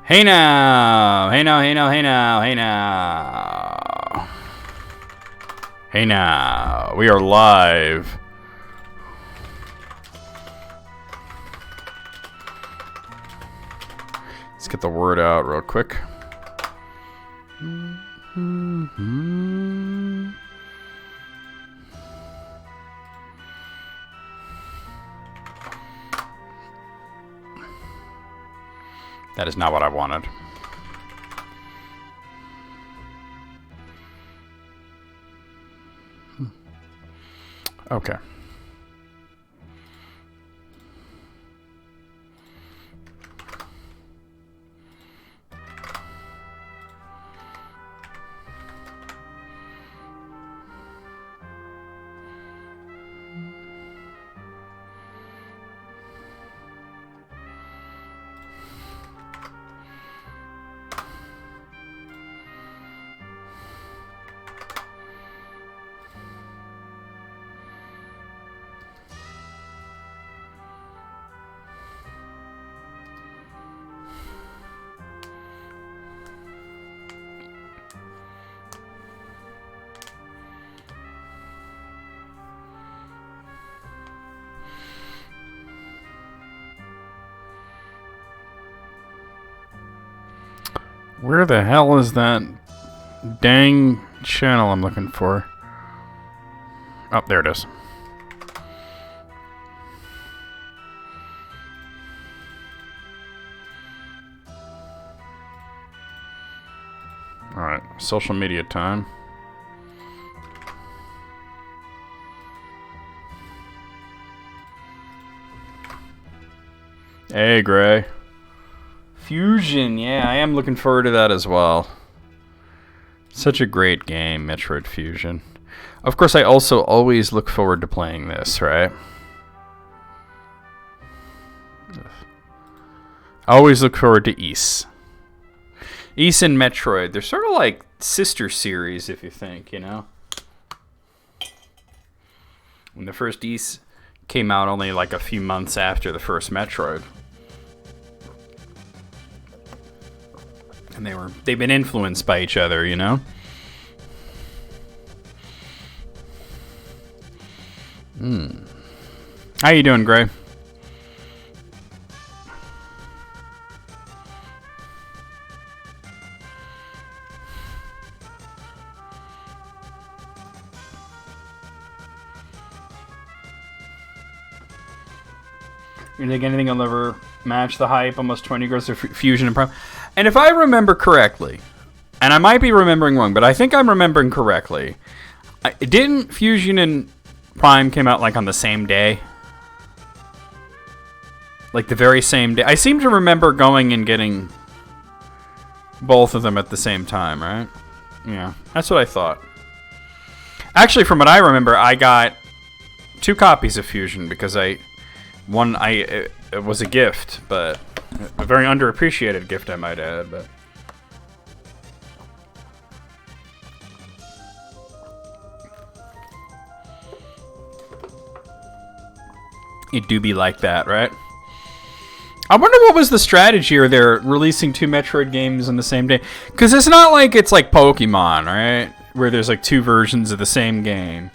Hey now! Hey now, hey now, hey now, hey now. Hey now. We are live. Let's get the word out real quick. That is not what I wanted. Okay. Where the hell is that dang channel I'm looking for? Oh, there it is. Alright, social media time. Hey, Gray. Fusion, yeah, I am looking forward to that as well. Such a great game, Metroid Fusion. Of course, I also always look forward to playing this, right? I always look forward to Ys. Ys and Metroid, they're sort of like sister series, if you think, you know? When the first Ys came out only like a few months after the first Metroid. And they've been influenced by each other, you know? How you doing, Gray? You think anything will ever match the hype? Almost 20 years of Fusion and Prime. And if I remember correctly, and I might be remembering wrong, but I think I'm remembering correctly, didn't Fusion and Prime came out like on the same day? Like the very same day. I seem to remember going and getting both of them at the same time, right? Yeah, that's what I thought. Actually, from what I remember, I got 2 copies of Fusion because it was a gift, but a very underappreciated gift, I might add. But it do be like that, right? I wonder what was the strategy, or they're releasing 2 Metroid games on the same day, because it's not like it's like Pokemon, right, where there's like 2 versions of the same game.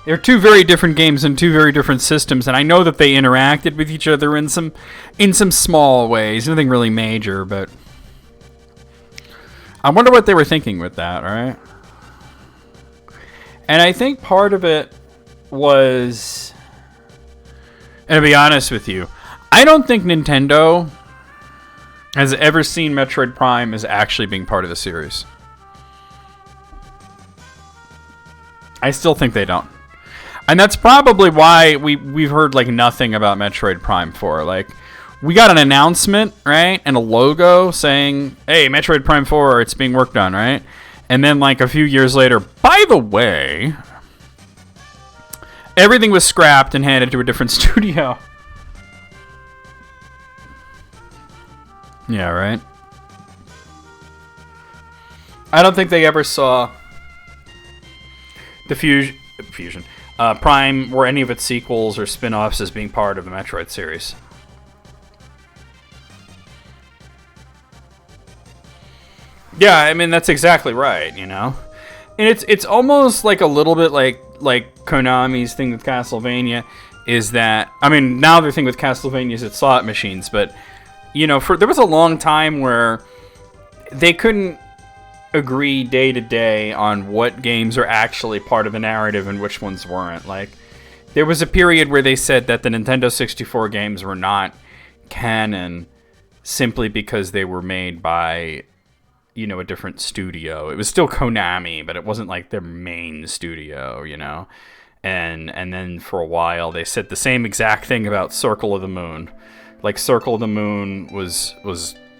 They're 2 very different games and 2 very different systems, and I know that they interacted with each other in some small ways, nothing really major, but I wonder what they were thinking with that, right? And I think part of it was, and to be honest with you, I don't think Nintendo has ever seen Metroid Prime as actually being part of the series. I still think they don't. And that's probably why we've heard like nothing about Metroid Prime 4. Like, we got an announcement, right? And a logo saying, hey, Metroid Prime 4, it's being worked on, right? And then like a few years later, by the way, everything was scrapped and handed to a different studio. Yeah, right? I don't think they ever saw the Fusion. Prime or any of its sequels or spin-offs as being part of the Metroid series. Yeah, I mean that's exactly right, you know. And it's almost like a little bit like Konami's thing with Castlevania is that, I mean, now their thing with Castlevania is it's slot machines, but you know, there was a long time where they couldn't agree day to day on what games are actually part of the narrative and which ones weren't. Like, there was a period where they said that the Nintendo 64 games were not canon simply because they were made by, you know, a different studio. It was still Konami, but it wasn't like their main studio, you know. And then for a while they said the same exact thing about Circle of the Moon. Like, Circle of the Moon was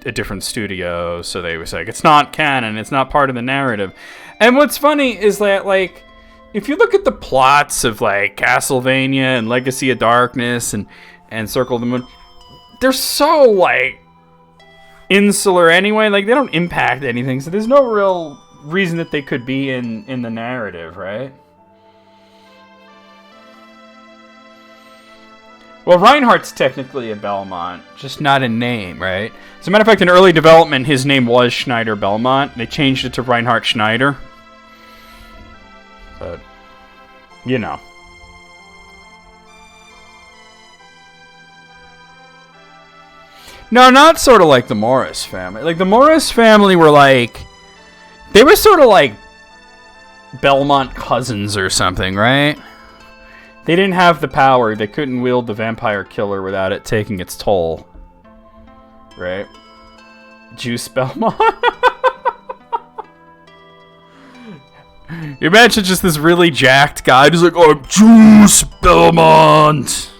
a different studio, so they was like, it's not canon, it's not part of the narrative. And what's funny is that, like, if you look at the plots of like Castlevania and Legacy of Darkness and Circle of the Moon, they're so like insular anyway, like they don't impact anything, so there's no real reason that they could be in the narrative, right? Well, Reinhardt's technically a Belmont, just not a name, right? As a matter of fact, in early development, his name was Schneider Belmont. They changed it to Reinhardt Schneider. But, you know. No, not sort of like the Morris family. Like, the Morris family were like... They were sort of like Belmont cousins or something, right? They didn't have the power. They couldn't wield the vampire killer without it taking its toll. Right? Juice Belmont? You imagine just this really jacked guy who's like, oh, Juice Belmont!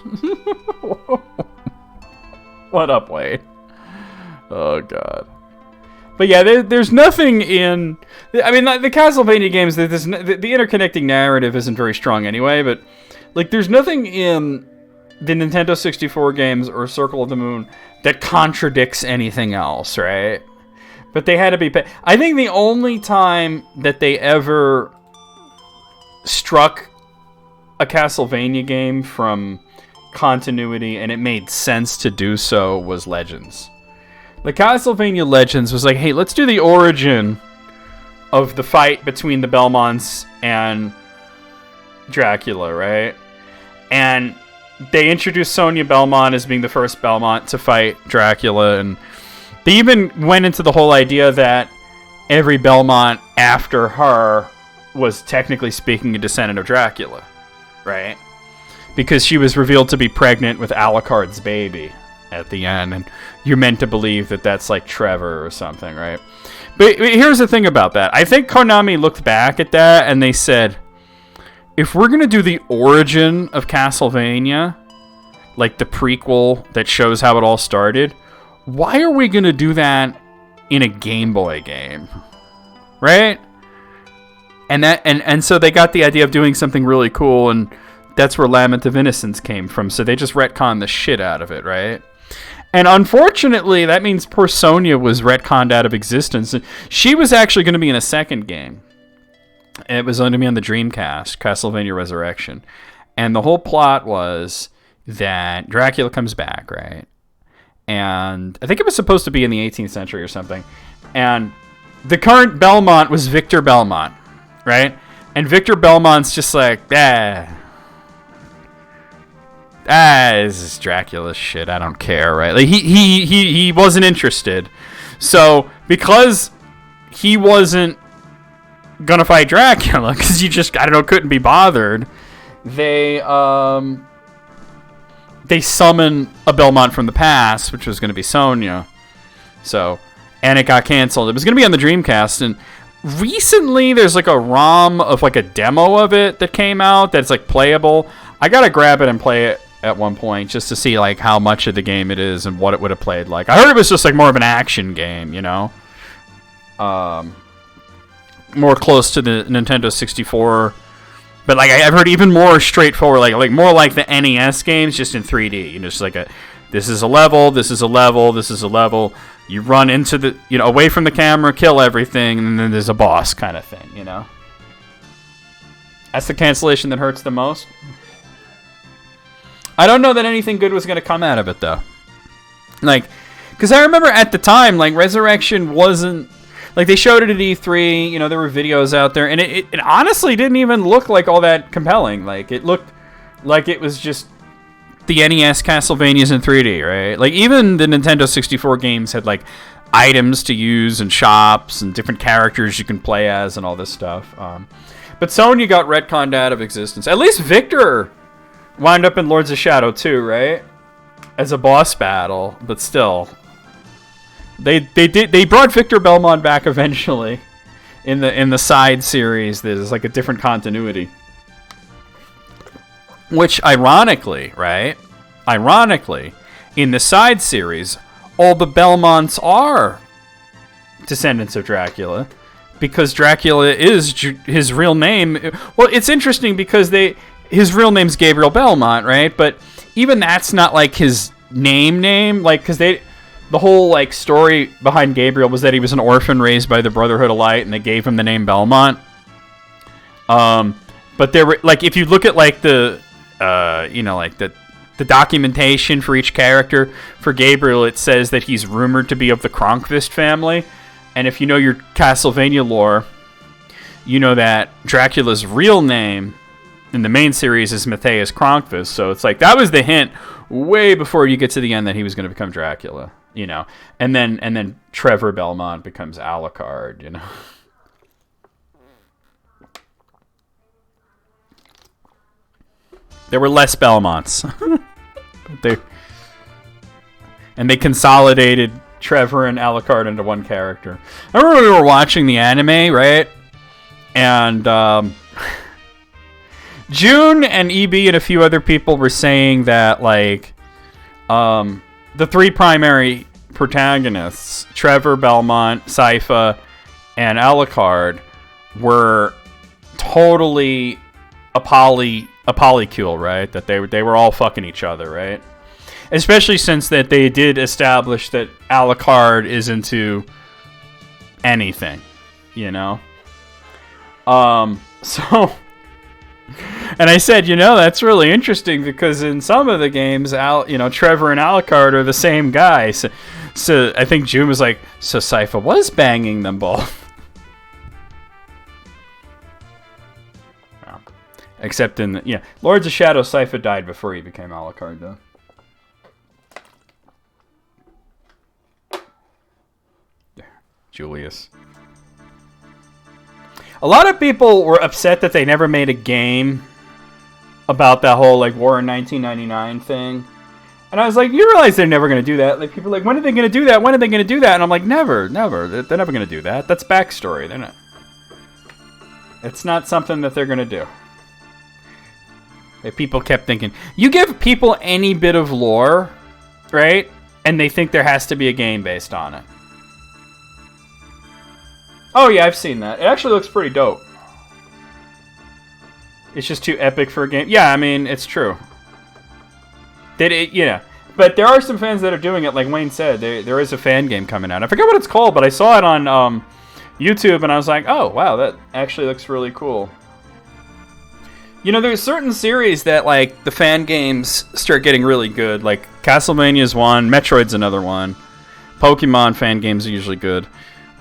What up, Wade? Oh, God. But yeah, there's nothing in... I mean, the Castlevania games, the interconnecting narrative isn't very strong anyway, but... Like, there's nothing in the Nintendo 64 games or Circle of the Moon that contradicts anything else, right? But they had to be... I think the only time that they ever struck a Castlevania game from continuity and it made sense to do so was Legends. The Castlevania Legends was like, hey, let's do the origin of the fight between the Belmonts and Dracula, right? And they introduced Sonia Belmont as being the first Belmont to fight Dracula, and they even went into the whole idea that every Belmont after her was technically speaking a descendant of Dracula, right? Because she was revealed to be pregnant with Alucard's baby at the end, and you're meant to believe that that's like Trevor or something, right? But here's the thing about that. I think Konami looked back at that and they said, if we're going to do the origin of Castlevania, like the prequel that shows how it all started, why are we going to do that in a Game Boy game? Right? And so they got the idea of doing something really cool, and that's where Lament of Innocence came from. So they just retconned the shit out of it, right? And unfortunately, that means poor Sonya was retconned out of existence. She was actually going to be in a second game. It was going to be on the Dreamcast, Castlevania Resurrection. And the whole plot was that Dracula comes back, right? And I think it was supposed to be in the 18th century or something. And the current Belmont was Victor Belmont, right? And Victor Belmont's just like, this is Dracula shit. I don't care, right? Like he wasn't interested. So because he wasn't gonna fight Dracula because you just, I don't know, couldn't be bothered, they summon a Belmont from the past, which was gonna be Sonya. So, and it got canceled. It was gonna be on the Dreamcast, and recently there's like a ROM of like a demo of it that came out that's like playable. I gotta grab it and play it at one point just to see like how much of the game it is and what it would have played like. I heard it was just like more of an action game, you know. More close to the Nintendo 64, but like I've heard even more straightforward, like more like the NES games, just in 3D. You know, just like this is a level, this is a level, this is a level. You run into the, you know, away from the camera, kill everything, and then there's a boss kind of thing. You know, that's the cancellation that hurts the most. I don't know that anything good was going to come out of it though. Like, because I remember at the time, like Resurrection wasn't. Like, they showed it at E3, you know, there were videos out there, and it honestly didn't even look like all that compelling. Like, it looked like it was just the NES Castlevanias in 3D, right? Like, even the Nintendo 64 games had, like, items to use and shops and different characters you can play as and all this stuff. But Sonya got retconned out of existence. At least Victor wound up in Lords of Shadow 2, right? As a boss battle, but still. They brought Victor Belmont back eventually in the side series. There's like a different continuity. Which ironically, right? Ironically, in the side series, all the Belmonts are descendants of Dracula, because Dracula is his real name. Well, it's interesting because his real name's Gabriel Belmont, right? But even that's not like his name, like, because the whole like story behind Gabriel was that he was an orphan raised by the Brotherhood of Light, and they gave him the name Belmont. But there were, like, if you look at like the like the documentation for each character for Gabriel, it says that he's rumored to be of the Kronkvist family. And if you know your Castlevania lore, you know that Dracula's real name in the main series is Matthias Kronkvist. So it's like, that was the hint way before you get to the end that he was going to become Dracula, you know. And then Trevor Belmont becomes Alucard, you know. There were less Belmonts. They consolidated Trevor and Alucard into one character. I remember we were watching the anime, right? And June and EB and a few other people were saying that, like, the three primary protagonists, Trevor, Belmont, Sypha, and Alucard, were totally a polycule, right? That they were all fucking each other, right? Especially since that they did establish that Alucard is into anything, you know? So... And I said, you know, that's really interesting because in some of the games, Trevor and Alucard are the same guy. So I think June was like, so Sypha was banging them both. Except in Lords of Shadow, Sypha died before he became Alucard, though. Julius. A lot of people were upset that they never made a game about that whole, like, War in 1999 thing. And I was like, you realize they're never going to do that? Like, people are like, when are they going to do that? When are they going to do that? And I'm like, never. They're never going to do that. That's backstory. They're not. It's not something that they're going to do. People kept thinking, you give people any bit of lore, right? And they think there has to be a game based on it. Oh yeah, I've seen that. It actually looks pretty dope. It's just too epic for a game. Yeah, I mean, it's true. But there are some fans that are doing it, like Wayne said. There is a fan game coming out. I forget what it's called, but I saw it on YouTube, and I was like, oh, wow, that actually looks really cool. You know, there's certain series that, like, the fan games start getting really good. Like, Castlevania's one, Metroid's another one. Pokemon fan games are usually good.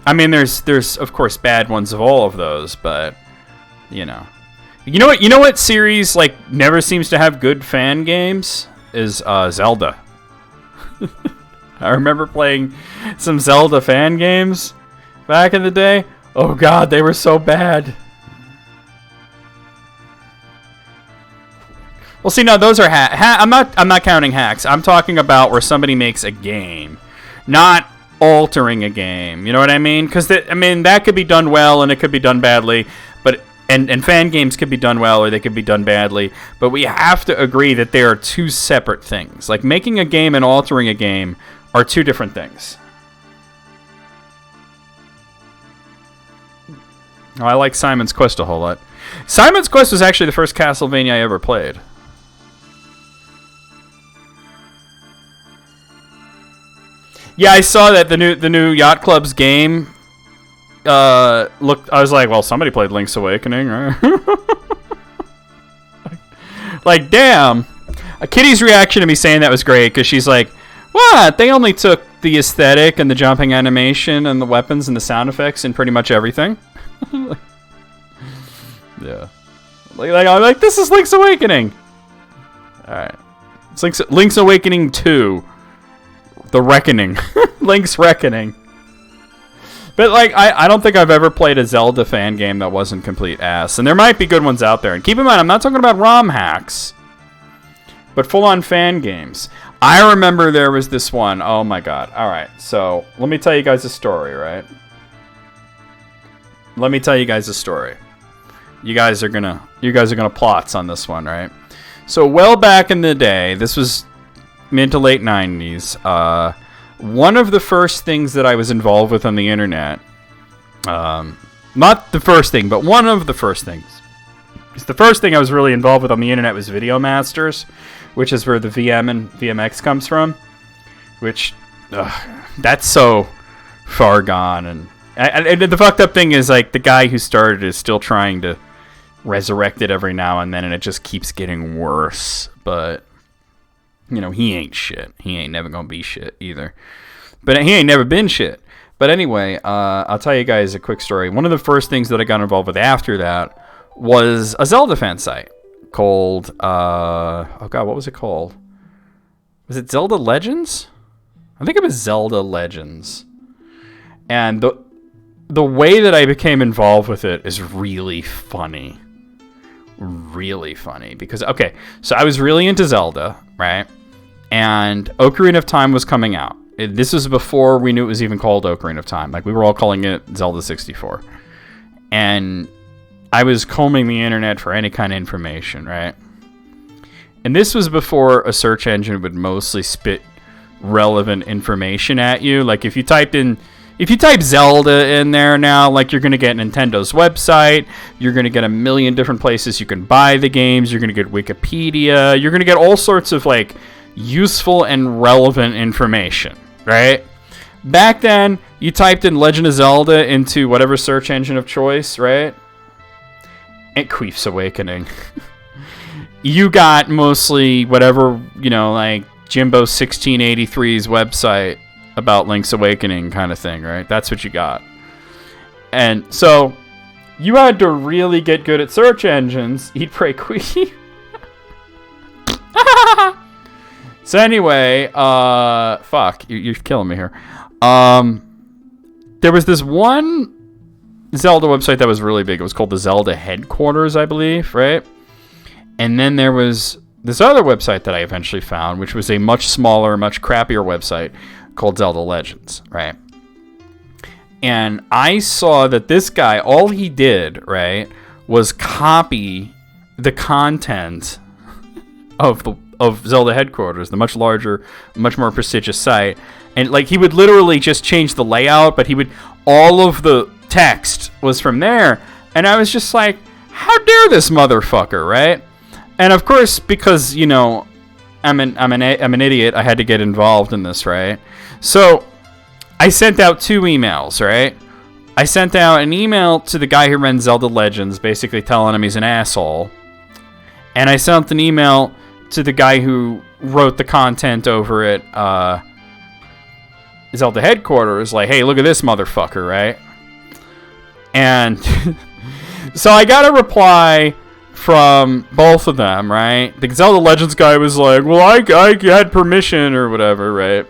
I mean, there's of course bad ones of all of those, but you know what series like never seems to have good fan games is Zelda. I remember playing some Zelda fan games back in the day. Oh God, they were so bad. Well, see, no, those are I'm not counting hacks. I'm talking about where somebody makes a game, not altering a game, you know what I mean? Because that could be done well and it could be done badly, but and fan games could be done well or they could be done badly, but we have to agree that they are two separate things. Like, making a game and altering a game are two different things. Oh, I like Simon's Quest a whole lot. Simon's Quest was actually the first Castlevania I ever played. Yeah, I saw that the new Yacht Club's game looked. I was like, well, somebody played Link's Awakening, right? Like, damn. Kitty's reaction to me saying that was great because she's like, "What? They only took the aesthetic and the jumping animation and the weapons and the sound effects and pretty much everything. Yeah. I'm like, this is Link's Awakening. Alright. It's Link's Awakening 2. The Reckoning. Link's Reckoning. But, like, I don't think I've ever played a Zelda fan game that wasn't complete ass. And there might be good ones out there. And keep in mind, I'm not talking about ROM hacks. But full-on fan games. I remember there was this one. Oh, my God. Alright, so let me tell you guys a story, right? Let me tell you guys a story. You guys are gonna plots on this one, right? So, well back in the day, this was mid to late 90s, one of the first things that I was involved with on the internet, not the first thing, but one of the first things. Because the first thing I was really involved with on the internet was Video Masters, which is where the VM and VMX comes from. Which, that's so far gone. And the fucked up thing is, like, the guy who started is still trying to resurrect it every now and then, and it just keeps getting worse. But, you know, he ain't shit. He ain't never gonna be shit either. But he ain't never been shit. But anyway, I'll tell you guys a quick story. One of the first things that I got involved with after that was a Zelda fan site called, oh god, what was it called? Was it Zelda Legends? I think it was Zelda Legends. And the way that I became involved with it is really funny. Really funny. Because, okay, so I was really into Zelda, right? And Ocarina of Time was coming out. This was before we knew it was even called Ocarina of Time. Like, we were all calling it Zelda 64. And I was combing the internet for any kind of information, right? And this was before a search engine would mostly spit relevant information at you. Like, if you type Zelda in there now, like, you're going to get Nintendo's website. You're going to get a million different places you can buy the games. You're going to get Wikipedia. You're going to get all sorts of, like, useful and relevant information, right? Back then, you typed in Legend of Zelda into whatever search engine of choice, right? And Queef's Awakening. You got mostly whatever, you know, like Jimbo 1683's website about Link's Awakening kind of thing, right? That's what you got. And so you had to really get good at search engines. Eat, pray, queef. So anyway, fuck, you're killing me here. There was this one Zelda website that was really big. It was called the Zelda Headquarters, I believe, right? And then there was this other website that I eventually found, which was a much smaller, much crappier website called Zelda Legends, right? And I saw that this guy, all he did, right, was copy the content of Zelda Headquarters, the much larger, much more prestigious site. And, like, he would literally just change the layout, but all of the text was from there. And I was just like, how dare this motherfucker, right? And of course, because, you know, I'm an idiot, I had to get involved in this, right? So I sent out 2 emails, right? I sent out an email to the guy who runs Zelda Legends, basically telling him he's an asshole. And I sent an email to the guy who wrote the content over at Zelda Headquarters, like, hey, look at this motherfucker, right? And so I got a reply from both of them, right? The Zelda Legends guy was like, well, I had permission or whatever, right?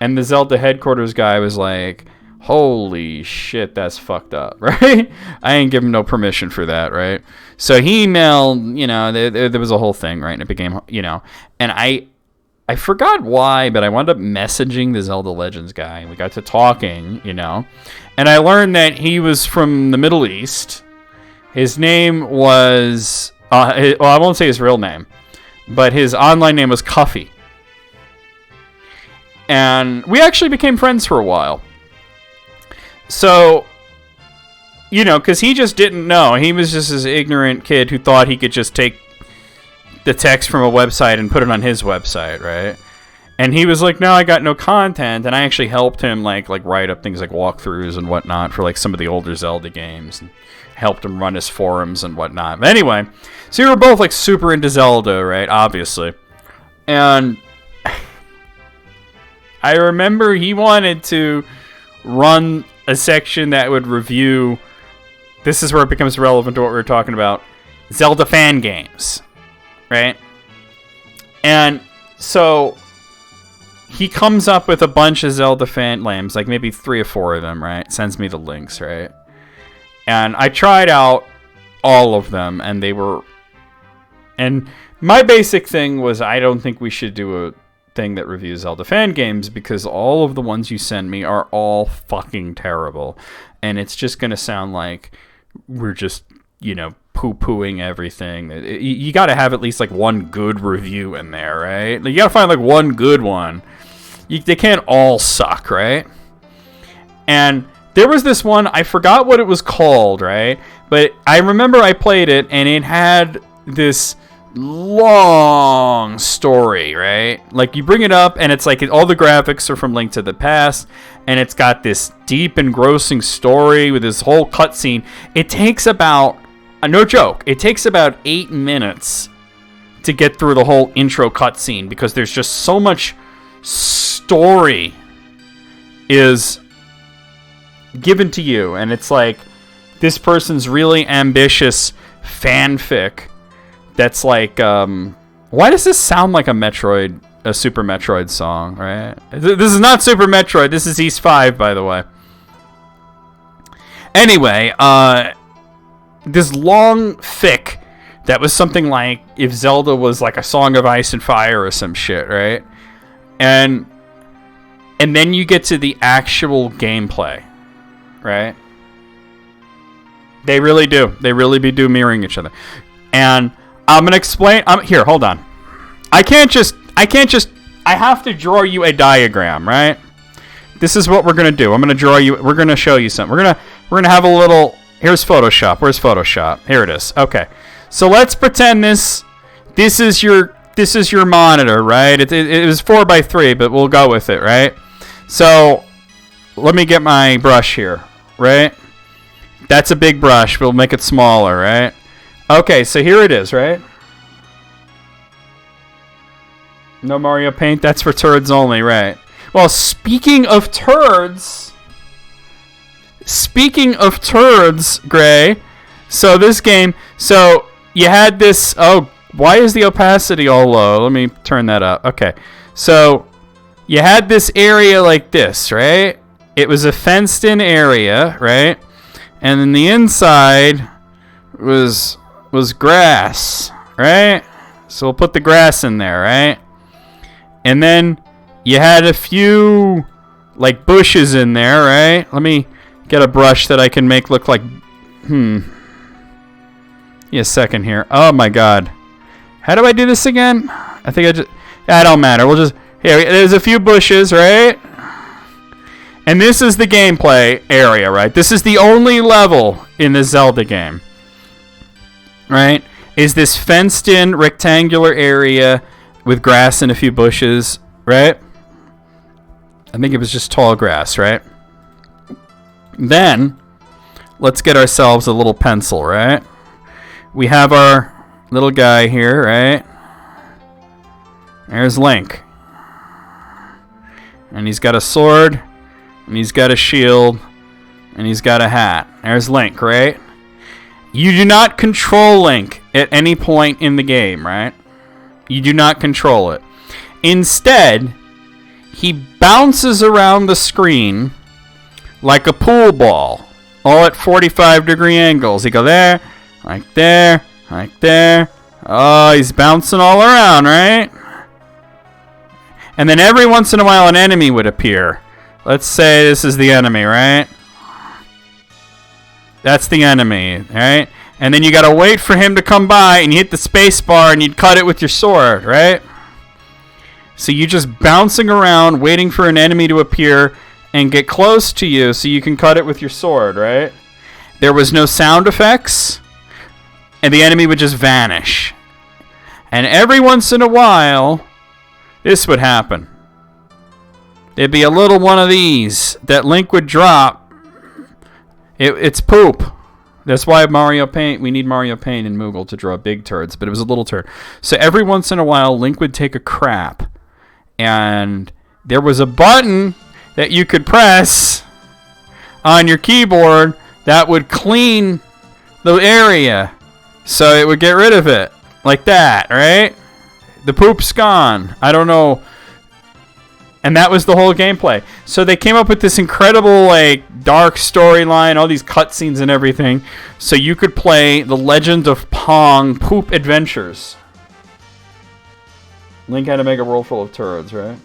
And the Zelda Headquarters guy was like, holy shit, that's fucked up, right? I ain't giving no permission for that, right? So he emailed, you know, there was a whole thing, right? And it became, you know, and I forgot why, but I wound up messaging the Zelda Legends guy. We got to talking, you know, and I learned that he was from the Middle East. His name was, well, I won't say his real name, but his online name was Cuffy. And we actually became friends for a while. So, you know, because he just didn't know. He was just this ignorant kid who thought he could just take the text from a website and put it on his website, right? And he was like, no, I got no content. And I actually helped him, like write up things like walkthroughs and whatnot for, like, some of the older Zelda games. And helped him run his forums and whatnot. But anyway, so we were both, like, super into Zelda, right? Obviously. And I remember he wanted to run a section that would review. This is where it becomes relevant to what we were talking about. Zelda fan games, right? And so he comes up with a bunch of Zelda fan games, like maybe 3 or 4 of them, right? Sends me the links, right? And I tried out all of them, and they were... And my basic thing was, I don't think we should do a thing that reviews Zelda fan games, because all of the ones you send me are all fucking terrible. And it's just going to sound like we're just, poo-pooing everything. You got to have at least, like, one good review in there, right? You got to find, like, one good one. They can't all suck, right? And there was this one, I forgot what it was called, right? But I remember I played it, and it had this long story, right? Like, you bring it up, and it's like all the graphics are from Link to the Past, and it's got this deep, engrossing story with this whole cutscene. It takes about, no joke, it takes about 8 minutes to get through the whole intro cutscene, because there's just so much story is given to you, and it's like this person's really ambitious fanfic that's like, why does this sound like a Super Metroid song, right? This is not Super Metroid, this is East 5, by the way. Anyway, this long fic that was something like if Zelda was like a Song of Ice and Fire or some shit, right? And then you get to the actual gameplay, right? They really do. They really do mirroring each other. And I'm going to explain. Here, hold on. I have to draw you a diagram, right? This is what we're going to do. I'm going to draw you. We're going to show you something. We're going to have a little. Here's Photoshop. Where's Photoshop? Here it is. Okay. So let's pretend this is your monitor, right? It was 4x3, but we'll go with it, right? So let me get my brush here, right? That's a big brush. We'll make it smaller, right? Okay, so here it is, right? No Mario Paint? That's for turds only, right? Well, speaking of turds, Gray, so this game, so you had this, why is the opacity all low? Let me turn that up. Okay, so you had this area like this, right? It was a fenced-in area, right? And then the inside was grass, right? So we'll put the grass in there, right? And then you had a few, like, bushes in there, right? Let me get a brush that I can make look like, Give me a second here. Oh, my God. How do I do this again? I think it don't matter. We'll just, here, there's a few bushes, right? And this is the gameplay area, right? This is the only level in the Zelda game, right? Is this fenced-in rectangular area with grass and a few bushes, right? I think it was just tall grass, right? Then, let's get ourselves a little pencil, right? We have our little guy here, right? There's Link. And he's got a sword, and he's got a shield, and he's got a hat. There's Link, right? You do not control Link at any point in the game, right? You do not control it. Instead, he bounces around the screen like a pool ball, all at 45-degree angles. He goes there, like there, like there. Oh, he's bouncing all around, right? And then every once in a while, an enemy would appear. Let's say this is the enemy, right? That's the enemy, right? And then you gotta wait for him to come by, and you hit the space bar, and you'd cut it with your sword, right? So you're just bouncing around, waiting for an enemy to appear and get close to you so you can cut it with your sword, right? There was no sound effects, and the enemy would just vanish. And every once in a while, this would happen. There'd be a little one of these that Link would drop. It's poop. That's why Mario Paint, we need Mario Paint and Moogle to draw big turds, but it was a little turd. So every once in a while, Link would take a crap, and there was a button that you could press on your keyboard that would clean the area. So it would get rid of it. Like that, right? The poop's gone. I don't know. And that was the whole gameplay. So they came up with this incredible, like, dark storyline, all these cutscenes and everything, so you could play The Legend of Pong Poop Adventures. Link had to make a world full of turds, right?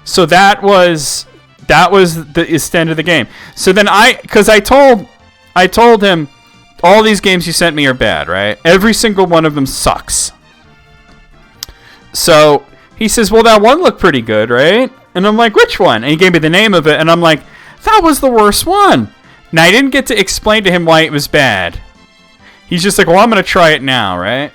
So that was the extent of the game. So then because I told him, all these games you sent me are bad, right? Every single one of them sucks. So he says, well, that one looked pretty good, right? And I'm like, which one? And he gave me the name of it, and I'm like, that was the worst one. Now, I didn't get to explain to him why it was bad. He's just like, well, I'm going to try it now, right?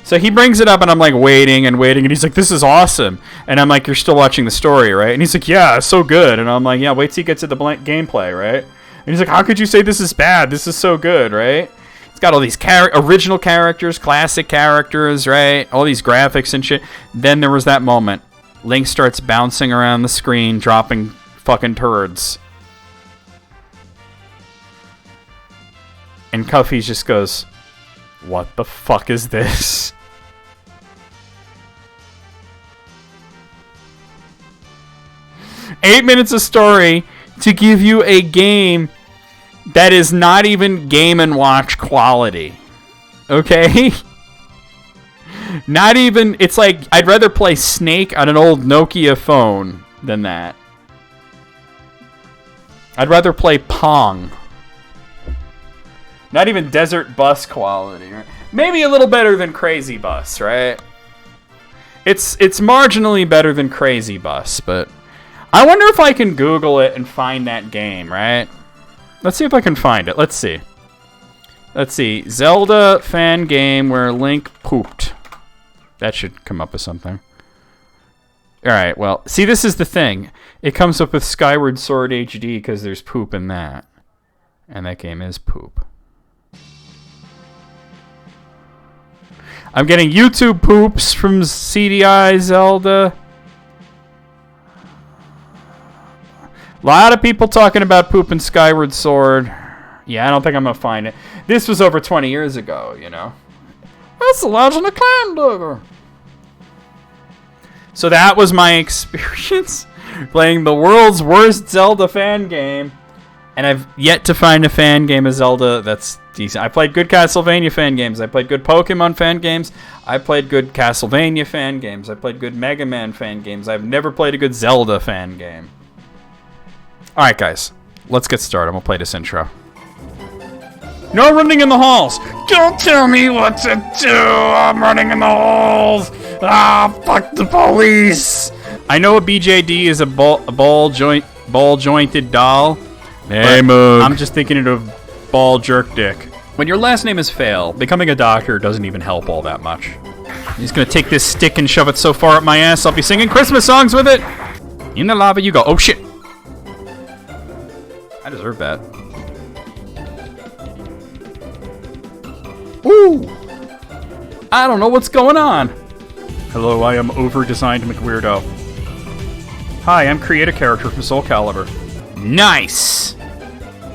So he brings it up, and I'm like waiting, and he's like, this is awesome. And I'm like, you're still watching the story, right? And he's like, yeah, it's so good. And I'm like, yeah, wait till you get to the gameplay, right? And he's like, how could you say this is bad? This is so good, right? It's got all these original characters, classic characters, right? All these graphics and shit. Then there was that moment. Link starts bouncing around the screen, dropping fucking turds. And Cuffy just goes, what the fuck is this? Eight minutes of story to give you a game that is not even Game & Watch quality. Okay? Not even... It's like, I'd rather play Snake on an old Nokia phone than that. I'd rather play Pong. Not even Desert Bus quality, right? Maybe a little better than Crazy Bus, right? It's marginally better than Crazy Bus, but... I wonder if I can Google it and find that game, right? Let's see if I can find it. Let's see. Let's see. Zelda fan game where Link pooped. That should come up with something. Alright, well, see, this is the thing. It comes up with Skyward Sword HD because there's poop in that. And that game is poop. I'm getting YouTube poops from CDI Zelda. A lot of people talking about poop in Skyward Sword. Yeah, I don't think I'm going to find it. This was over 20 years ago, you know. That's the Legend of Clam. So that was my experience playing the world's worst Zelda fan game. And I've yet to find a fan game of Zelda that's decent. I played good Castlevania fan games. I played good Pokemon fan games. I played good Castlevania fan games. I played good Mega Man fan games. I've never played a good Zelda fan game. Alright, guys. Let's get started. I'm going to play this intro. No running in the halls! Don't tell me what to do! I'm running in the halls! Ah, fuck the police! I know a BJD is a ball-jointed doll. Hey, Moog. I'm just thinking of ball jerk dick. When your last name is Fail, becoming a doctor doesn't even help all that much. I'm just gonna take this stick and shove it so far up my ass, I'll be singing Christmas songs with it! In the lava you go. Oh, shit! I deserve that. Ooh! I don't know what's going on. Hello, I am over-designed McWeirdo. Hi, I'm Create a Character from Soul Calibur. Nice!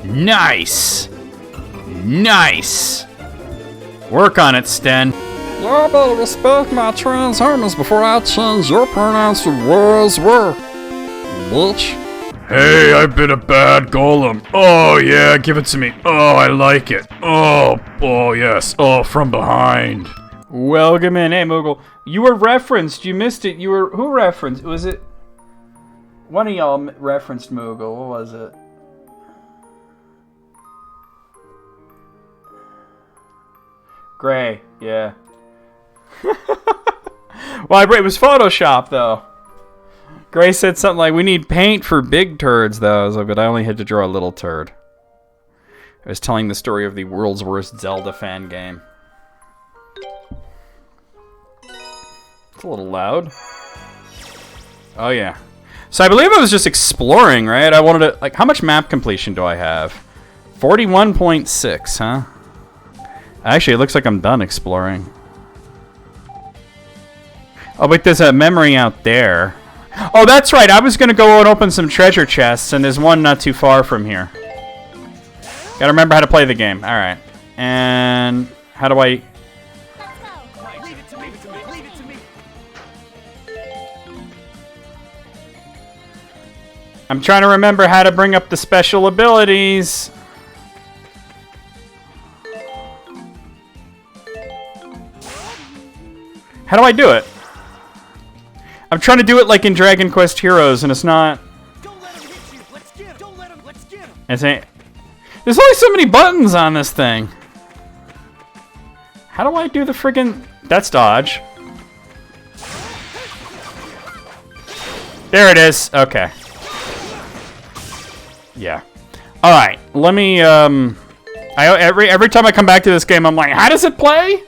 Nice! Nice! Work on it, Sten. Y'all better respect my Transformers before I change your pronouns to words were. Bitch. Hey, I've been a bad golem. Oh, yeah, give it to me. Oh, I like it. Oh, yes. Oh, from behind. Welcome in. Hey, Moogle. You were referenced. You missed it. Who referenced? Was it... One of y'all referenced Moogle. What was it? Gray. Yeah. Well, it was Photoshop, though. Gray said something like, we need paint for big turds, though. I was like, but I only had to draw a little turd. I was telling the story of the world's worst Zelda fan game. It's a little loud. Oh, yeah. So I believe I was just exploring, right? I wanted to, like, how much map completion do I have? 41.6, huh? Actually, it looks like I'm done exploring. Oh, wait, there's a memory out there. Oh, that's right. I was going to go and open some treasure chests, and there's one not too far from here. Gotta remember how to play the game. All right. And how do I... I'm trying to remember how to bring up the special abilities. How do I do it? I'm trying to do it like in Dragon Quest Heroes, and it's not... Don't let him hit you. Let's get him. Don't let him. Let's get him. There's only so many buttons on this thing. How do I do the friggin... That's dodge. There it is. Okay. Yeah. All right. Let me. Every time I come back to this game, I'm like, how does it play?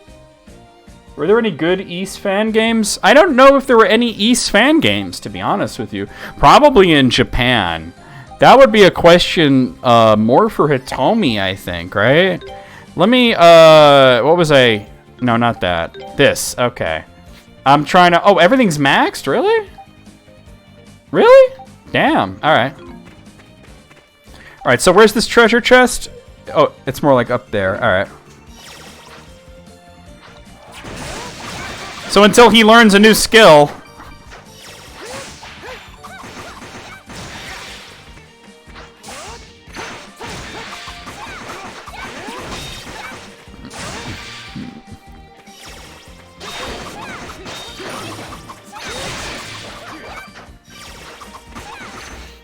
Were there any good East fan games? I don't know if there were any East fan games, to be honest with you. Probably in Japan. That would be a question more for Hitomi, I think, right? Let me. What was I? No, not that. This. Okay. I'm trying to. Oh, everything's maxed. Really? Really? Damn. All right. All right, so where's this treasure chest? Oh, it's more like up there. All right. So until he learns a new skill...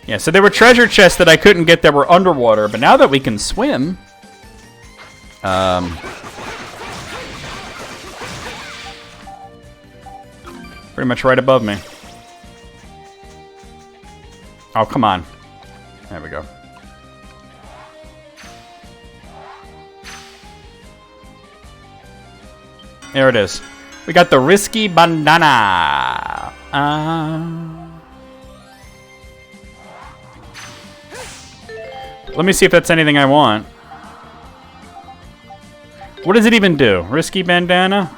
Yeah, so there were treasure chests that I couldn't get that were underwater, but now that we can swim... pretty much right above me. Oh, come on. There we go. There it is. We got the risky bandana. Let me see if that's anything I want. What does it even do? Risky bandana?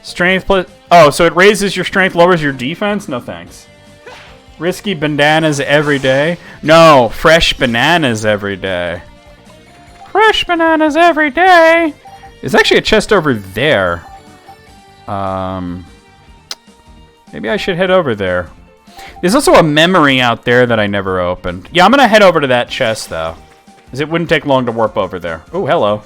Strength plus... Oh, so it raises your strength, lowers your defense? No thanks. Risky bananas every day? No, fresh bananas every day. Fresh bananas every day! There's actually a chest over there. Maybe I should head over there. There's also a memory out there that I never opened. Yeah, I'm gonna head over to that chest, though. Because it wouldn't take long to warp over there. Oh, hello.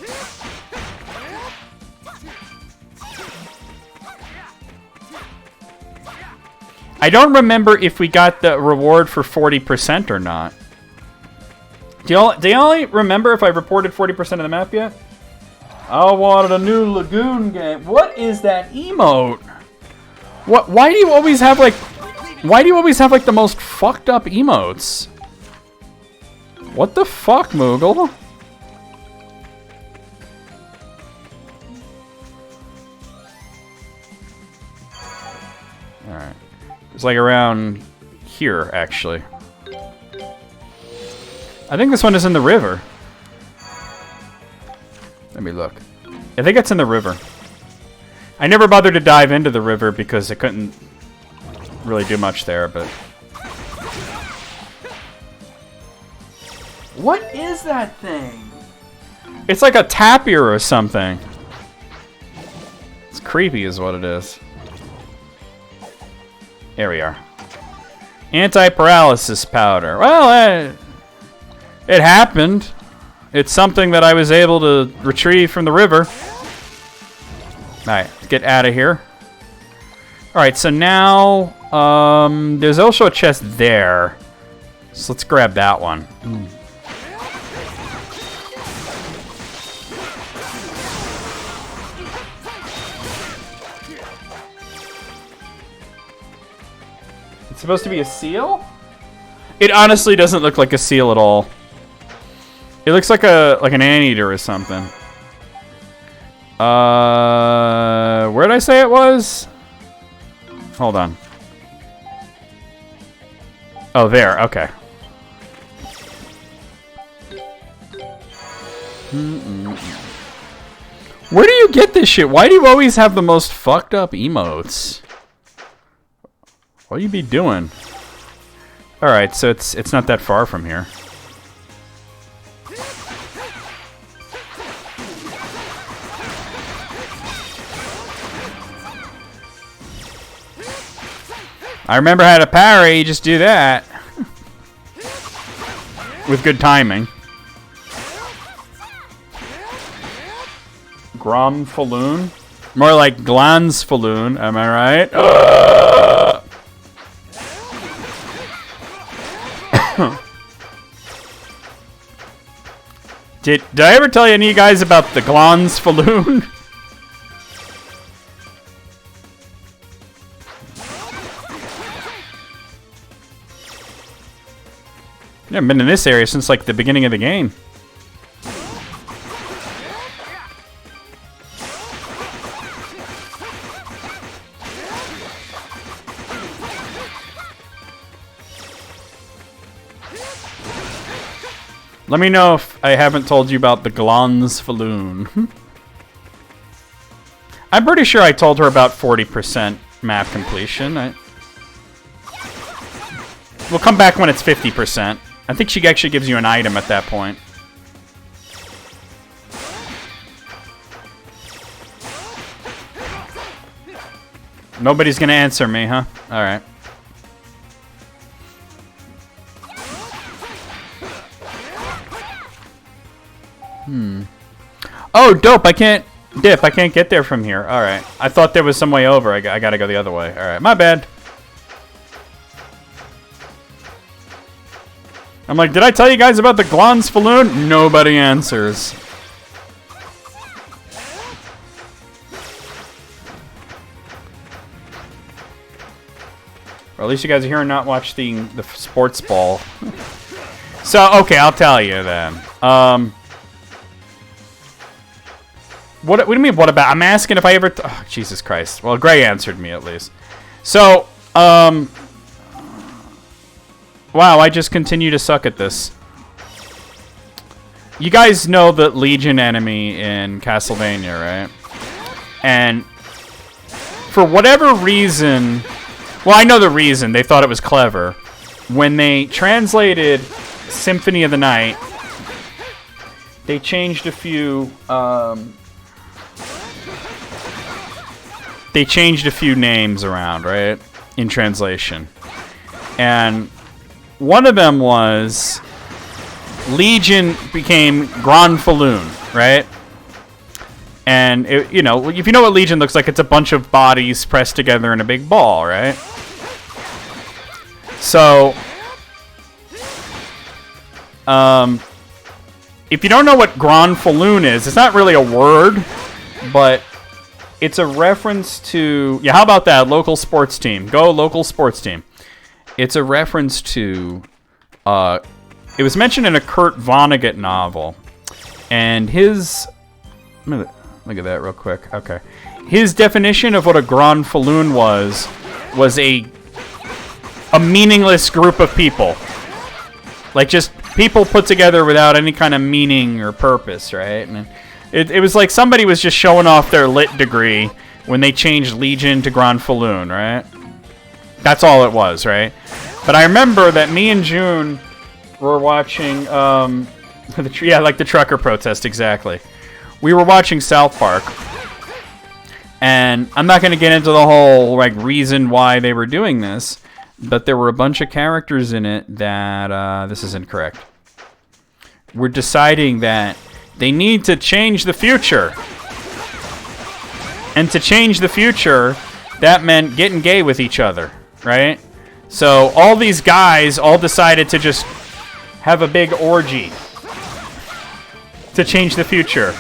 I don't remember if we got the reward for 40% or not. Do y'all remember if I reported 40% of the map yet? I wanted a new lagoon game. What is that emote? What? Why do you always have like the most fucked up emotes? What the fuck, Moogle? Alright. It's like around here, actually. I think this one is in the river. Let me look. I think it's in the river. I never bothered to dive into the river because I couldn't really do much there, but... What is that thing? It's like a tapir or something. It's creepy is what it is. Here we are. Anti-paralysis powder. Well, it happened. It's something that I was able to retrieve from the river. Alright, get out of here. Alright, so now... there's also a chest there. So let's grab that one. It's supposed to be a seal? It honestly doesn't look like a seal at all. It looks like an anteater or something. Where did I say it was? Hold on. Oh, there. Okay. Where do you get this shit? Why do you always have the most fucked up emotes? What you be doing? Alright, so it's not that far from here. I remember how to parry, you just do that. With good timing. Gromfaloon? More like Glansfaloon, am I right? Did I ever tell any of you guys about the Glansfaloon? I haven't been in this area since like the beginning of the game. Let me know if I haven't told you about the Glansfaloon. I'm pretty sure I told her about 40% map completion. We'll come back when it's 50%. I think she actually gives you an item at that point. Nobody's gonna answer me, huh? Alright. Oh, dope! I can't dip. I can't get there from here. Alright. I thought there was some way over. I gotta go the other way. Alright, my bad. I'm like, did I tell you guys about the Glansfaloon? Nobody answers. Or at least you guys are here and not watch the sports ball. So, okay, I'll tell you then. What do you mean, what about? I'm asking if I ever... Oh, Jesus Christ. Well, Gray answered me at least. So, wow, I just continue to suck at this. You guys know the Legion enemy in Castlevania, right? And for whatever reason... Well, I know the reason. They thought it was clever. When they translated Symphony of the Night, they changed a few... they changed a few names around, right? In translation. And one of them was... Legion became Gronfaloon, right? And, it, you know, if you know what Legion looks like, it's a bunch of bodies pressed together in a big ball, right? So, if you don't know what Gronfaloon is, it's not really a word, but it's a reference to... Yeah, how about that? Local sports team. Go local sports team. It's a reference to... it was mentioned in a Kurt Vonnegut novel. And his... Look at that real quick. Okay. His definition of what a Gronfaloon was a meaningless group of people. Like, just people put together without any kind of meaning or purpose, right? And it was like somebody was just showing off their lit degree when they changed Legion to Gronfaloon, right? That's all it was, right? But I remember that me and June were watching, like the trucker protest, exactly. We were watching South Park, and I'm not going to get into the whole like reason why they were doing this, but there were a bunch of characters in it that, this is incorrect. We're deciding that they need to change the future. And to change the future, that meant getting gay with each other, right? So all these guys all decided to just have a big orgy to change the future.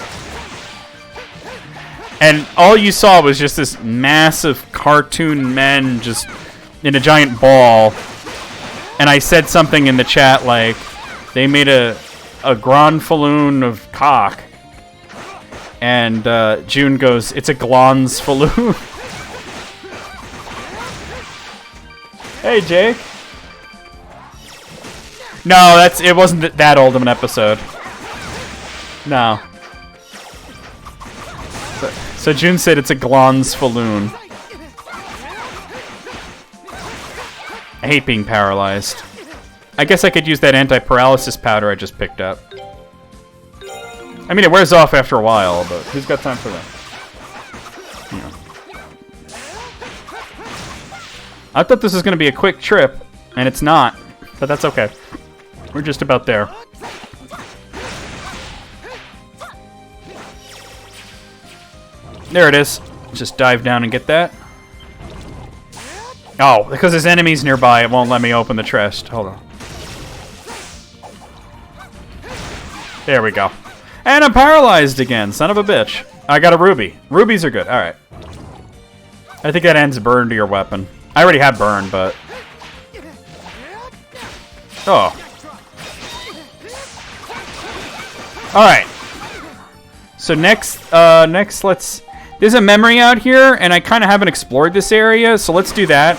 And all you saw was just this massive cartoon men just in a giant ball. And I said something in the chat like, they made a Gronfaloon of cock. And June goes, it's a Glansfaloon. Hey, Jake. No, it wasn't that old of an episode. No. So June said it's a Glansfaloon. I hate being paralyzed. I guess I could use that anti-paralysis powder I just picked up. I mean, it wears off after a while, but who's got time for that? You know. I thought this was going to be a quick trip, and it's not. But that's okay. We're just about there. There it is. Just dive down and get that. Oh, because there's enemies nearby, it won't let me open the chest. Hold on. There we go. And I'm paralyzed again, son of a bitch. I got a ruby. Rubies are good. All right. I think that ends burn to your weapon. I already have burn, but... Oh. All right. So next let's... There's a memory out here, and I kind of haven't explored this area, so let's do that.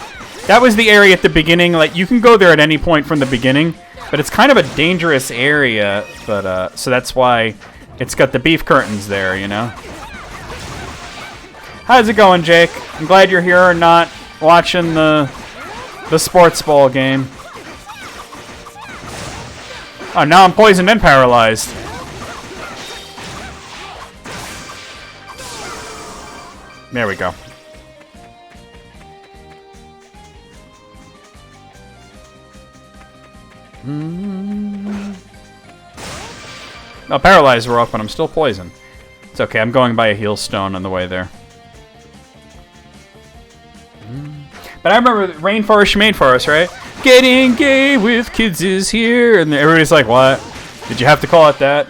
That was the area at the beginning. Like, you can go there at any point from the beginning, but it's kind of a dangerous area, but, so that's why it's got the beef curtains there, you know? How's it going, Jake? I'm glad you're here and not watching the sports ball game. Oh, now I'm poisoned and paralyzed. There we go. Oh, paralyzed we're up, but I'm still poisoned. It's okay, I'm going by a heal stone on the way there. But I remember Rainforest made for us, right? Getting gay with kids is here, and everybody's like, what? Did you have to call it that?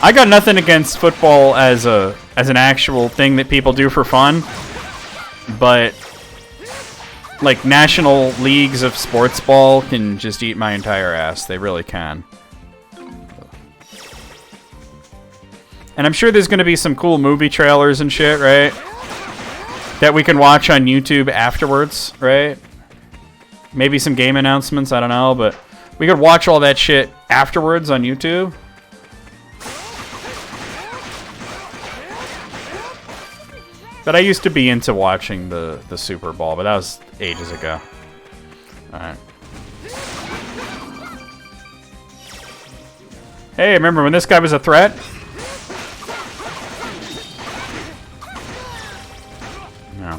I got nothing against football as an actual thing that people do for fun, but like national leagues of sports ball can just eat my entire ass. They really can. And I'm sure there's going to be some cool movie trailers and shit, right? That we can watch on YouTube afterwards, right? Maybe some game announcements, I don't know, but we could watch all that shit afterwards on YouTube. But I used to be into watching the Super Bowl, but that was ages ago. Alright. Hey, remember when this guy was a threat? No.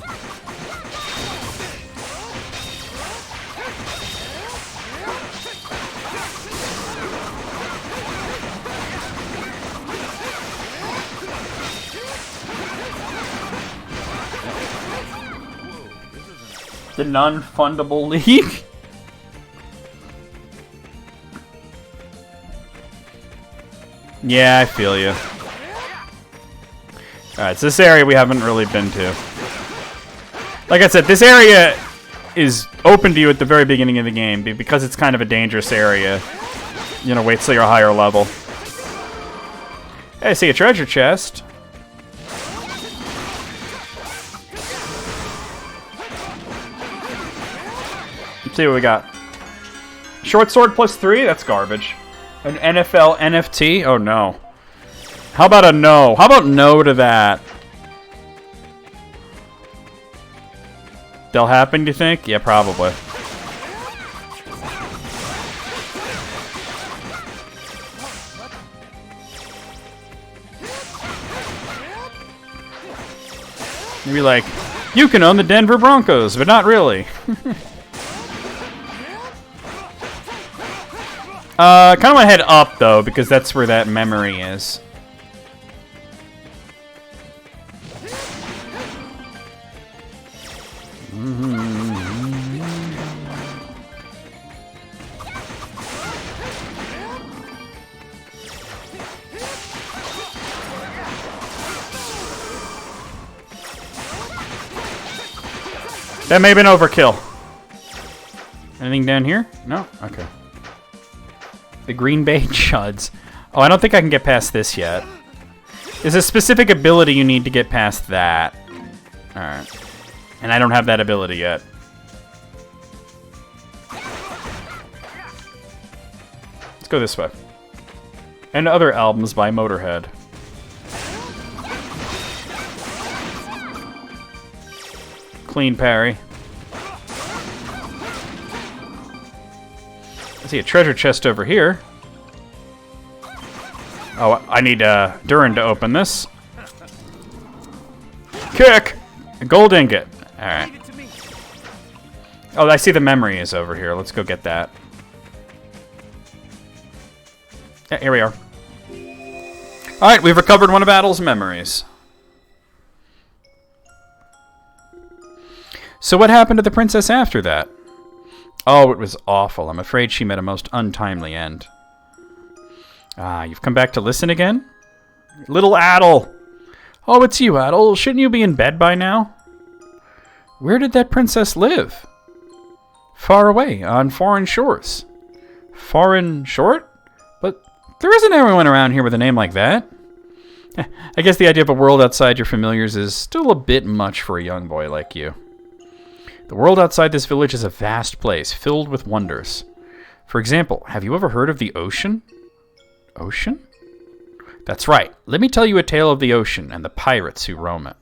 The non-fundable league? Yeah, I feel you. Alright, so this area we haven't really been to. Like I said, this area is open to you at the very beginning of the game, because it's kind of a dangerous area. You know, wait till you're a higher level. Hey, I see a treasure chest. Let's see what we got. Short sword +3? That's garbage. An NFL NFT? Oh no. How about a no? How about no to that? They'll happen, do you think? Yeah, probably. Maybe like, you can own the Denver Broncos, but not really. I kind of want to head up, though, because that's where that memory is. That may have been overkill. Anything down here? No? Okay. The Green Bay Chuds. Oh, I don't think I can get past this yet. There's a specific ability you need to get past that. Alright. And I don't have that ability yet. Let's go this way. And other albums by clean parry. I see a treasure chest over here. Oh, I need Durin to open this. Kick! A gold ingot. Alright. Oh, I see the memory is over here. Let's go get that. Yeah, here we are. Alright, we've recovered one of Adel's memories. So what happened to the princess after that? Oh, it was awful. I'm afraid she met a most untimely end. Ah, you've come back to listen again? Little Adel! Oh, it's you, Adel. Shouldn't you be in bed by now? Where did that princess live? Far away, on foreign shores. Foreign short? But there isn't anyone around here with a name like that. I guess the idea of a world outside your familiars is still a bit much for a young boy like you. The world outside this village is a vast place, filled with wonders. For example, have you ever heard of the ocean? Ocean? That's right. Let me tell you a tale of the ocean and the pirates who roam it.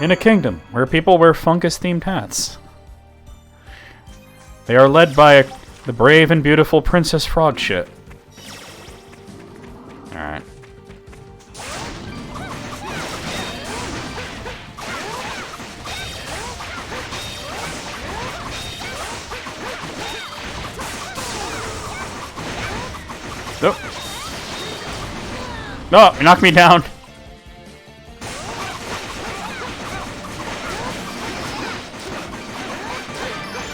In a kingdom where people wear fungus-themed hats. They are led by the brave and beautiful Princess Frogshit. Alright. Nope. No, you knocked me down.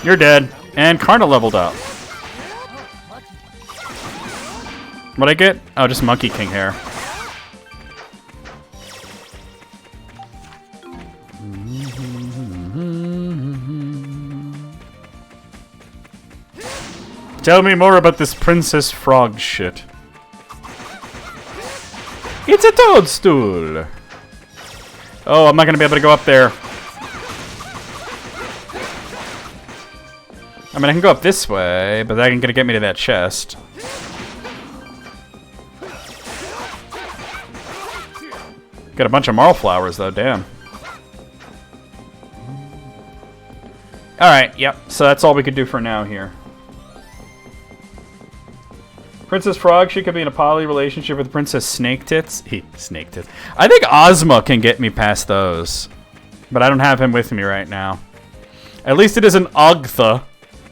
You're dead. And Karna leveled up. What'd I get? Oh, just Monkey King hair. Tell me more about this Princess Frog shit. It's a toadstool! Oh, I'm not gonna be able to go up there. I mean, I can go up this way, but that ain't gonna get me to that chest. Got a bunch of marl flowers, though, damn. Alright, yep, so that's all we could do for now here. Princess Frog, she could be in a poly relationship with Princess Snake Tits. Snake Tits. I think Ozma can get me past those. But I don't have him with me right now. At least it isn't Ogtha,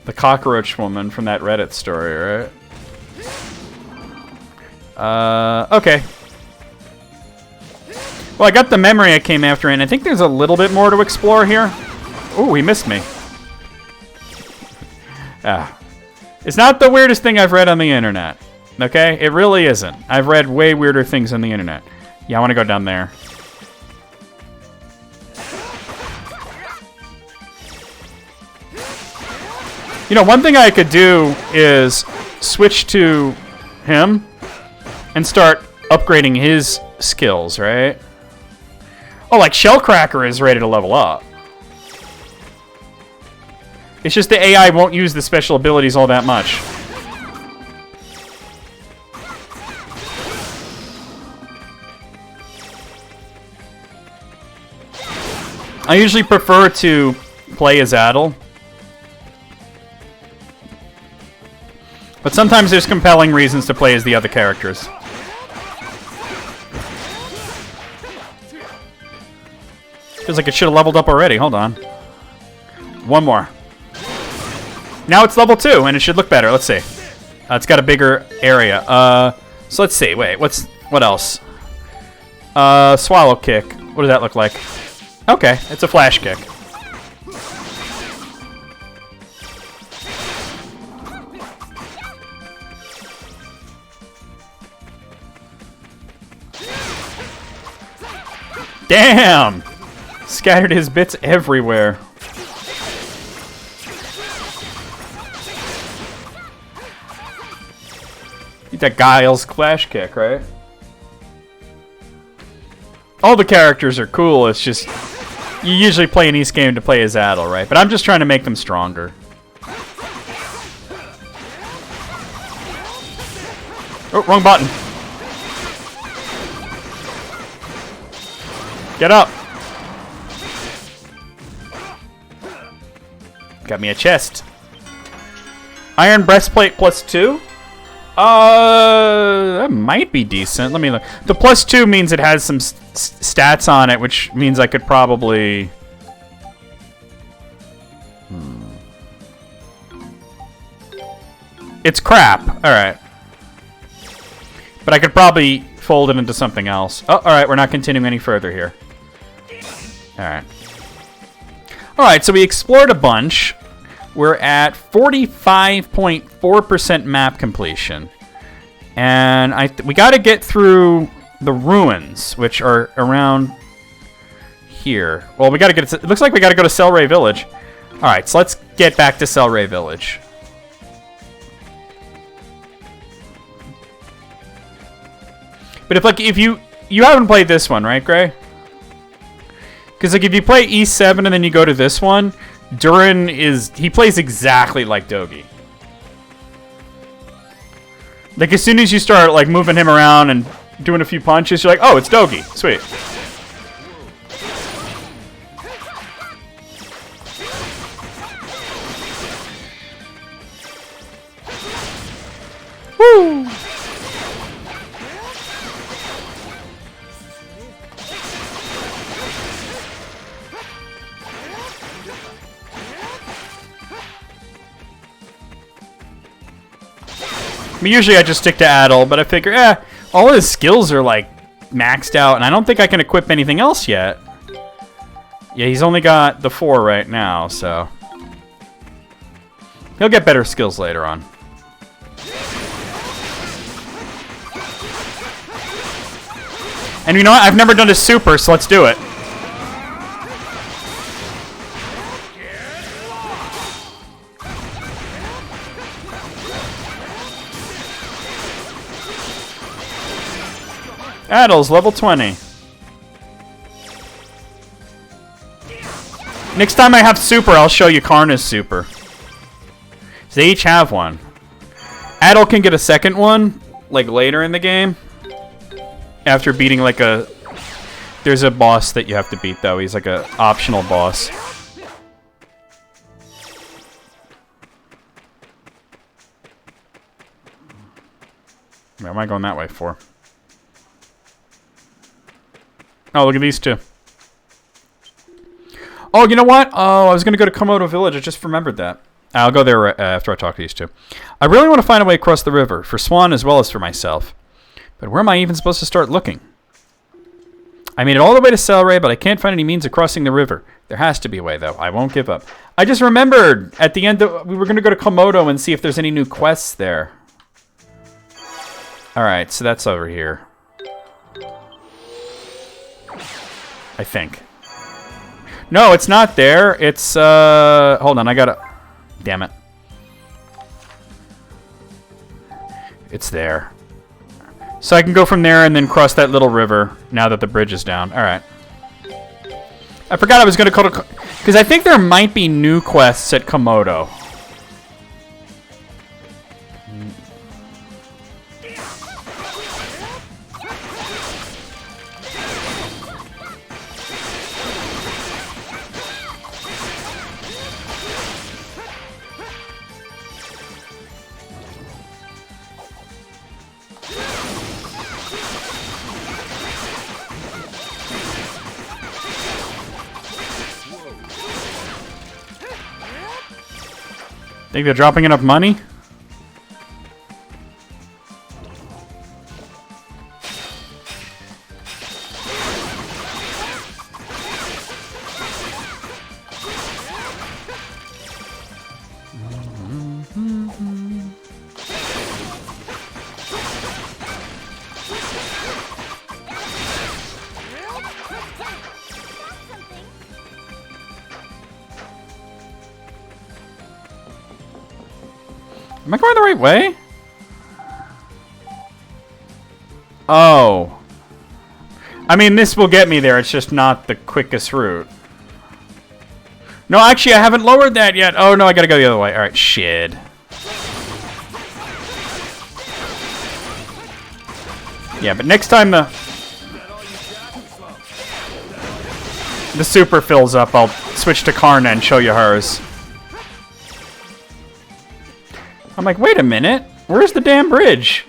the cockroach woman from that Reddit story, right? Okay. Well, I got the memory I came after, and I think there's a little bit more to explore here. Ooh, he missed me. Ah. It's not the weirdest thing I've read on the internet. Okay? It really isn't. I've read way weirder things on the internet. Yeah, I want to go down there. You know, one thing I could do is switch to him and start upgrading his skills, right? Oh, like Shellcracker is ready to level up. It's just the AI won't use the special abilities all that much. I usually prefer to play as Adel. But sometimes there's compelling reasons to play as the other characters. Feels like it should have leveled up already. Hold on. One more. Now it's level 2, and it should look better. Let's see. It's got a bigger area. So let's see. Wait, what else? Swallow kick. What does that look like? Okay, it's a flash kick. Damn! Scattered his bits everywhere. That Guile's flash kick, right? All the characters are cool, it's just... You usually play an East game to play as Adel, right? But I'm just trying to make them stronger. Oh, wrong button. Get up. Got me a chest. Iron breastplate +2? That might be decent. Let me look. The +2 means it has some stats on it, which means I could probably... It's crap. Alright. But I could probably fold it into something else. Oh, alright, we're not continuing any further here. Alright. Alright, so we explored a bunch. We're at 45.4% map completion. And we gotta get through the ruins, which are around here. Well, we gotta get... It looks like we gotta go to Celceta Village. Alright, so let's get back to Celceta Village. But if you haven't played this one, right, Gray? Because like if you play E7 and then you go to this one, Durin he plays exactly like Dogi. Like as soon as you start like moving him around and doing a few punches, you're like, oh, it's Dogi. Sweet. Woo! I mean, usually I just stick to Adel, but I figure, all his skills are like maxed out, and I don't think I can equip anything else yet. Yeah, he's only got the 4 right now, so he'll get better skills later on. And you know what? I've never done a super, so let's do it. Adel's level 20. Next time I have super, I'll show you Karna's super. They each have one. Adel can get a second one, like later in the game. After beating like a... There's a boss that you have to beat though. He's like a optional boss. Where am I going that way for? Oh, look at these two. Oh, you know what? Oh, I was going to go to Komodo Village. I just remembered that. I'll go there after I talk to these two. I really want to find a way across the river, for Swan as well as for myself. But where am I even supposed to start looking? I made it all the way to Celceta, but I can't find any means of crossing the river. There has to be a way, though. I won't give up. I just remembered at the end that we were going to go to Komodo and see if there's any new quests there. Alright, so that's over here. I think. No, it's not there. It's, hold on, I gotta... Damn it. It's there. So I can go from there and then cross that little river now that the bridge is down. Alright. I forgot I was gonna go to... Because I think there might be new quests at Komodo. Think they're dropping enough money? Am I going the right way? Oh. I mean, this will get me there. It's just not the quickest route. No, actually, I haven't lowered that yet. Oh, no, I gotta go the other way. All right, shit. Yeah, but next time the... the super fills up, I'll switch to Karna and show you hers. I'm like, wait a minute. Where's the damn bridge?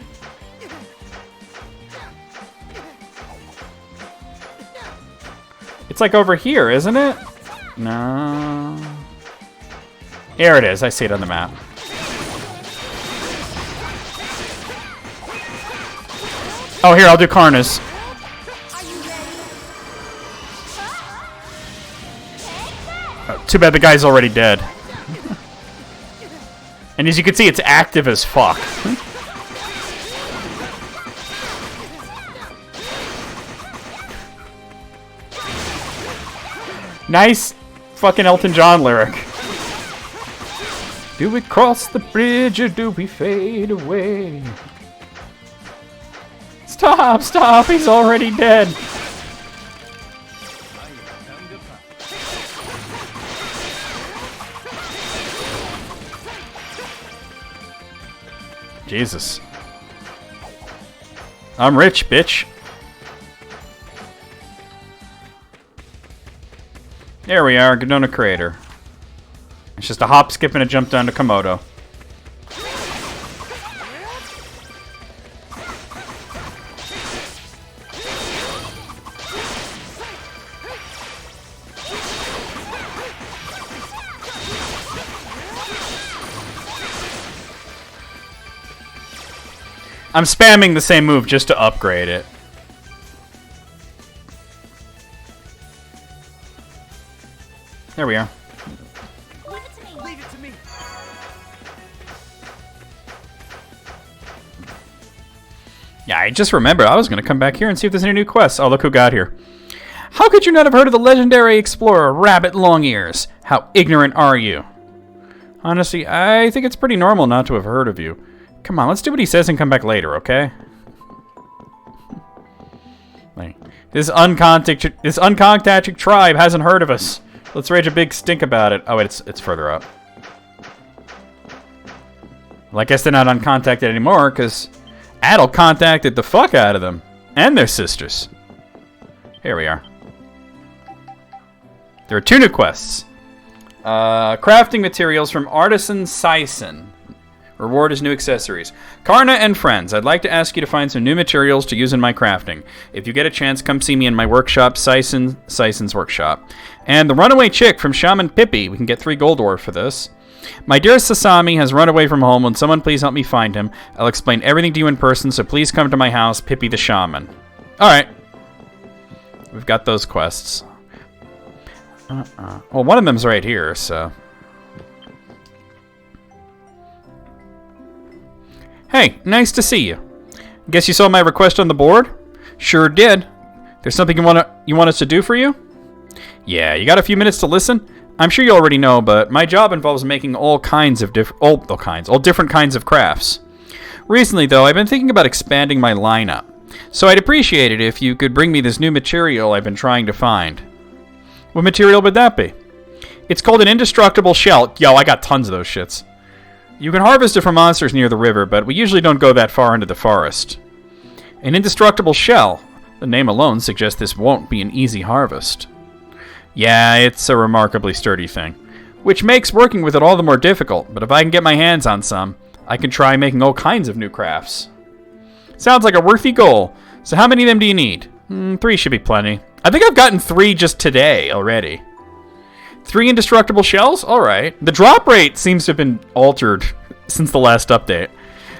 It's like over here, isn't it? No. Here it is. I see it on the map. Oh, here, I'll do Karna's. Oh, too bad the guy's already dead. And as you can see, it's active as fuck. Nice fucking Elton John lyric. Do we cross the bridge or do we fade away? Stop, stop, he's already dead. Jesus. I'm rich, bitch. There we are, Godona Crater. It's just a hop, skip, and a jump down to Komodo. I'm spamming the same move just to upgrade it. There we are. Leave it to me. Leave it to me. Yeah, I just remembered I was going to come back here and see if there's any new quests. Oh, look who got here. How could you not have heard of the legendary explorer Rabbit Longears? How ignorant are you? Honestly, I think it's pretty normal not to have heard of you. Come on, let's do what he says and come back later, okay? Like, this uncontacted tribe hasn't heard of us. Let's rage a big stink about it. Oh, wait, it's further up. Well, I guess they're not uncontacted anymore, because Adel contacted the fuck out of them. And their sisters. Here we are. There are 2 new quests. Crafting materials from Artisan Sison. Reward is new accessories. Karna and friends, I'd like to ask you to find some new materials to use in my crafting. If you get a chance, come see me in my workshop, Sison's workshop. And the runaway chick from Shaman Pippi, we can get 3 gold ore for this. My dearest Sasami has run away from home. Will someone please help me find him? I'll explain everything to you in person, so please come to my house, Pippi the Shaman. Alright. We've got those quests. Well, one of them's right here, so... Hey, nice to see you. Guess you saw my request on the board? Sure did. There's something you want us to do for you? Yeah, you got a few minutes to listen? I'm sure you already know, but my job involves making all different kinds of crafts. Recently, though, I've been thinking about expanding my lineup. So I'd appreciate it if you could bring me this new material I've been trying to find. What material would that be? It's called an indestructible shell. Yo, I got tons of those shits. You can harvest it from monsters near the river, but we usually don't go that far into the forest. An indestructible shell. The name alone suggests this won't be an easy harvest. Yeah, it's a remarkably sturdy thing, which makes working with it all the more difficult, but if I can get my hands on some, I can try making all kinds of new crafts. Sounds like a worthy goal. So how many of them do you need? 3 should be plenty. I think I've gotten 3 just today already. 3 indestructible shells? Alright. The drop rate seems to have been altered since the last update.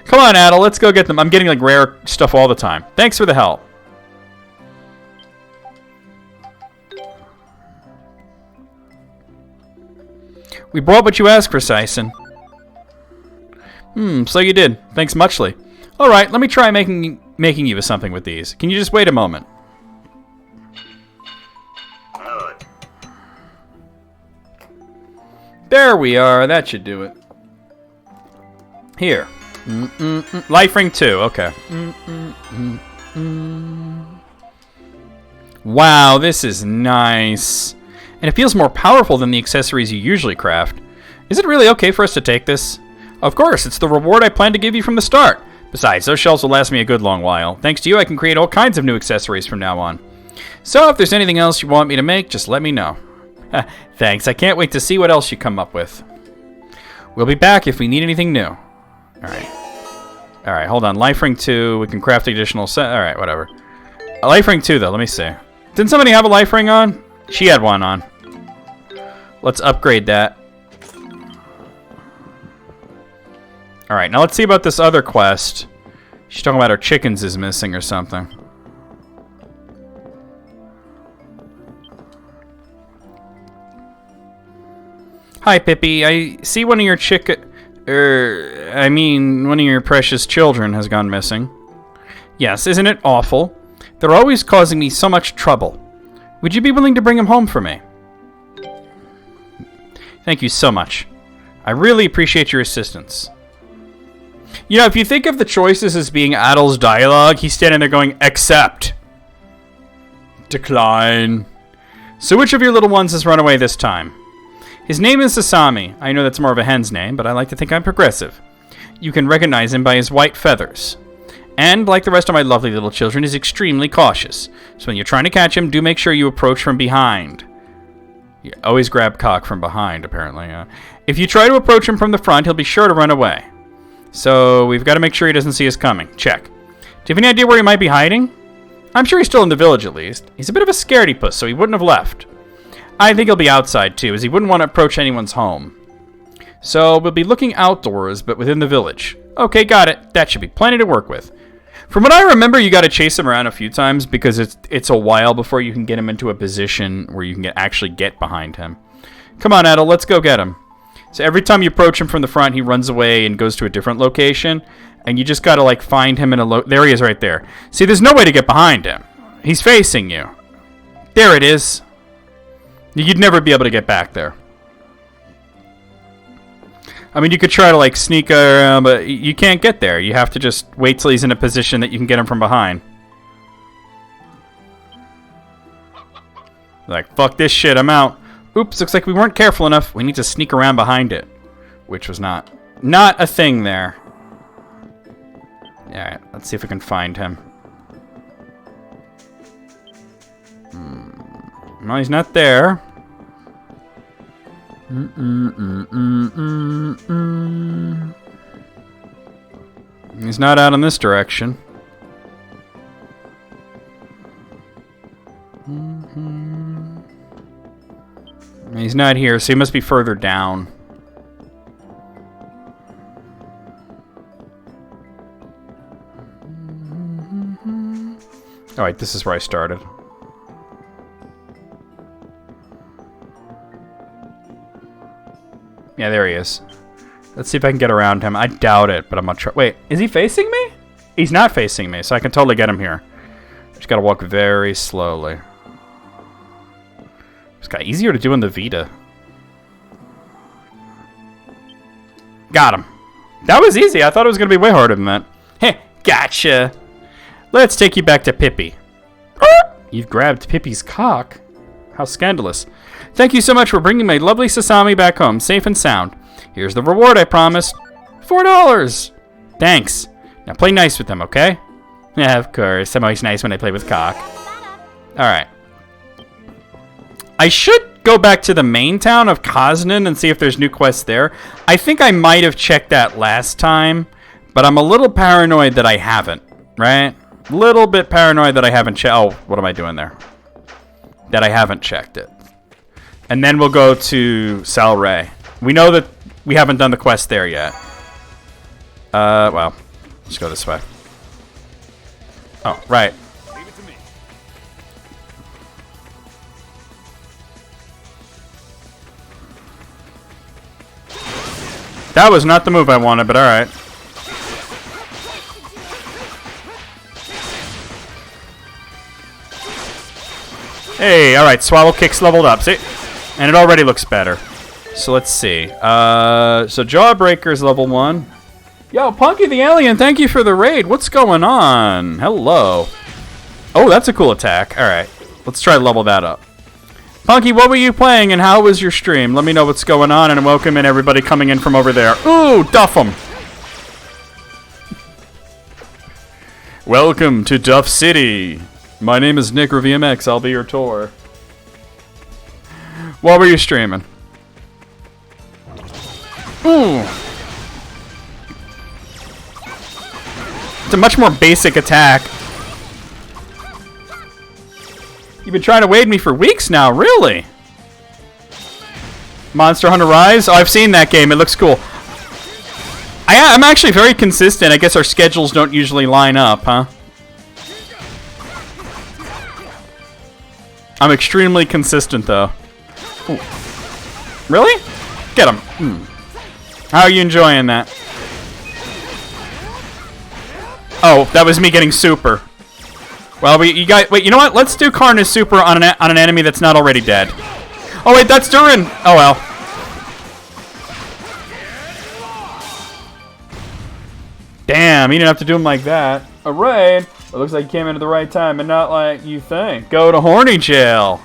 Come on, Adel, let's go get them. I'm getting like rare stuff all the time. Thanks for the help. We brought what you asked for, Sison. So you did. Thanks muchly. Alright, let me try making you something with these. Can you just wait a moment? There we are. That should do it. Here. Life ring 2. Okay. Wow, this is nice. And it feels more powerful than the accessories you usually craft. Is it really okay for us to take this? Of course, it's the reward I planned to give you from the start. Besides, those shells will last me a good long while. Thanks to you, I can create all kinds of new accessories from now on. So if there's anything else you want me to make, just let me know. Thanks, I can't wait to see what else you come up with. We'll be back if we need anything new. Alright, hold on. Life ring 2, we can craft additional set. Alright, whatever. A life ring 2, though, let me see. Didn't somebody have a life ring on? She had one on. Let's upgrade that. Alright, now let's see about this other quest. She's talking about her chickens is missing or something. Hi, Pippi. I see one of your one of your precious children has gone missing. Yes, isn't it awful? They're always causing me so much trouble. Would you be willing to bring him home for me? Thank you so much. I really appreciate your assistance. You know, if you think of the choices as being Adel's dialogue, he's standing there going, accept. Decline. So which of your little ones has run away this time? His name is Sasami. I know that's more of a hen's name, but I like to think I'm progressive. You can recognize him by his white feathers. And, like the rest of my lovely little children, is extremely cautious. So when you're trying to catch him, do make sure you approach from behind. You always grab cock from behind, apparently. If you try to approach him from the front, he'll be sure to run away. So we've got to make sure he doesn't see us coming. Check. Do you have any idea where he might be hiding? I'm sure he's still in the village, at least. He's a bit of a scaredy-puss, so he wouldn't have left. I think he'll be outside, too, as he wouldn't want to approach anyone's home. So we'll be looking outdoors, but within the village. Okay, got it. That should be plenty to work with. From what I remember, you got to chase him around a few times because it's a while before you can get him into a position where you can actually get behind him. Come on, Adel, let's go get him. So every time you approach him from the front, he runs away and goes to a different location, and you just got to, like, find him in a there he is right there. See, there's no way to get behind him. He's facing you. There it is. You'd never be able to get back there. I mean, you could try to, like, sneak around, but you can't get there. You have to just wait till he's in a position that you can get him from behind. Like, fuck this shit, I'm out. Oops, looks like we weren't careful enough. We need to sneak around behind it. Which was not a thing there. Alright, let's see if we can find him. No, he's not there. He's not out in this direction. He's not here, so he must be further down. Alright, this is where I started. Yeah, there he is. Let's see if I can get around him. I doubt it, but I'm gonna try. Wait, is he facing me? He's not facing me, so I can totally get him here. Just gotta walk very slowly. It's got easier to do in the Vita. Got him. That was easy. I thought it was gonna be way harder than that. Heh, gotcha. Let's take you back to Pippi. You've grabbed Pippi's cock? How scandalous. Thank you so much for bringing my lovely Sasami back home, safe and sound. Here's the reward I promised. $4! Thanks. Now play nice with them, okay? Yeah, of course. I'm always nice when I play with cock. Alright. I should go back to the main town of Kaznan and see if there's new quests there. I think I might have checked that last time, but I'm a little paranoid that I haven't, right? Little bit paranoid that I haven't checked. Oh, what am I doing there? That I haven't checked it. And then we'll go to Salray. We know that we haven't done the quest there yet. Well, let's go this way. Oh, right. Leave it to me. That was not the move I wanted, but alright. Hey, alright, Swallow Kick's leveled up, see? And it already looks better. So let's see. So Jawbreaker's level 1. Yo, Punky the Alien, thank you for the raid. What's going on? Hello. Oh, that's a cool attack. Alright, let's try to level that up. Punky, what were you playing and how was your stream? Let me know what's going on and welcome in everybody coming in from over there. Ooh, duff 'em. Welcome to Duff City. My name is Nick or VMX. I'll be your tour. What were you streaming? Ooh. It's a much more basic attack. You've been trying to wade me for weeks now, really? Monster Hunter Rise? Oh, I've seen that game. It looks cool. I'm actually very consistent. I guess our schedules don't usually line up, huh? I'm extremely consistent, though. Ooh. Really? Get him. How are you enjoying that? Oh, that was me getting super. Well, you guys, wait. You know what? Let's do Karna's super on an enemy that's not already dead. Oh wait, that's Durin. Oh well. Damn, you didn't have to do him like that. Alright. It looks like you came in at the right time, and not like you think. Go to horny jail.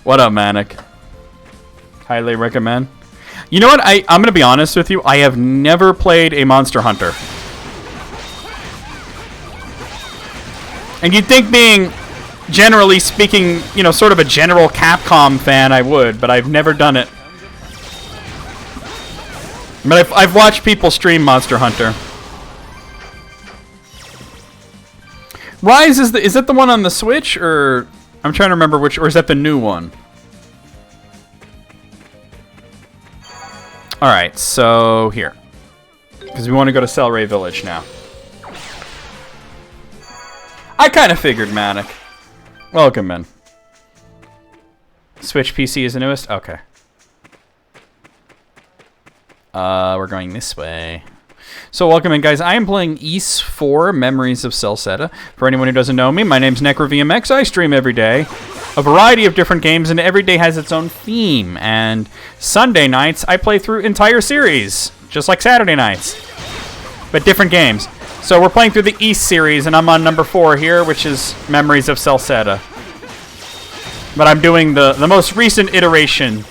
What up, Manic? Highly recommend. You know what? I'm gonna be honest with you. I have never played a Monster Hunter. And you'd think, being, generally speaking, you know, sort of a general Capcom fan, I would, but I've never done it. But I've watched people stream Monster Hunter. Rise is that the one on the Switch, or I'm trying to remember which, or is that the new one? All right, so here, because we want to go to Celeray Village now. I kind of figured, Manic. Welcome in. Switch PC is the newest? Okay. We're going this way. So welcome in, guys. I am playing Ys 4, Memories of Celceta. For anyone who doesn't know me, my name's NecroVMX. I stream every day. A variety of different games, and every day has its own theme. And Sunday nights, I play through entire series, just like Saturday nights. But different games. So we're playing through the Ys series, and I'm on number 4 here, which is Memories of Celceta. But I'm doing the most recent iteration,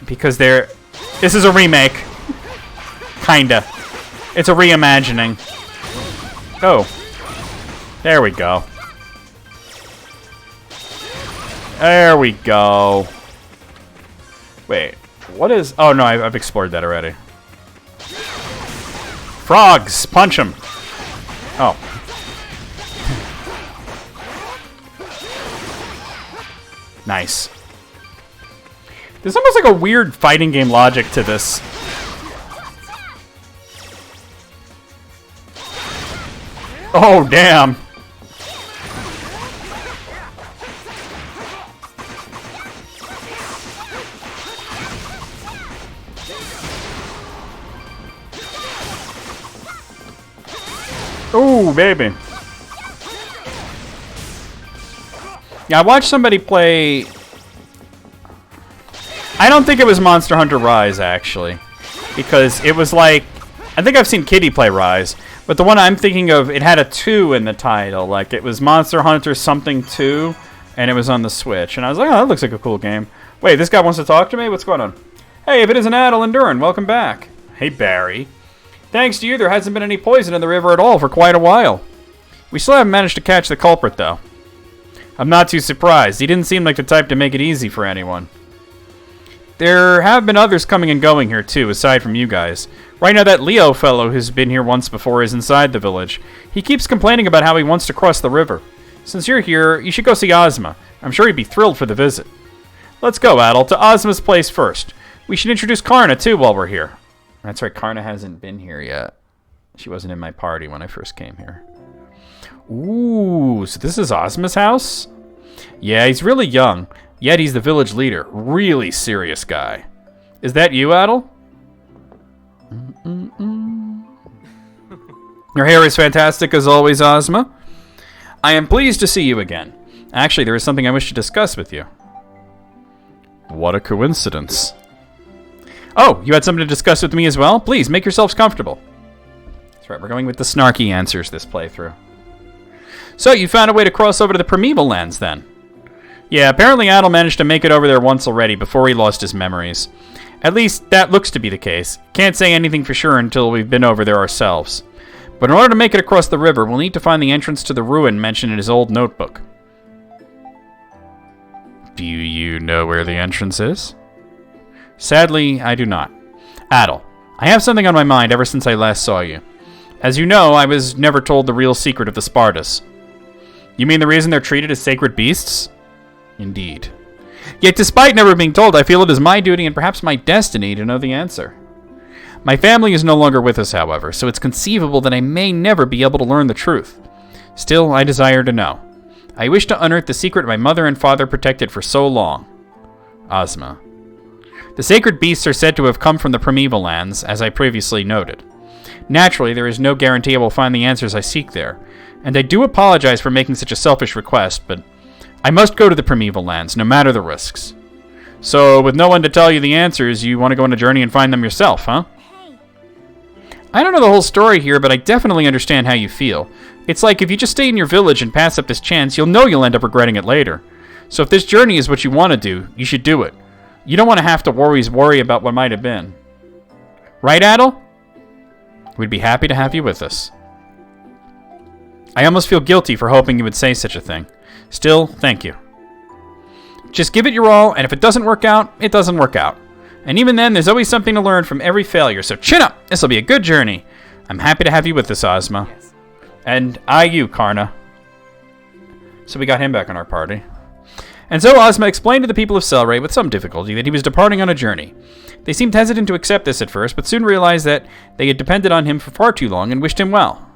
because this is a remake. Kinda. It's a reimagining. Oh. There we go. There we go. Wait. What is... Oh, no, I've explored that already. Frogs! Punch them! Oh. Nice. There's almost like a weird fighting game logic to this. Oh, damn. Ooh, baby. Yeah, I watched somebody play... I don't think it was Monster Hunter Rise, actually. Because it was like... I think I've seen Kitty play Rise. But the one I'm thinking of, it had a 2 in the title. Like, it was Monster Hunter something 2, and it was on the Switch. And I was like, oh, that looks like a cool game. Wait, this guy wants to talk to me? What's going on? Hey, if it isn't Adel and Durin, welcome back. Hey, Barry. Thanks to you, there hasn't been any poison in the river at all for quite a while. We still haven't managed to catch the culprit, though. I'm not too surprised. He didn't seem like the type to make it easy for anyone. There have been others coming and going here, too, aside from you guys. Right now, that Leo fellow who's been here once before is inside the village. He keeps complaining about how he wants to cross the river. Since you're here, you should go see Ozma. I'm sure he'd be thrilled for the visit. Let's go, Adel, to Ozma's place first. We should introduce Karna, too, while we're here. That's right, Karna hasn't been here yet. She wasn't in my party when I first came here. Ooh, so this is Ozma's house? Yeah, he's really young. Yet he's the village leader. Really serious guy. Is that you, Adel? Your hair is fantastic as always, Ozma. I am pleased to see you again. Actually, there is something I wish to discuss with you. What a coincidence. Oh, you had something to discuss with me as well? Please, make yourselves comfortable. That's right, we're going with the snarky answers this playthrough. So, you found a way to cross over to the Primeval Lands, then? Yeah, apparently Adel managed to make it over there once already before he lost his memories. At least, that looks to be the case. Can't say anything for sure until we've been over there ourselves. But in order to make it across the river, we'll need to find the entrance to the ruin mentioned in his old notebook. Do you know where the entrance is? Sadly, I do not. Adel, I have something on my mind ever since I last saw you. As you know, I was never told the real secret of the Spartas. You mean the reason they're treated as sacred beasts? Indeed. Yet despite never being told, I feel it is my duty and perhaps my destiny to know the answer. My family is no longer with us, however, so it's conceivable that I may never be able to learn the truth. Still, I desire to know. I wish to unearth the secret my mother and father protected for so long. Ozma. The sacred beasts are said to have come from the primeval lands, as I previously noted. Naturally, there is no guarantee I will find the answers I seek there, and I do apologize for making such a selfish request, but I must go to the primeval lands, no matter the risks. So, with no one to tell you the answers, you want to go on a journey and find them yourself, huh? I don't know the whole story here, but I definitely understand how you feel. It's like if you just stay in your village and pass up this chance, you'll know you'll end up regretting it later. So if this journey is what you want to do, you should do it. You don't want to have to worry about what might have been. Right, Adel? We'd be happy to have you with us. I almost feel guilty for hoping you would say such a thing. Still, thank you. Just give it your all, and if it doesn't work out, it doesn't work out. And even then, there's always something to learn from every failure, so chin up! This'll be a good journey. I'm happy to have you with us, Ozma. Yes. And you, Karna. So we got him back on our party. And so Ozma explained to the people of Selray with some difficulty that he was departing on a journey. They seemed hesitant to accept this at first, but soon realized that they had depended on him for far too long and wished him well.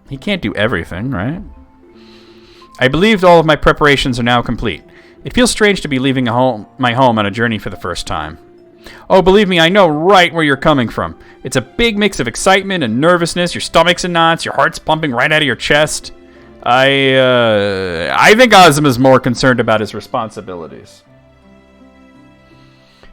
He can't do everything, right? I believe all of my preparations are now complete. It feels strange to be leaving my home on a journey for the first time. Oh, believe me, I know right where you're coming from. It's a big mix of excitement and nervousness, your stomach's in knots, your heart's pumping right out of your chest. I think Ozma's more concerned about his responsibilities.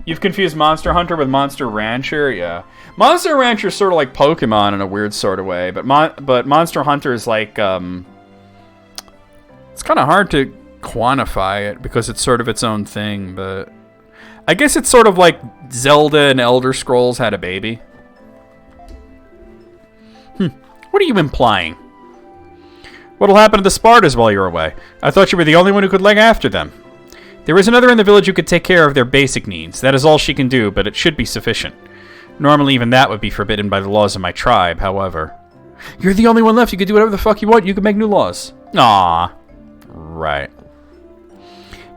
You've confused Monster Hunter with Monster Rancher? Yeah. Monster Rancher is sort of like Pokemon in a weird sort of way, but Monster Hunter is like, it's kind of hard to quantify it because it's sort of its own thing, but I guess it's sort of like Zelda and Elder Scrolls had a baby. What are you implying? What'll happen to the Spartas while you're away? I thought you were the only one who could look after them. There is another in the village who could take care of their basic needs. That is all she can do, but it should be sufficient. Normally, even that would be forbidden by the laws of my tribe, however. You're the only one left. You could do whatever the fuck you want. You could make new laws. Aww. Right.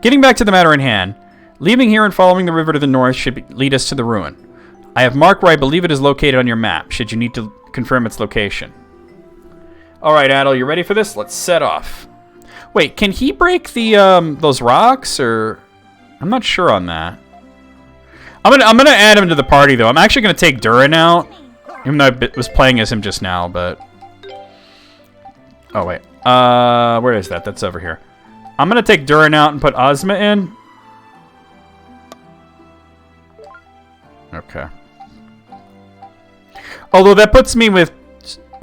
Getting back to the matter in hand, leaving here and following the river to the north should lead us to the ruin. I have marked where I believe it is located on your map, should you need to confirm its location. Alright, Adel, you ready for this? Let's set off. Wait, can he break the, those rocks, or... I'm not sure on that. I'm gonna add him to the party, though. I'm actually gonna take Durin out, even though I was playing as him just now, but... Oh, wait. Where is that? That's over here. I'm gonna take Durin out and put Ozma in. Okay. Although that puts me with /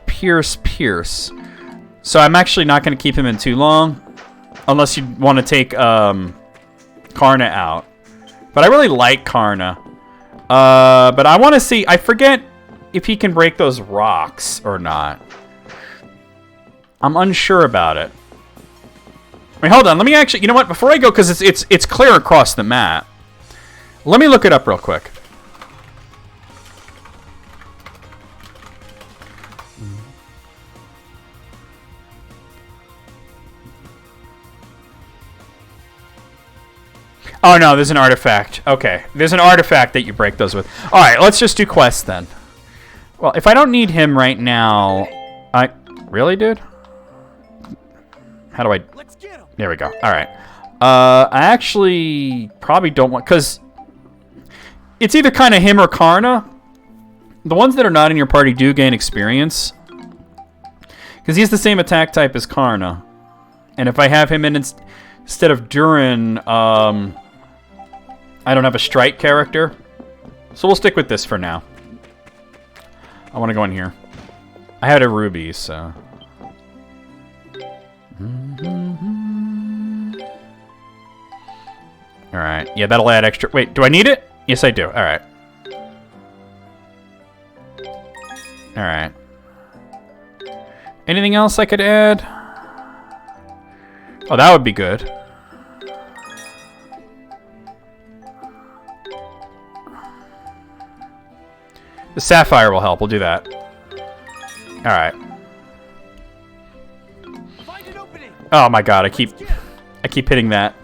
Pierce. So I'm actually not going to keep him in too long. Unless you want to take Karna out. But I really like Karna. But I want to see... I forget if he can break those rocks or not. I'm unsure about it. Wait, hold on. Let me actually... You know what? Before I go, because it's clear across the map. Let me look it up real quick. Oh, no, there's an artifact. Okay, there's an artifact that you break those with. All right, let's just do quests then. Well, if I don't need him right now... Really, dude? How do I... Let's get him. There we go. All right. I actually probably don't want... Because it's either kind of him or Karna. The ones that are not in your party do gain experience. Because he's the same attack type as Karna. And if I have him in instead of Durin, I don't have a strike character. So we'll stick with this for now. I want to go in here. I had a ruby, so... Alright. Yeah, that'll add extra... Wait, do I need it? Yes, I do. Alright. Alright. Anything else I could add? Oh, that would be good. The sapphire will help. We'll do that. All right. Find an opening. Oh my god, I keep hitting that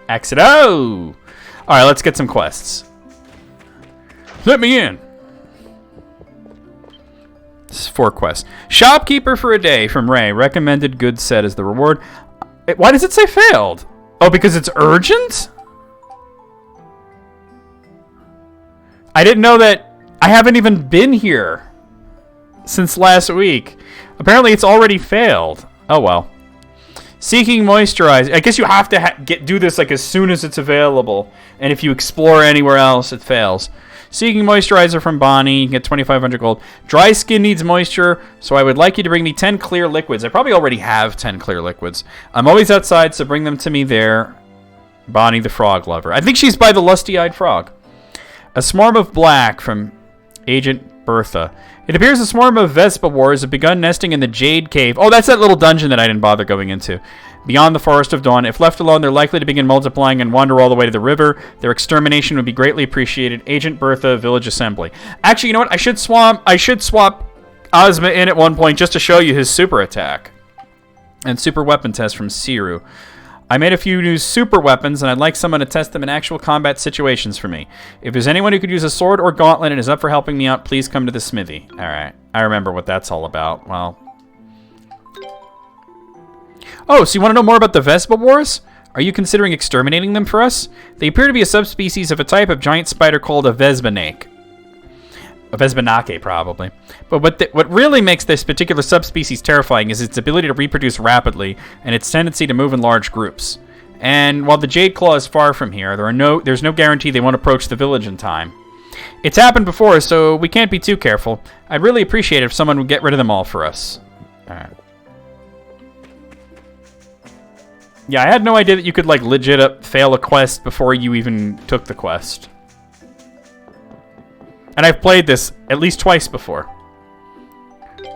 exit. Oh! All right, let's get some quests. Let me in. This is 4 quests. Shopkeeper for a day from Ray. Recommended good set as the reward. Why does it say failed? Oh, because it's urgent? I didn't know that. I haven't even been here since last week. Apparently, it's already failed. Oh, well. Seeking moisturize. I guess you have to do this like as soon as it's available. And if you explore anywhere else, it fails. Seeking moisturizer from Bonnie. You can get 2,500 gold. Dry skin needs moisture, so I would like you to bring me 10 clear liquids. I probably already have 10 clear liquids. I'm always outside, so bring them to me there. Bonnie the frog lover. I think she's by the lusty-eyed frog. A swarm of black from Agent Bertha. It appears a swarm of Vespa wars have begun nesting in the Jade Cave. Oh, that's that little dungeon that I didn't bother going into. Beyond the Forest of Dawn. If left alone, they're likely to begin multiplying and wander all the way to the river. Their extermination would be greatly appreciated. Agent Bertha, Village Assembly. Actually, you know what? I should swap Ozma in at one point just to show you his super attack. And super weapon test from Siru. I made a few new super weapons, and I'd like someone to test them in actual combat situations for me. If there's anyone who could use a sword or gauntlet and is up for helping me out, please come to the smithy. Alright, I remember what that's all about. Well. Oh, so you want to know more about the Vespa Wars? Are you considering exterminating them for us? They appear to be a subspecies of a type of giant spider called a Vespanake. A Vespanake, probably. But what really makes this particular subspecies terrifying is its ability to reproduce rapidly and its tendency to move in large groups. And while the Jade Claw is far from here, there's no guarantee they won't approach the village in time. It's happened before, so we can't be too careful. I'd really appreciate it if someone would get rid of them all for us. Alright. Yeah, I had no idea that you could, like, legit fail a quest before you even took the quest. And I've played this at least twice before.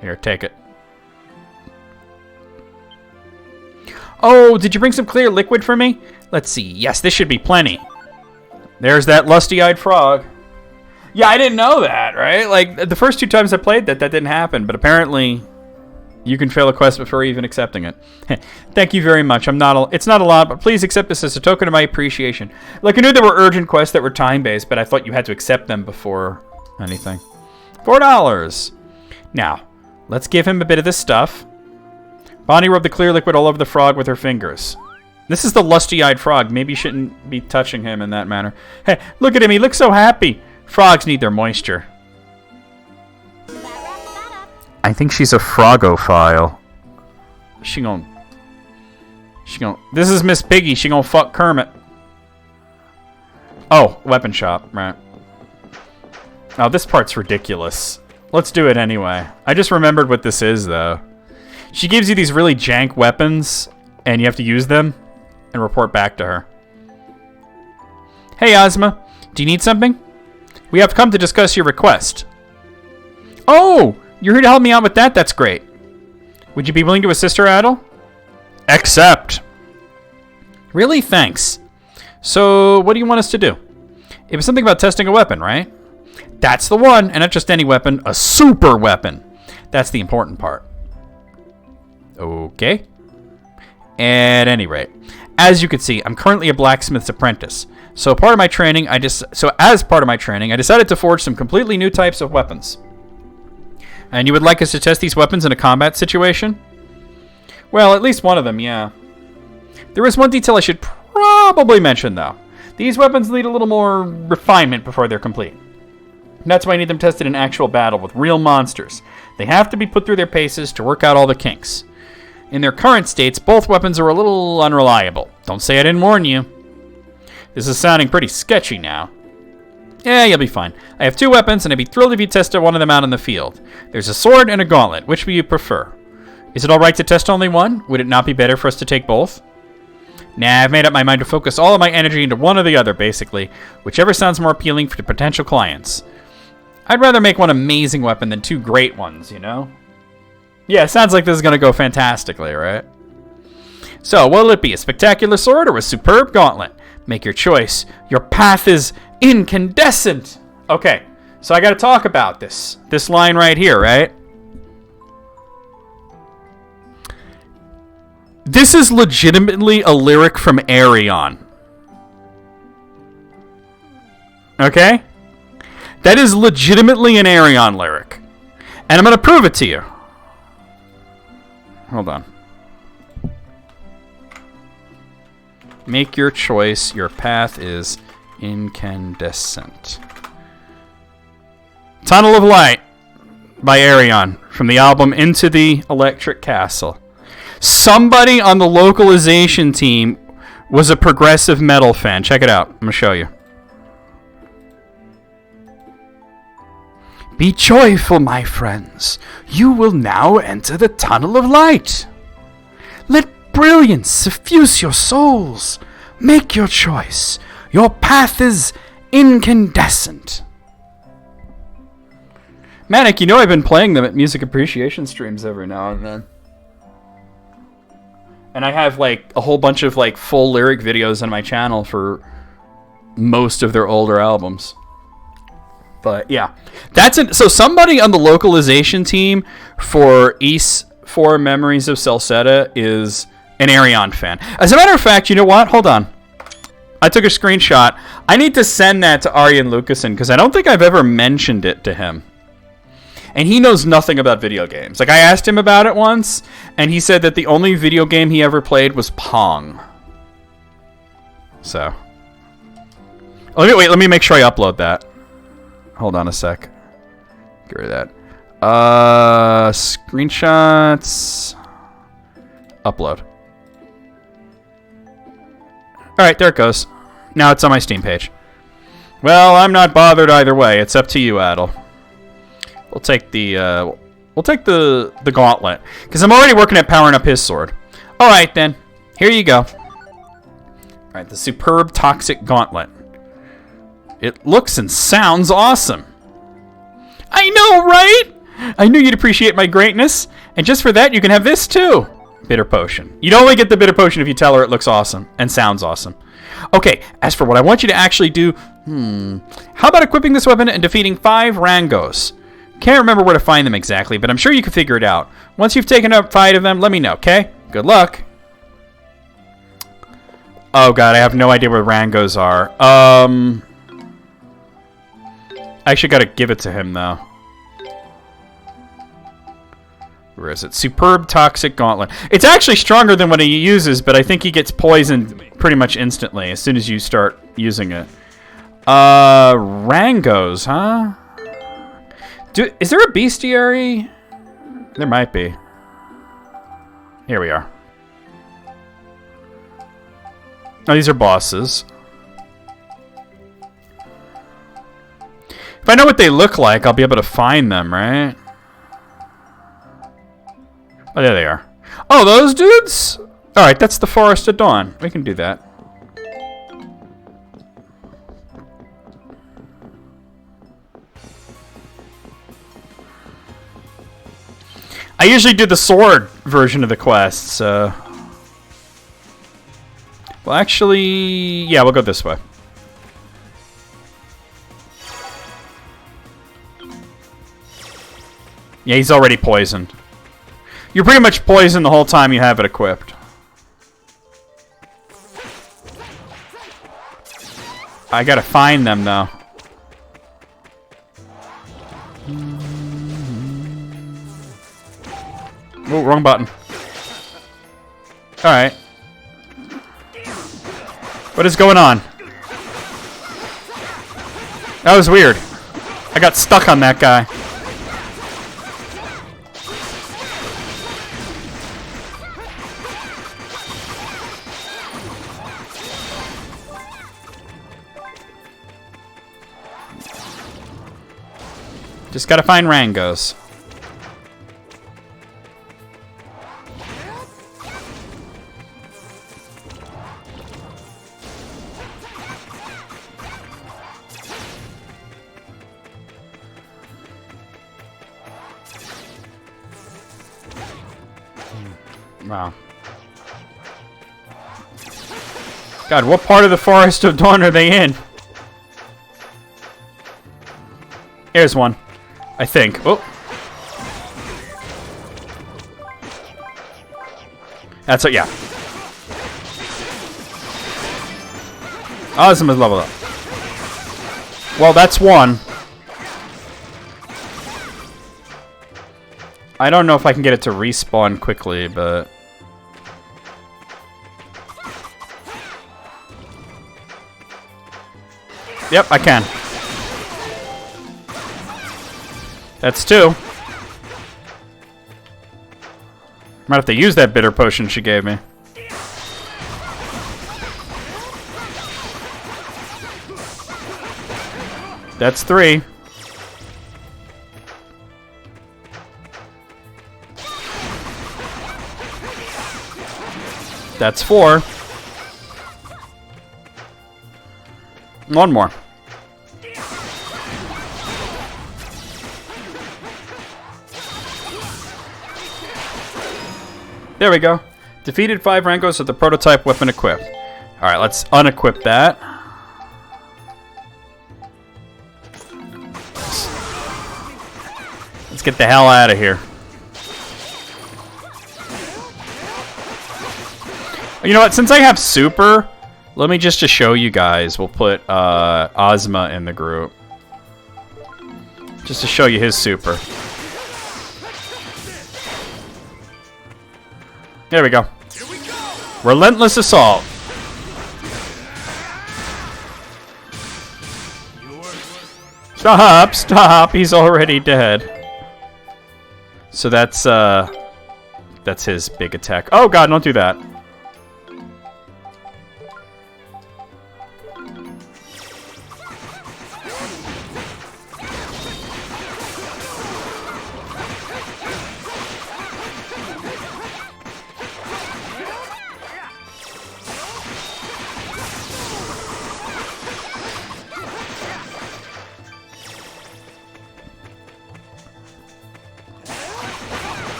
Here, take it. Oh, did you bring some clear liquid for me? Let's see. Yes, this should be plenty. There's that lusty-eyed frog. Yeah, I didn't know that, right? Like, the first 2 times I played that didn't happen. But apparently, you can fail a quest before even accepting it. Thank you very much. It's not a lot, but please accept this as a token of my appreciation. Like, I knew there were urgent quests that were time-based, but I thought you had to accept them before anything. $4. Now, let's give him a bit of this stuff. Bonnie rubbed the clear liquid all over the frog with her fingers. This is the lusty-eyed frog. Maybe you shouldn't be touching him in that manner. Hey, look at him. He looks so happy. Frogs need their moisture. I think she's a frogophile. She gon'... This is Miss Piggy. She gon' fuck Kermit. Oh, weapon shop. Right. Oh, this part's ridiculous. Let's do it anyway. I just remembered what this is, though. She gives you these really jank weapons, and you have to use them and report back to her. Hey, Ozma. Do you need something? We have come to discuss your request. Oh! You're here to help me out with that? That's great. Would you be willing to assist her, Adel? Accept. Really? Thanks. So, what do you want us to do? It was something about testing a weapon, right? That's the one, and not just any weapon, a super weapon. That's the important part. Okay. At any rate, as you can see, I'm currently a blacksmith's apprentice. So as part of my training, I decided to forge some completely new types of weapons. And you would like us to test these weapons in a combat situation? Well, at least one of them, yeah. There is one detail I should probably mention, though. These weapons need a little more refinement before they're complete. That's why I need them tested in actual battle with real monsters. They have to be put through their paces to work out all the kinks. In their current states, both weapons are a little unreliable. Don't say I didn't warn you. This is sounding pretty sketchy now. Yeah, you'll be fine. I have 2 weapons, and I'd be thrilled if you tested one of them out in the field. There's a sword and a gauntlet. Which would you prefer? Is it alright to test only one? Would it not be better for us to take both? Nah, I've made up my mind to focus all of my energy into one or the other, basically. Whichever sounds more appealing for the potential clients. I'd rather make one amazing weapon than 2 great ones, you know? Yeah, sounds like this is going to go fantastically, right? So, what'll it be? A spectacular sword or a superb gauntlet? Make your choice. Your path is incandescent. Okay, so I got to talk about this. This line right here, right? This is legitimately a lyric from Arion. Okay? That is legitimately an Arion lyric. And I'm going to prove it to you. Hold on. Make your choice. Your path is incandescent. Tunnel of Light by Arion from the album Into the Electric Castle. Somebody on the localization team was a progressive metal fan. Check it out. I'm going to show you. Be joyful, my friends. You will now enter the Tunnel of Light. Let brilliance suffuse your souls. Make your choice. Your path is incandescent. Manic, you know I've been playing them at music appreciation streams every now and then. And I have like a whole bunch of like full lyric videos on my channel for most of their older albums. But yeah, so somebody on the localization team for East 4 Memories of Celceta is an Arion fan. As a matter of fact, you know what? Hold on. I took a screenshot. I need to send that to Arjen Lucassen because I don't think I've ever mentioned it to him. And he knows nothing about video games. Like, I asked him about it once, and he said that the only video game he ever played was Pong. So. Let me make sure I upload that. Hold on a sec. Get rid of that. Screenshots. Upload. Alright, there it goes. Now it's on my Steam page. Well, I'm not bothered either way. It's up to you, Adel. We'll take the gauntlet. Because I'm already working at powering up his sword. Alright then. Here you go. Alright, the superb toxic gauntlet. It looks and sounds awesome. I know, right? I knew you'd appreciate my greatness. And just for that, you can have this too. Bitter potion. You'd only get the bitter potion if you tell her it looks awesome and sounds awesome. Okay, as for what I want you to actually do, how about equipping this weapon and defeating 5 Rangos? Can't remember where to find them exactly, but I'm sure you can figure it out. Once you've taken up 5 of them, let me know, okay? Good luck. Oh god, I have no idea where Rangos are. I actually gotta give it to him, though. Where is it? Superb Toxic Gauntlet. It's actually stronger than what he uses, but I think he gets poisoned pretty much instantly as soon as you start using it. Rangos, huh? Is there a bestiary? There might be. Here we are. Oh, these are bosses. If I know what they look like, I'll be able to find them, right? Oh, there they are. Oh, those dudes? Alright, that's the Forest of Dawn. We can do that. I usually do the sword version of the quest, so... Well, actually... Yeah, we'll go this way. Yeah, he's already poisoned. You're pretty much poisoned the whole time you have it equipped. I gotta find them, though. Oh, wrong button. Alright. What is going on? That was weird. I got stuck on that guy. Just gotta find Rangos. Wow. God, what part of the Forest of Dawn are they in? Here's one. I think. Oh. That's it, yeah. Ozma's level up. Well, that's one. I don't know if I can get it to respawn quickly, but... Yep, I can. That's two. Might have to use that bitter potion she gave me. That's three. That's four. One more. There we go. Defeated 5 Rankos with the prototype weapon equipped. Alright, let's unequip that. Let's get the hell out of here. You know what? Since I have super, let me just to show you guys, we'll put Ozma in the group. Just to show you his super. There we go. Relentless Assault. Stop, stop. He's already dead. So that's his big attack. Oh god, don't do that.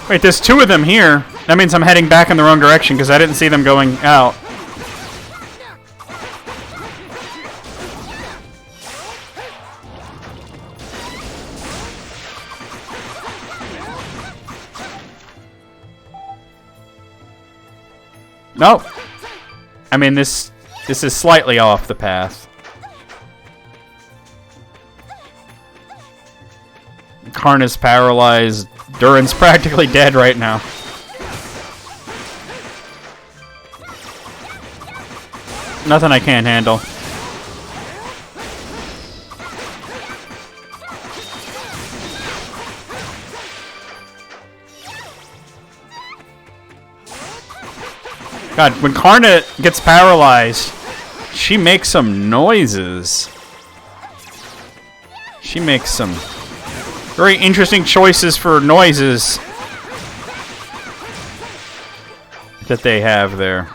Wait, there's two of them here. That means I'm heading back in the wrong direction because I didn't see them going out. No. I mean, this is slightly off the path. Karna's paralyzed. Durin's practically dead right now. Nothing I can't handle. God, when Karna gets paralyzed, she makes some noises. She makes some very interesting choices for noises that they have there.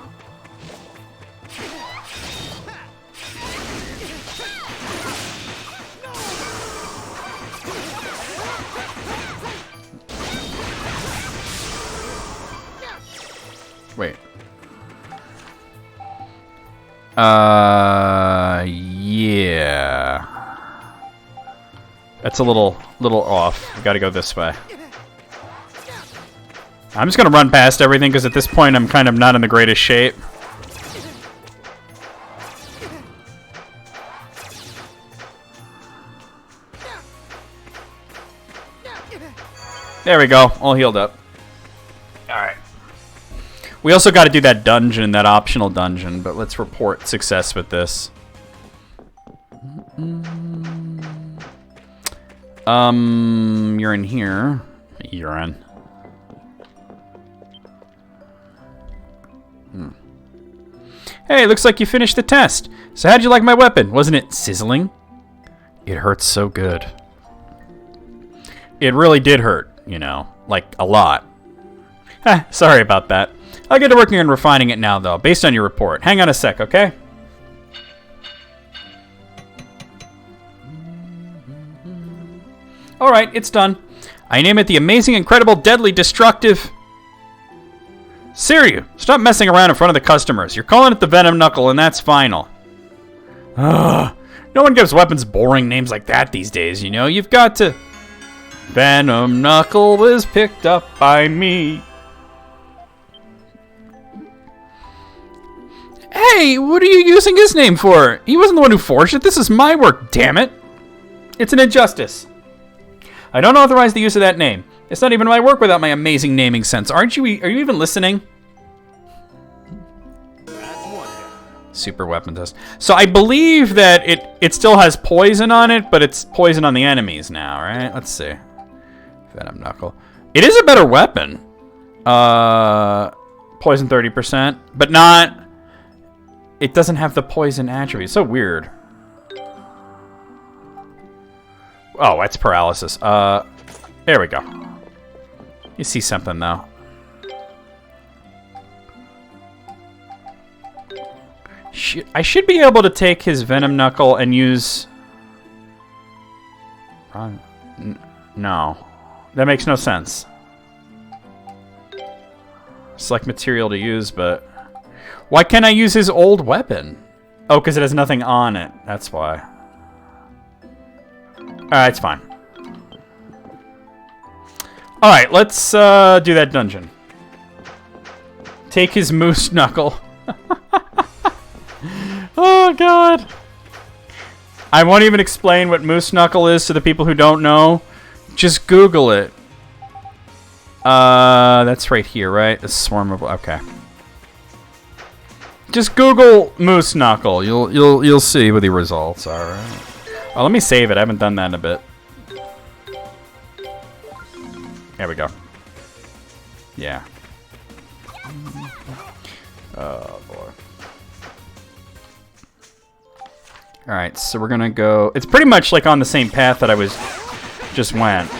Wait. Yeah. That's a little off. We gotta go this way. I'm just gonna run past everything because at this point I'm kind of not in the greatest shape. There we go. All healed up. Alright. We also got to do that dungeon, that optional dungeon, but let's report success with this. You're in here. You're in. Hey, looks like you finished the test. So how'd you like my weapon? Wasn't it sizzling? It hurts so good. It really did hurt, you know, like a lot. Sorry about that. I'll get to working on refining it now, though, based on your report. Hang on a sec, okay? Alright, it's done. I name it the Amazing, Incredible, Deadly, Destructive... Siryu, stop messing around in front of the customers. You're calling it the Venom Knuckle, and that's final. Ugh. No one gives weapons boring names like that these days, you know? You've got to... Venom Knuckle was picked up by me. Hey, what are you using his name for? He wasn't the one who forged it. This is my work, damn it. It's an injustice. I don't authorize the use of that name. It's not even my work without my amazing naming sense. Are you even listening? Super weapon test. So I believe that it still has poison on it, but it's poison on the enemies now, right? Let's see. Venom Knuckle. It is a better weapon. Poison 30%, but not... It doesn't have the poison attribute. So weird. Oh, that's paralysis. There we go. You see something, though. I should be able to take his Venom Knuckle and use... No. That makes no sense. Select material to use, but... Why can't I use his old weapon? Oh, because it has nothing on it. That's why. Alright, it's fine. Alright, let's do that dungeon. Take his moose knuckle. Oh, God. I won't even explain what moose knuckle is to the people who don't know. Just Google it. That's right here, right? A swarm of... Okay. Just Google moose knuckle. You'll see what the results are. Right? Oh, let me save it. I haven't done that in a bit. There we go. Yeah. Oh, boy. Alright, so we're gonna go... It's pretty much like on the same path that I was... just went.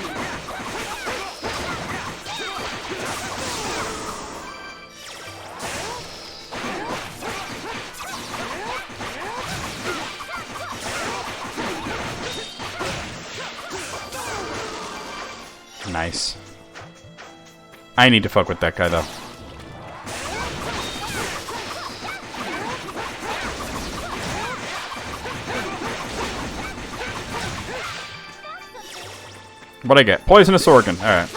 Nice. I need to fuck with that guy, though. What'd I get? Poisonous organ. Alright.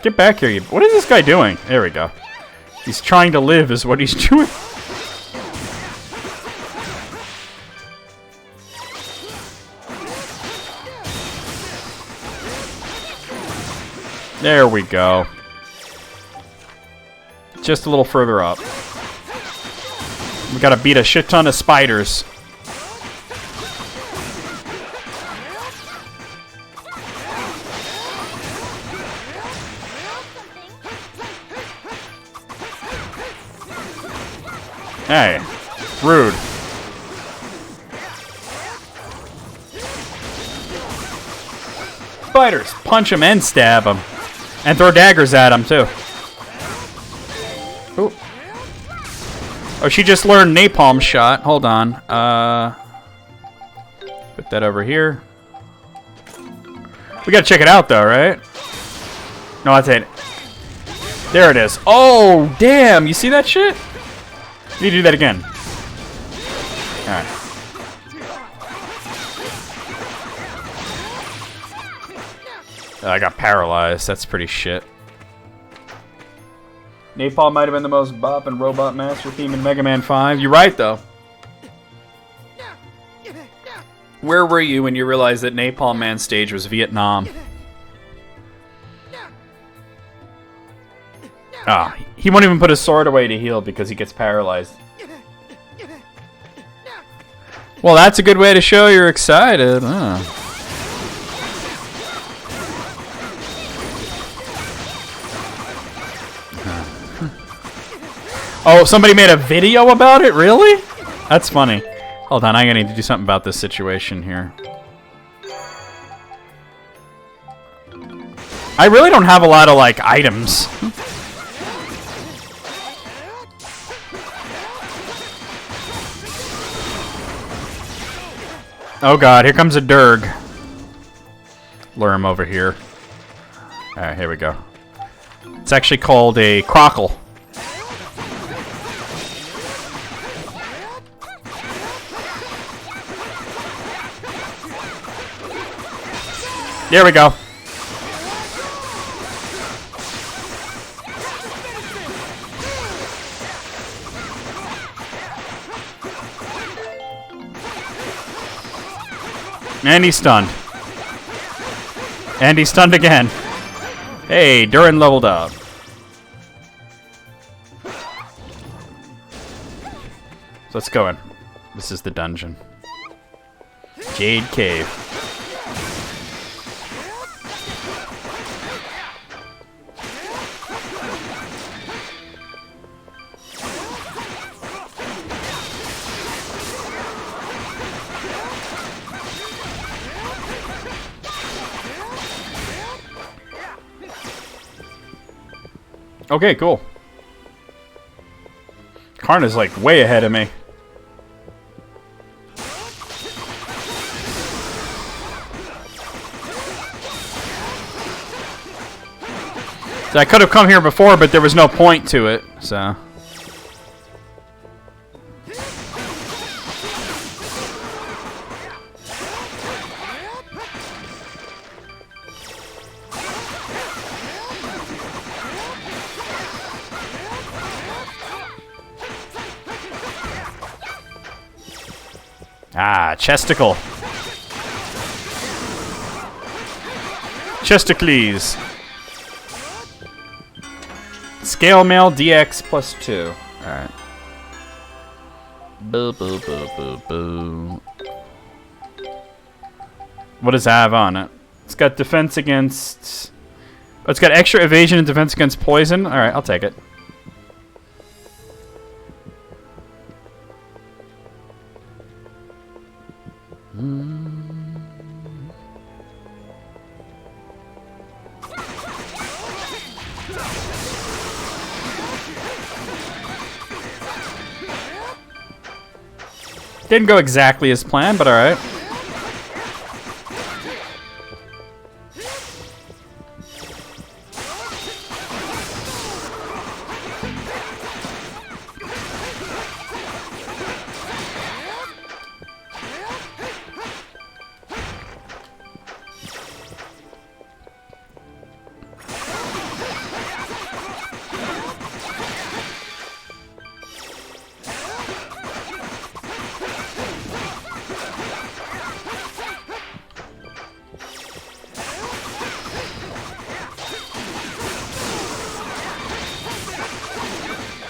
Get back here, you... What is this guy doing? There we go. He's trying to live is what he's doing. There we go. Just a little further up. We gotta beat a shit ton of spiders. Hey, rude. Spiders, punch him and stab him. And throw daggers at him, too. Ooh. Oh, she just learned napalm shot. Hold on. Put that over here. We gotta check it out, though, right? No, that's it. There it is. Oh, damn. You see that shit? You need to do that again. Alright. I got paralyzed. That's pretty shit. Napalm might have been the most bop and robot master theme in Mega Man 5. You're right, though. Where were you when you realized that Napalm Man's stage was Vietnam? Ah, he won't even put his sword away to heal because he gets paralyzed. Well, that's a good way to show you're excited. Oh, somebody made a video about it? Really? That's funny. Hold on, I'm gonna need to do something about this situation here. I really don't have a lot of, like, items. Oh god, here comes a Durg. Lure him over here. Alright, here we go. It's actually called a Crockle. There we go. And he's stunned. And he's stunned again. Hey, Durin leveled up. So let's go in. This is the dungeon. Jade Cave. Okay, cool. Karna's like way ahead of me. So I could have come here before, but there was no point to it, so. Ah, Chesticle. Chesticles. Scale mail DX +2. Alright. Boo, boo, boo, boo, boo. What does it have on it? It's got defense against... Oh, it's got extra evasion and defense against poison? Alright, I'll take it. Didn't go exactly as planned, but alright.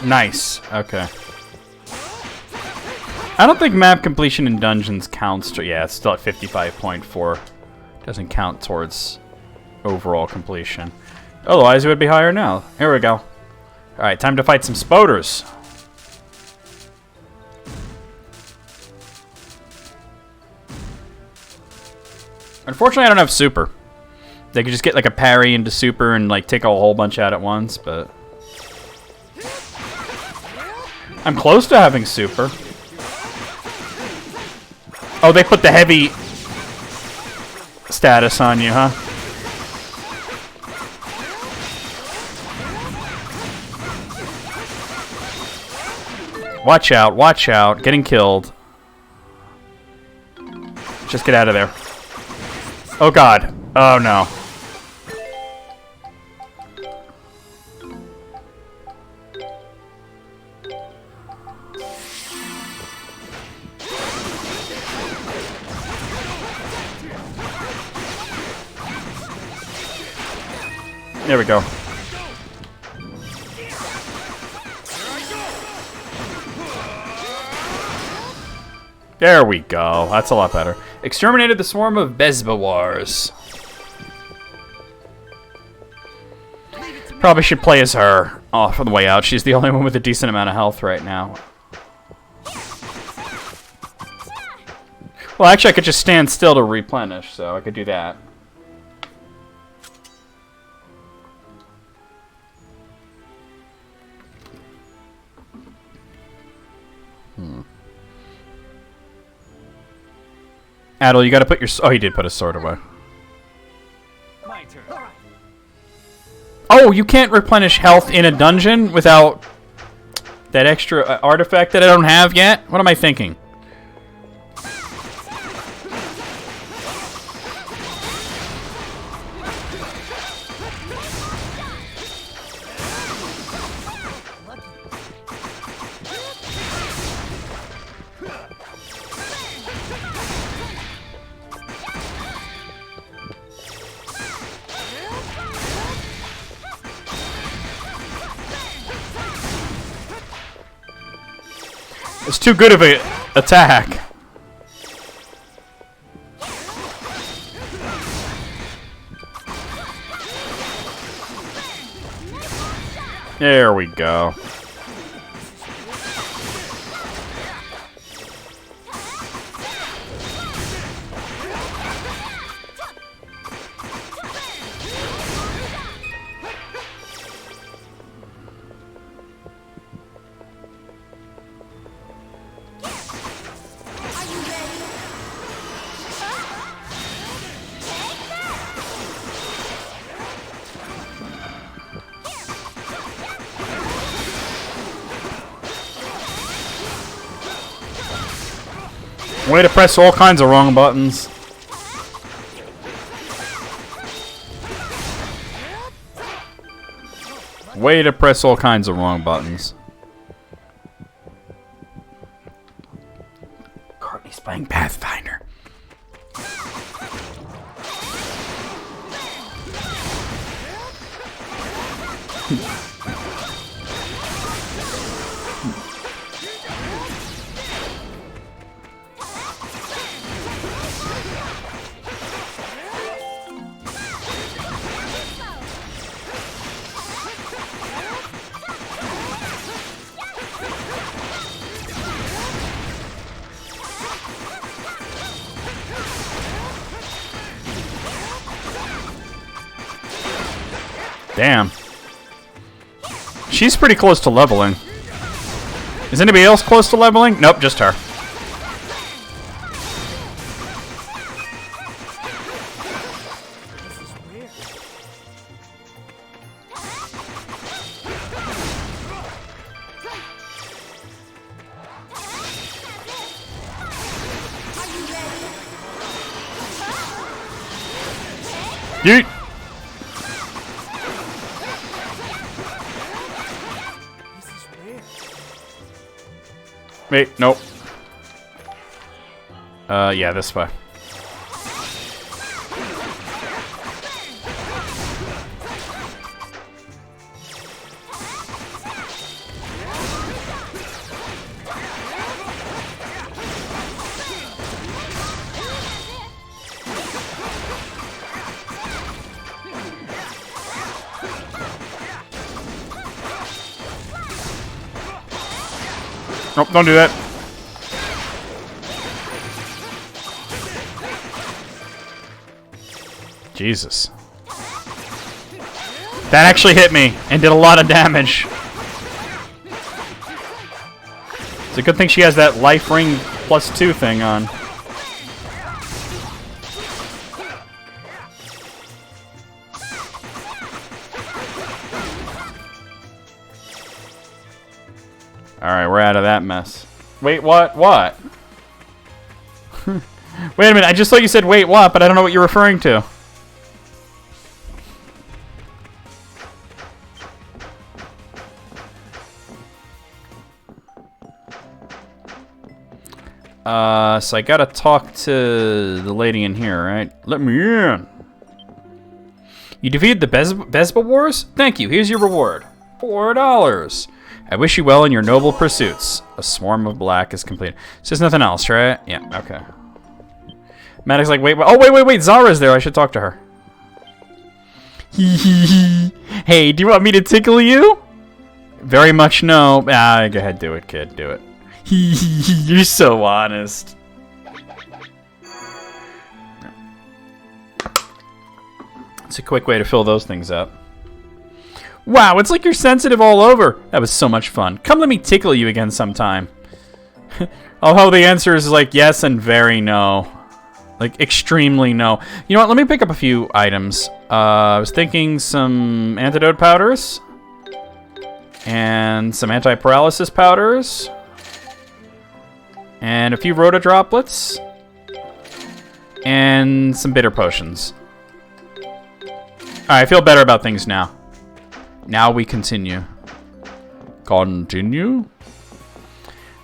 Nice. Okay. I don't think map completion in dungeons counts. Yeah, it's still at 55.4. Doesn't count towards overall completion. Otherwise, it would be higher now. Here we go. Alright, time to fight some spoders. Unfortunately, I don't have super. They could just get like a parry into super and like take a whole bunch out at once, but... I'm close to having super. Oh, they put the heavy status on you, huh? Watch out, watch out. Getting killed. Just get out of there. Oh god. Oh no. There we go. There we go. That's a lot better. Exterminated the swarm of Bezbawars. Probably should play as her off on the way out. She's the only one with a decent amount of health right now. Well, actually, I could just stand still to replenish, so I could do that. Adel, you gotta put your... Oh, he did put his sword away. My turn. Oh, you can't replenish health in a dungeon without that extra artifact that I don't have yet? What am I thinking? It's too good of an attack. There we go. Way to press all kinds of wrong buttons. Way to press all kinds of wrong buttons. Courtney's playing Pathfinder. Damn. She's pretty close to leveling. Is anybody else close to leveling? Nope, just her. Yeet. Wait, nope. Yeah, this way. Nope, don't do that. Jesus. That actually hit me and did a lot of damage. It's a good thing she has that life ring +2 thing on. Alright, we're out of that mess. Wait, what? What? Wait a minute, I just thought you said wait, what, but I don't know what you're referring to. So I gotta talk to the lady in here, right? Let me in! You defeated the Bezba Wars? Thank you. Here's your reward. $4. I wish you well in your noble pursuits. A swarm of black is complete. So there's nothing else, right? Yeah, okay. Maddox like, wait. Oh, wait. Zara's there. I should talk to her. Hey, do you want me to tickle you? Very much no. Go ahead, do it, kid. Do it. You're so honest. It's a quick way to fill those things up. Wow, it's like you're sensitive all over. That was so much fun. Come let me tickle you again sometime. Although the answer is like yes and very no. Like extremely no. You know what, let me pick up a few items. I was thinking some antidote powders. And some anti-paralysis powders. And a few rhoda droplets. And some bitter potions. Alright, I feel better about things now. Now we continue. Continue?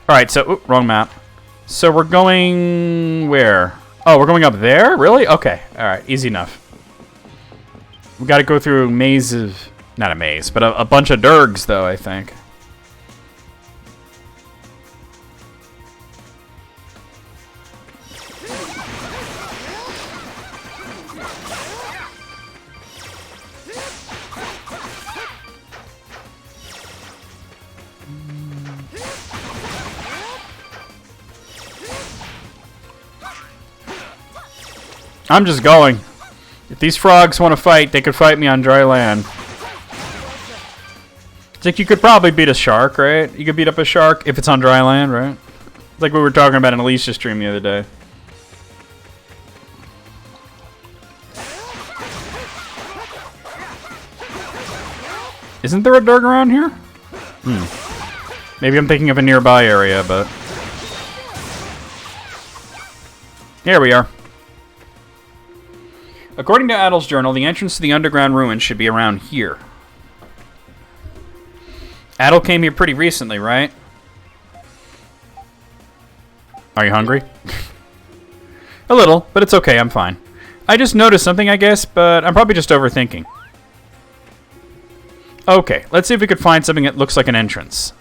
Alright, so... wrong map. So we're going... where? Oh, we're going up there? Really? Okay. Alright, easy enough. We gotta go through a maze of... not a maze, but a bunch of dergs, though, I think. I'm just going. If these frogs want to fight, they could fight me on dry land. It's like you could probably beat a shark, right? You could beat up a shark if it's on dry land, right? It's like we were talking about in Alicia's stream the other day. Isn't there a Durg around here? Maybe I'm thinking of a nearby area, but... here we are. According to Adel's journal, the entrance to the underground ruins should be around here. Adel came here pretty recently, right? Are you hungry? A little, but it's okay, I'm fine. I just noticed something, I guess, but I'm probably just overthinking. Okay, let's see if we could find something that looks like an entrance.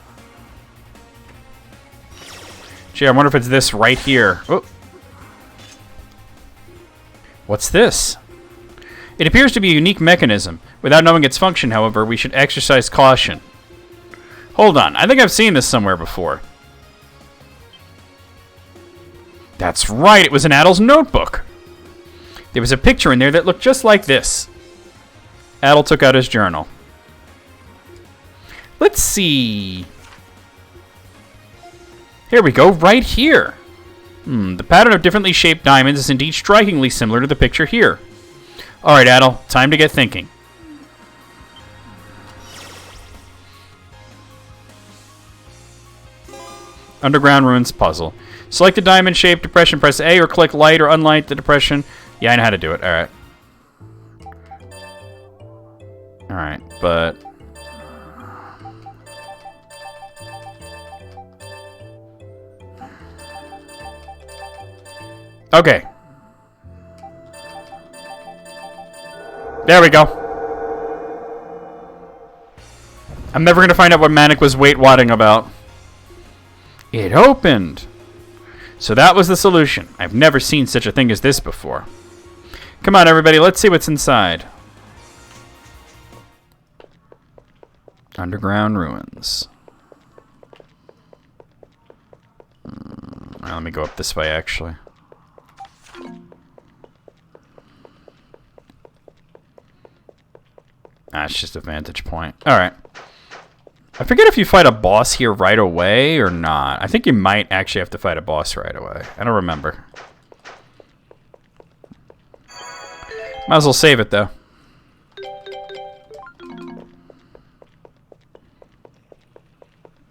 Gee, I wonder if it's this right here. Oh. What's this? It appears to be a unique mechanism. Without knowing its function, however, we should exercise caution. Hold on, I think I've seen this somewhere before. That's right, it was in Adel's notebook. There was a picture in there that looked just like this. Adel took out his journal. Let's see. Here we go, right here. The pattern of differently shaped diamonds is indeed strikingly similar to the picture here. Alright, Adel, time to get thinking. Underground Ruins puzzle. Select the diamond-shaped depression, press A, or click light or unlight the depression. Yeah, I know how to do it. Alright. Alright, but... okay. There we go. I'm never going to find out what Manic was wait-wadding about. It opened. So that was the solution. I've never seen such a thing as this before. Come on, everybody. Let's see what's inside. Underground Ruins. Let me go up this way, actually. It's just a vantage point. Alright. I forget if you fight a boss here right away or not. I think you might actually have to fight a boss right away. I don't remember. Might as well save it, though.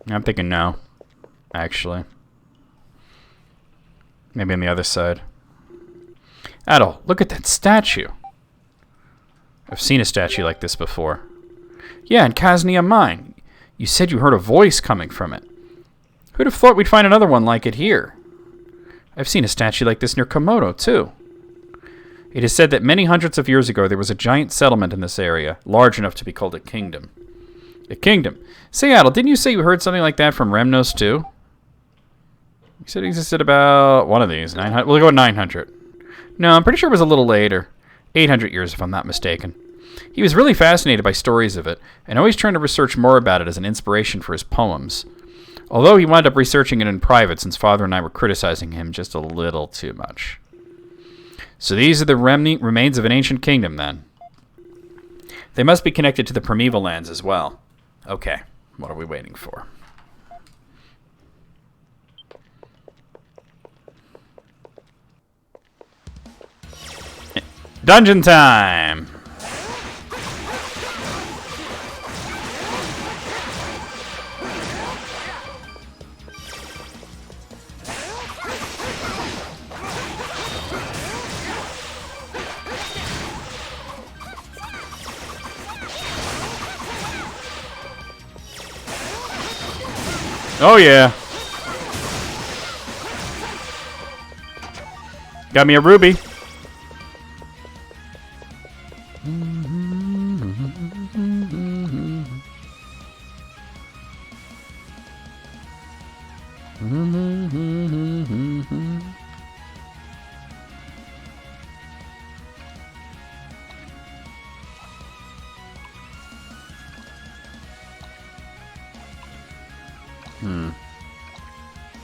I'm thinking no, actually. Maybe on the other side. Adel, look at that statue. I've seen a statue like this before. Yeah, in Kaznia Mine. You said you heard a voice coming from it. Who'd have thought we'd find another one like it here? I've seen a statue like this near Komodo, too. It is said that many hundreds of years ago there was a giant settlement in this area, large enough to be called a kingdom. A kingdom. Seattle, didn't you say you heard something like that from Remnos too? You said it existed about one of these. 900. We'll go with 900. No, I'm pretty sure it was a little later. 800 years, if I'm not mistaken. He was really fascinated by stories of it, and always trying to research more about it as an inspiration for his poems. Although he wound up researching it in private since Father and I were criticizing him just a little too much. So these are the remains of an ancient kingdom, then. They must be connected to the primeval lands as well. Okay, what are we waiting for? Dungeon time! Oh yeah. Got me a ruby.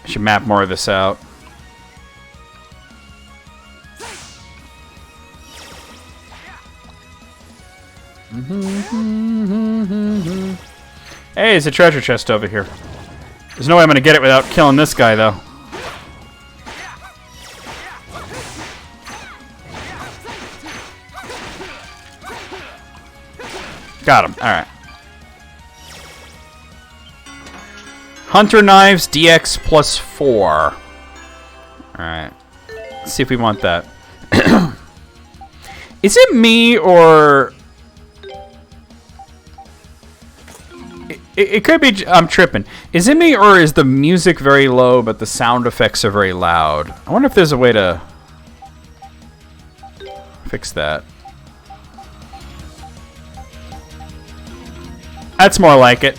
I should map more of this out. Hey, there's a treasure chest over here. There's no way I'm gonna get it without killing this guy, though. Got him. Alright. Hunter Knives DX plus 4. Alright. Let's see if we want that. Is it me or... It could be I'm tripping. Is it me or is the music very low but the sound effects are very loud? I wonder if there's a way to fix that. That's more like it.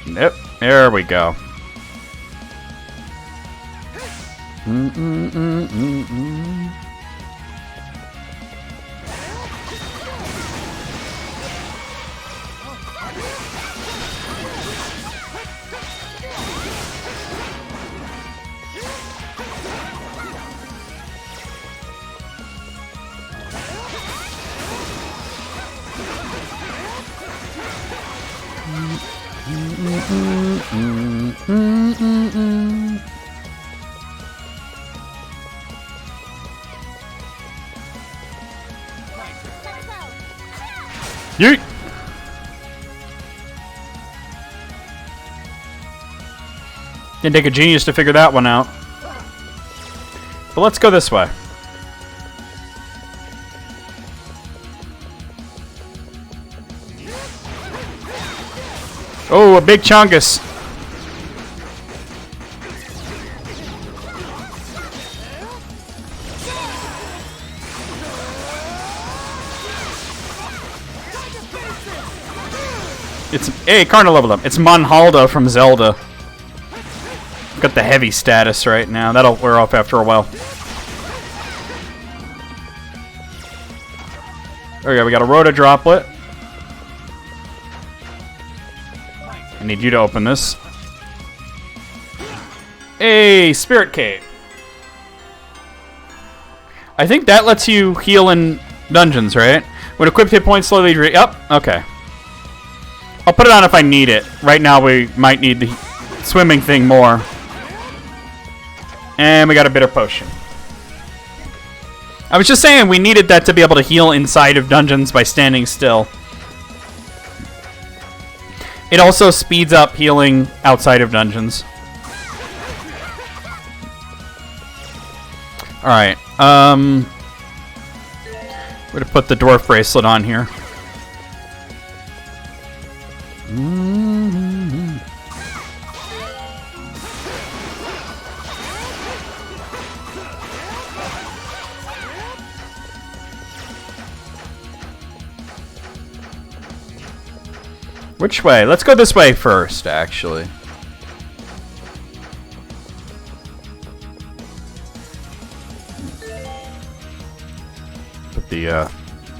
Yep, there we go. Yeet! Didn't take a genius to figure that one out. But let's go this way. Oh, a big chungus. Hey, Cardinal leveled up. It's Monhalda from Zelda. Got the heavy status right now. That'll wear off after a while. There we go. We got a Rhoda droplet. I need you to open this. Hey, Spirit Cave. I think that lets you heal in dungeons, right? When equipped, hit points slowly. Yep. Okay. I'll put it on if I need it. Right now, we might need the swimming thing more. And we got a bitter potion. I was just saying we needed that to be able to heal inside of dungeons by standing still. It also speeds up healing outside of dungeons. Alright. We're gonna put the dwarf bracelet on here. Which way? Let's go this way first, actually. Put the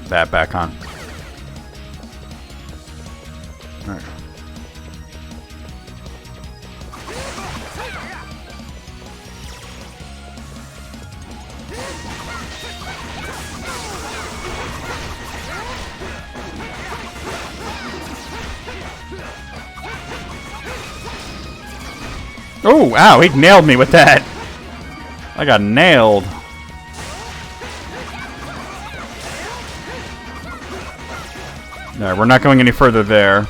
that back on. All right. Oh, wow, he nailed me with that. I got nailed. No, we're not going any further there.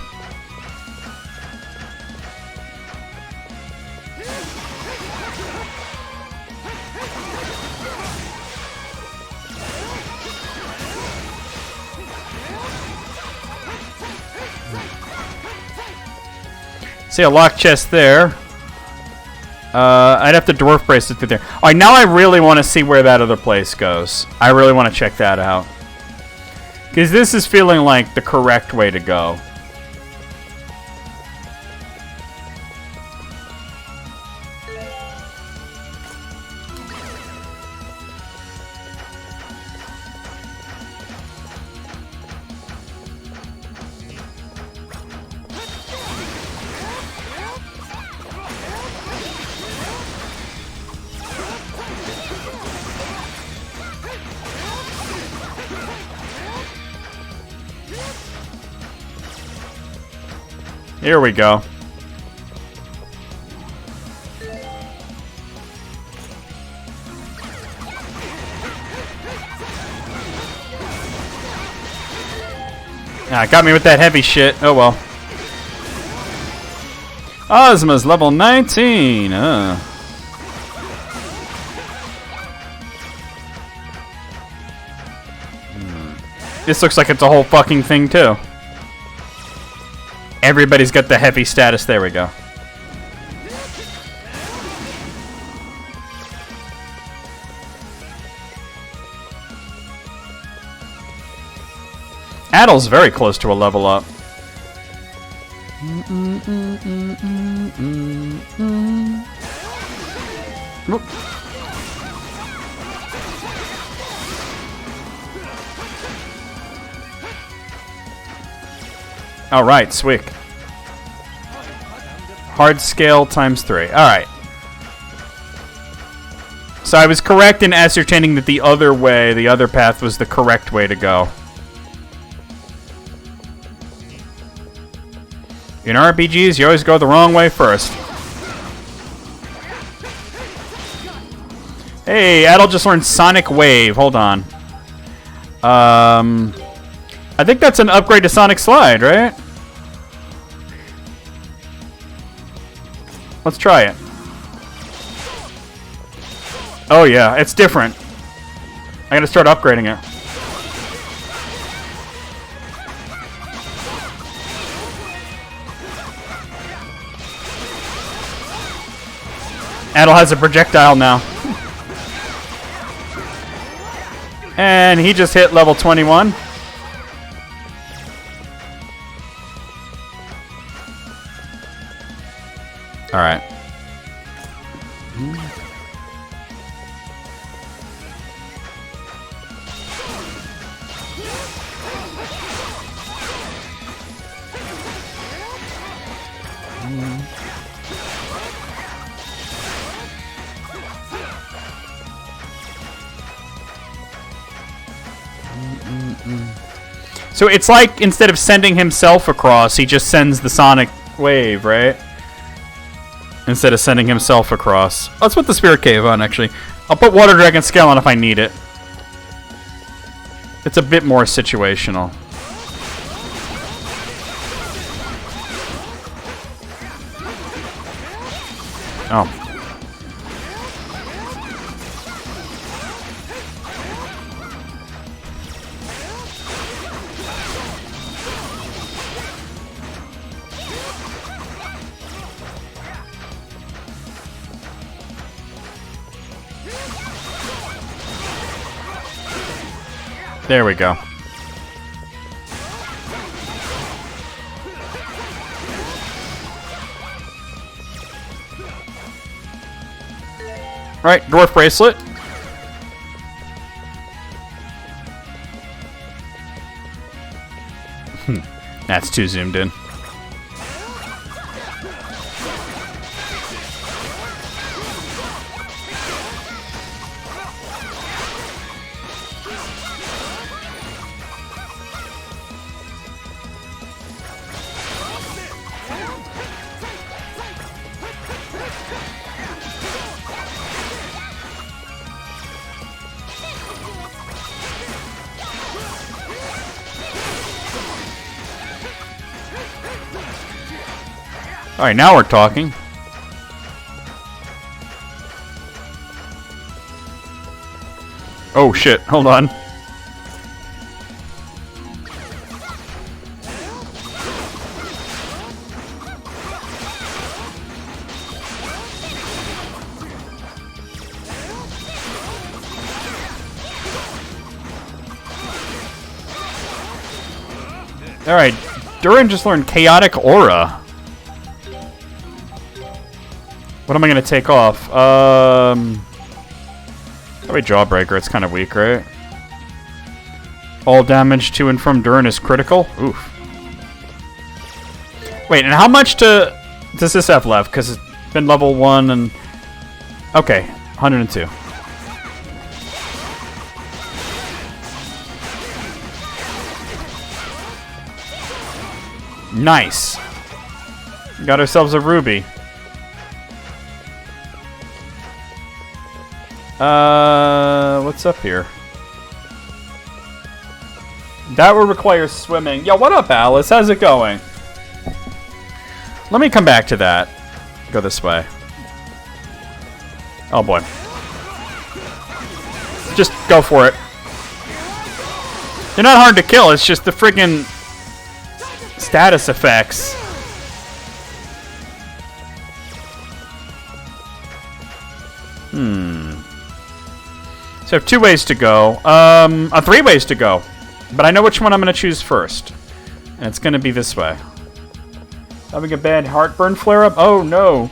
See a lock chest there. I'd have to dwarf bracelet through there. Alright, now I really want to see where that other place goes. I really want to check that out. Because this is feeling like the correct way to go. Here we go. Ah, got me with that heavy shit. Oh well. Ozma's level 19. This looks like it's a whole fucking thing too. Everybody's got the heavy status. There we go. Adel's very close to a level up. Whoop. All right, sweet. Hard scale times 3. All right. So I was correct in ascertaining that the other way, the other path, was the correct way to go. In RPGs, you always go the wrong way first. Hey, Adel just learned Sonic Wave. Hold on. I think that's an upgrade to Sonic Slide, right? Let's try it. Oh yeah, it's different. I gotta start upgrading it. Adel has a projectile now. And he just hit level 21. All right. So it's like instead of sending himself across, he just sends the Sonic Wave, right? Instead of sending himself across. Let's put the Spirit Cave on, actually. I'll put Water Dragon Scale on if I need it. It's a bit more situational. Oh. There we go. Right, dwarf bracelet. That's too zoomed in. Alright, now we're talking. Oh shit, hold on. Alright, Duran just learned Chaotic Aura. What am I going to take off? Probably Jawbreaker. It's kind of weak, right? All damage to and from Duran is critical? Oof. Wait, and how much does this have left? Because it's been level 1 and... Okay, 102. Nice. Got ourselves a ruby. What's up here? That would require swimming. Yo, what up, Alice? How's it going? Let me come back to that. Go this way. Oh, boy. Just go for it. They're not hard to kill. It's just the friggin' status effects. So I have 2 ways to go. 3 ways to go. But I know which one I'm going to choose first. And it's going to be this way. Having a bad heartburn flare-up? Oh, no.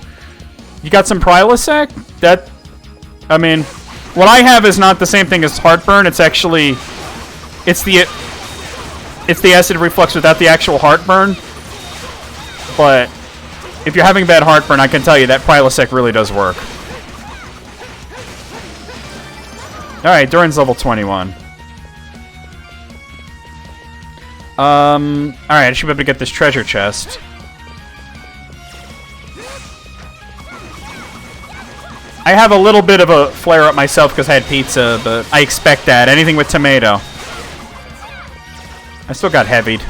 You got some Prilosec? That... I mean... What I have is not the same thing as heartburn. It's actually... It's the acid reflux without the actual heartburn. But... If you're having bad heartburn, I can tell you that Prilosec really does work. Alright, Duran's level 21. Alright, I should be able to get this treasure chest. I have a little bit of a flare-up myself because I had pizza, but I expect that. Anything with tomato. I still got heavied.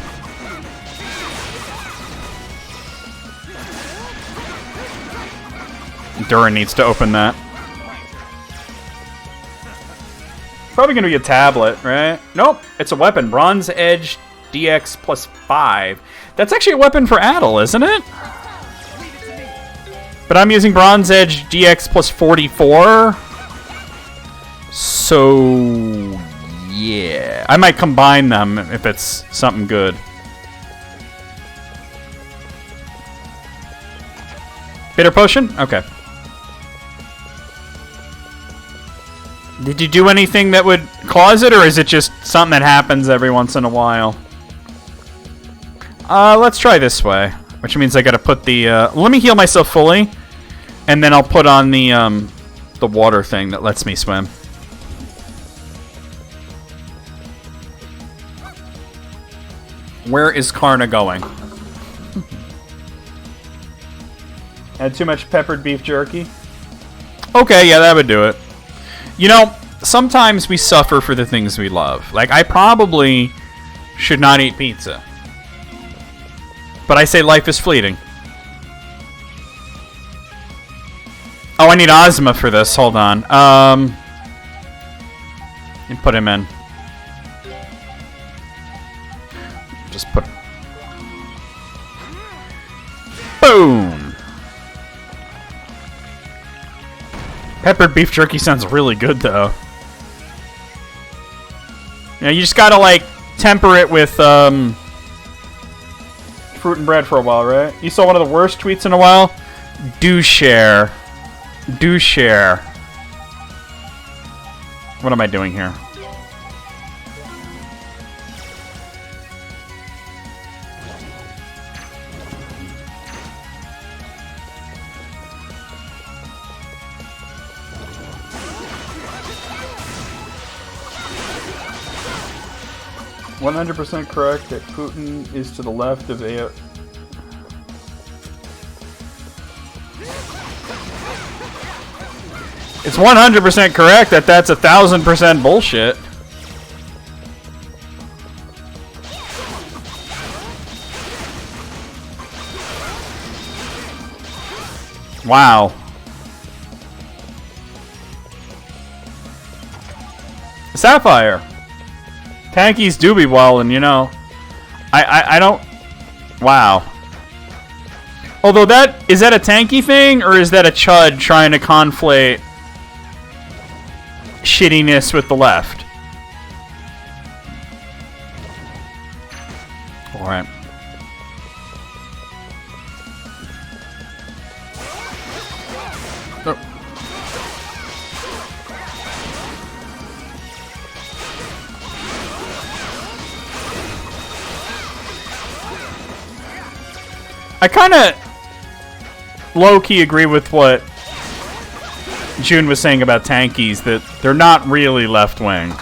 Duran needs to open that. Probably going to be a tablet, right? Nope, it's a weapon. Bronze Edge DX plus 5. That's actually a weapon for Adel, isn't it? But I'm using Bronze Edge DX plus 44. So, yeah. I might combine them if it's something good. Bitter Potion? Okay. Did you do anything that would cause it, or is it just something that happens every once in a while? Let's try this way. Which means I gotta put the, let me heal myself fully. And then I'll put on the water thing that lets me swim. Where is Karna going? Had too much peppered beef jerky? Okay, yeah, that would do it. You know, sometimes we suffer for the things we love. Like, I probably should not eat pizza. But I say life is fleeting. Oh, I need Ozma for this. Hold on. You put him in. Just put... Boom! Peppered beef jerky sounds really good, though. You know, you just gotta, like, temper it with, fruit and bread for a while, right? You saw one of the worst tweets in a while? Do share. Do share. What am I doing here? "100% correct that Putin is to the left of A. It's 100% correct that that's 1,000% bullshit. Wow. Sapphire. Tankies do be wildin', you know. I don't... Wow. Although is that a tanky thing, or is that a chud trying to conflate shittiness with the left? Alright. Oh. I kind of low-key agree with what June was saying about tankies, that they're not really left-wing.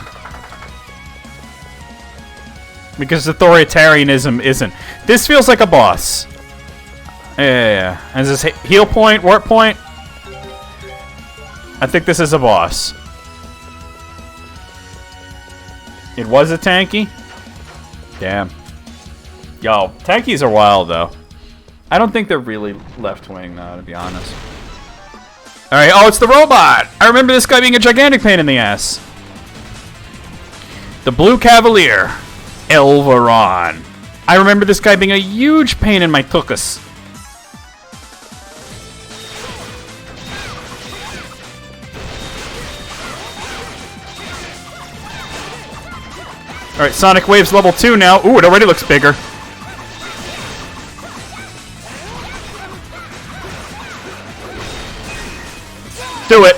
Because authoritarianism isn't. This feels like a boss. Yeah. And is this heal point, warp point? I think this is a boss. It was a tanky? Damn. Yo, tankies are wild, though. I don't think they're really left-wing, though, to be honest. Alright, oh, it's the robot! I remember this guy being a gigantic pain in the ass. The Blue Cavalier. Elveron. I remember this guy being a huge pain in my tuchus. Alright, Sonic Wave's level 2 now. Ooh, it already looks bigger. Do it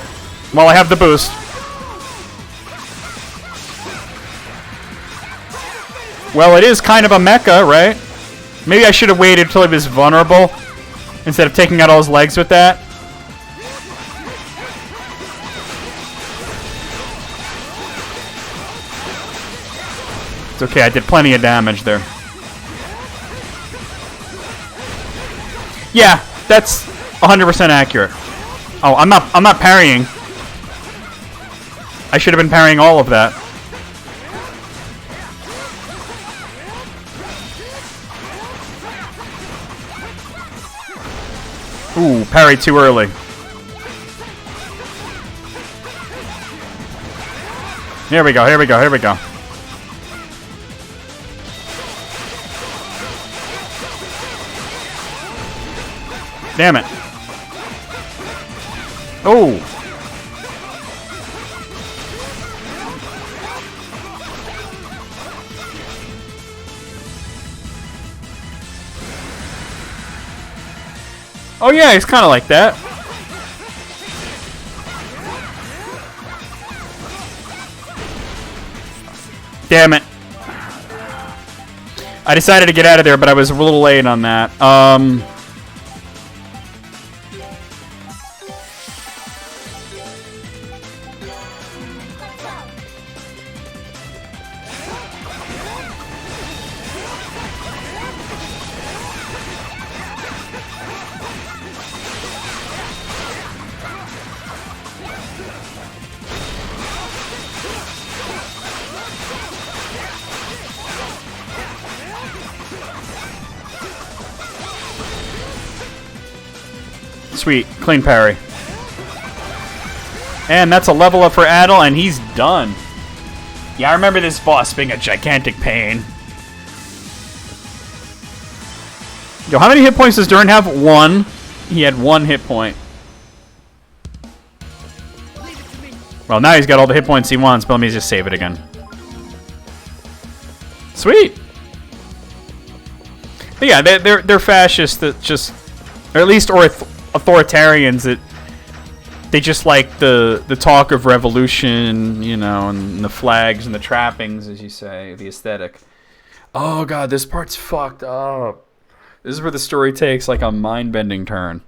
while I have the boost. Well, it is kind of a mecha, right? Maybe I should have waited until he was vulnerable instead of taking out all his legs with that. It's okay, I did plenty of damage there. Yeah, that's 100% accurate. Oh, I'm not parrying. I should have been parrying all of that. Ooh, parry too early. Here we go, here we go, here we go. Damn it. Oh. Oh yeah, he's kind of like that. Damn it. I decided to get out of there, but I was a little late on that. Sweet. Clean parry. And that's a level up for Adel, and he's done. Yeah, I remember this boss being a gigantic pain. Yo, how many hit points does Durin have? 1. He had 1 hit point. Well, now he's got all the hit points he wants, but let me just save it again. Sweet. But yeah, they're fascists that just, or at least authoritarians that they just like the talk of revolution, you know, and the flags and the trappings, as you say, the aesthetic. Oh god, this part's fucked up. This is where the story takes like a mind-bending turn.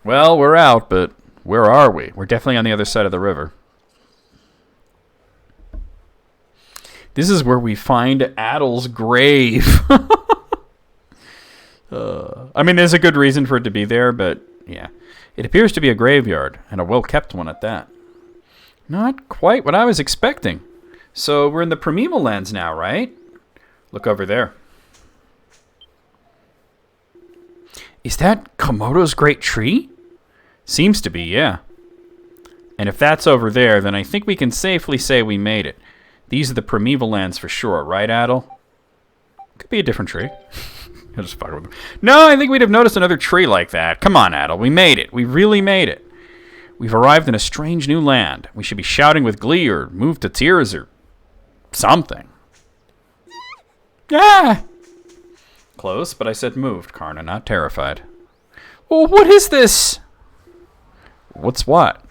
Well, we're out, but where are we? We're definitely on the other side of the river. This is where we find Adel's grave. I mean, there's a good reason for it to be there, but yeah. It appears to be a graveyard, and a well-kept one at that. Not quite what I was expecting. So we're in the primeval lands now, right? Look over there. Is that Komodo's great tree? Seems to be, yeah. And if that's over there, then I think we can safely say we made it. These are the primeval lands for sure, right, Adel? Could be a different tree. I'll just fuck with them. No, I think we'd have noticed another tree like that. Come on, Adel. We made it. We really made it. We've arrived in a strange new land. We should be shouting with glee or moved to tears or something. Ah! Close, but I said moved, Karna, not terrified. Well, what is this? What's what?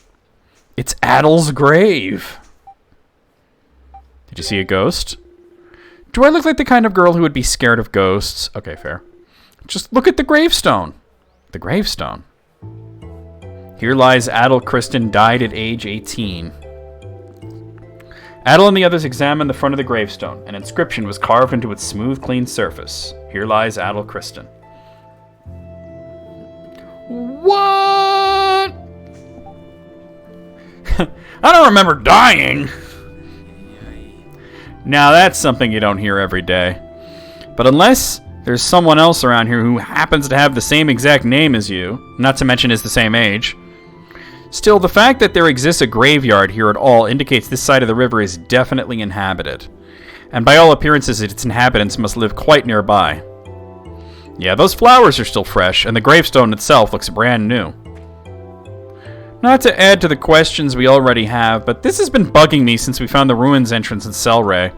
It's Adel's grave. Did you see a ghost? Do I look like the kind of girl who would be scared of ghosts? Okay, fair. Just look at the gravestone. The gravestone. Here lies Adel Kristen, died at age 18. Adel and the others examined the front of the gravestone. An inscription was carved into its smooth, clean surface. Here lies Adel Kristen. What? I don't remember dying. Now that's something you don't hear every day. But unless there's someone else around here who happens to have the same exact name as you, not to mention is the same age, still, the fact that there exists a graveyard here at all indicates this side of the river is definitely inhabited. And by all appearances, its inhabitants must live quite nearby. Yeah, those flowers are still fresh, and the gravestone itself looks brand new. Not to add to the questions we already have, but this has been bugging me since we found the ruins entrance in Selray.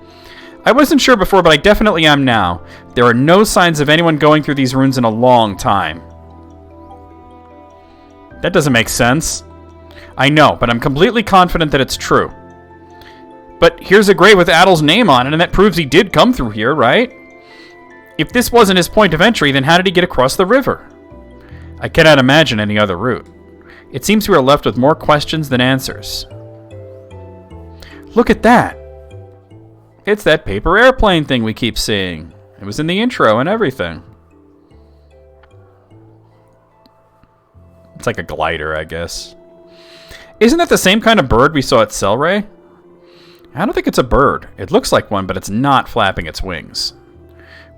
I wasn't sure before, but I definitely am now. There are no signs of anyone going through these ruins in a long time. That doesn't make sense. I know, but I'm completely confident that it's true. But here's a grave with Adel's name on it, and that proves he did come through here, right? If this wasn't his point of entry, then how did he get across the river? I cannot imagine any other route. It seems we are left with more questions than answers. Look at that. It's that paper airplane thing we keep seeing. It was in the intro and everything. It's like a glider, I guess. Isn't that the same kind of bird we saw at Selray? I don't think it's a bird. It looks like one, but it's not flapping its wings.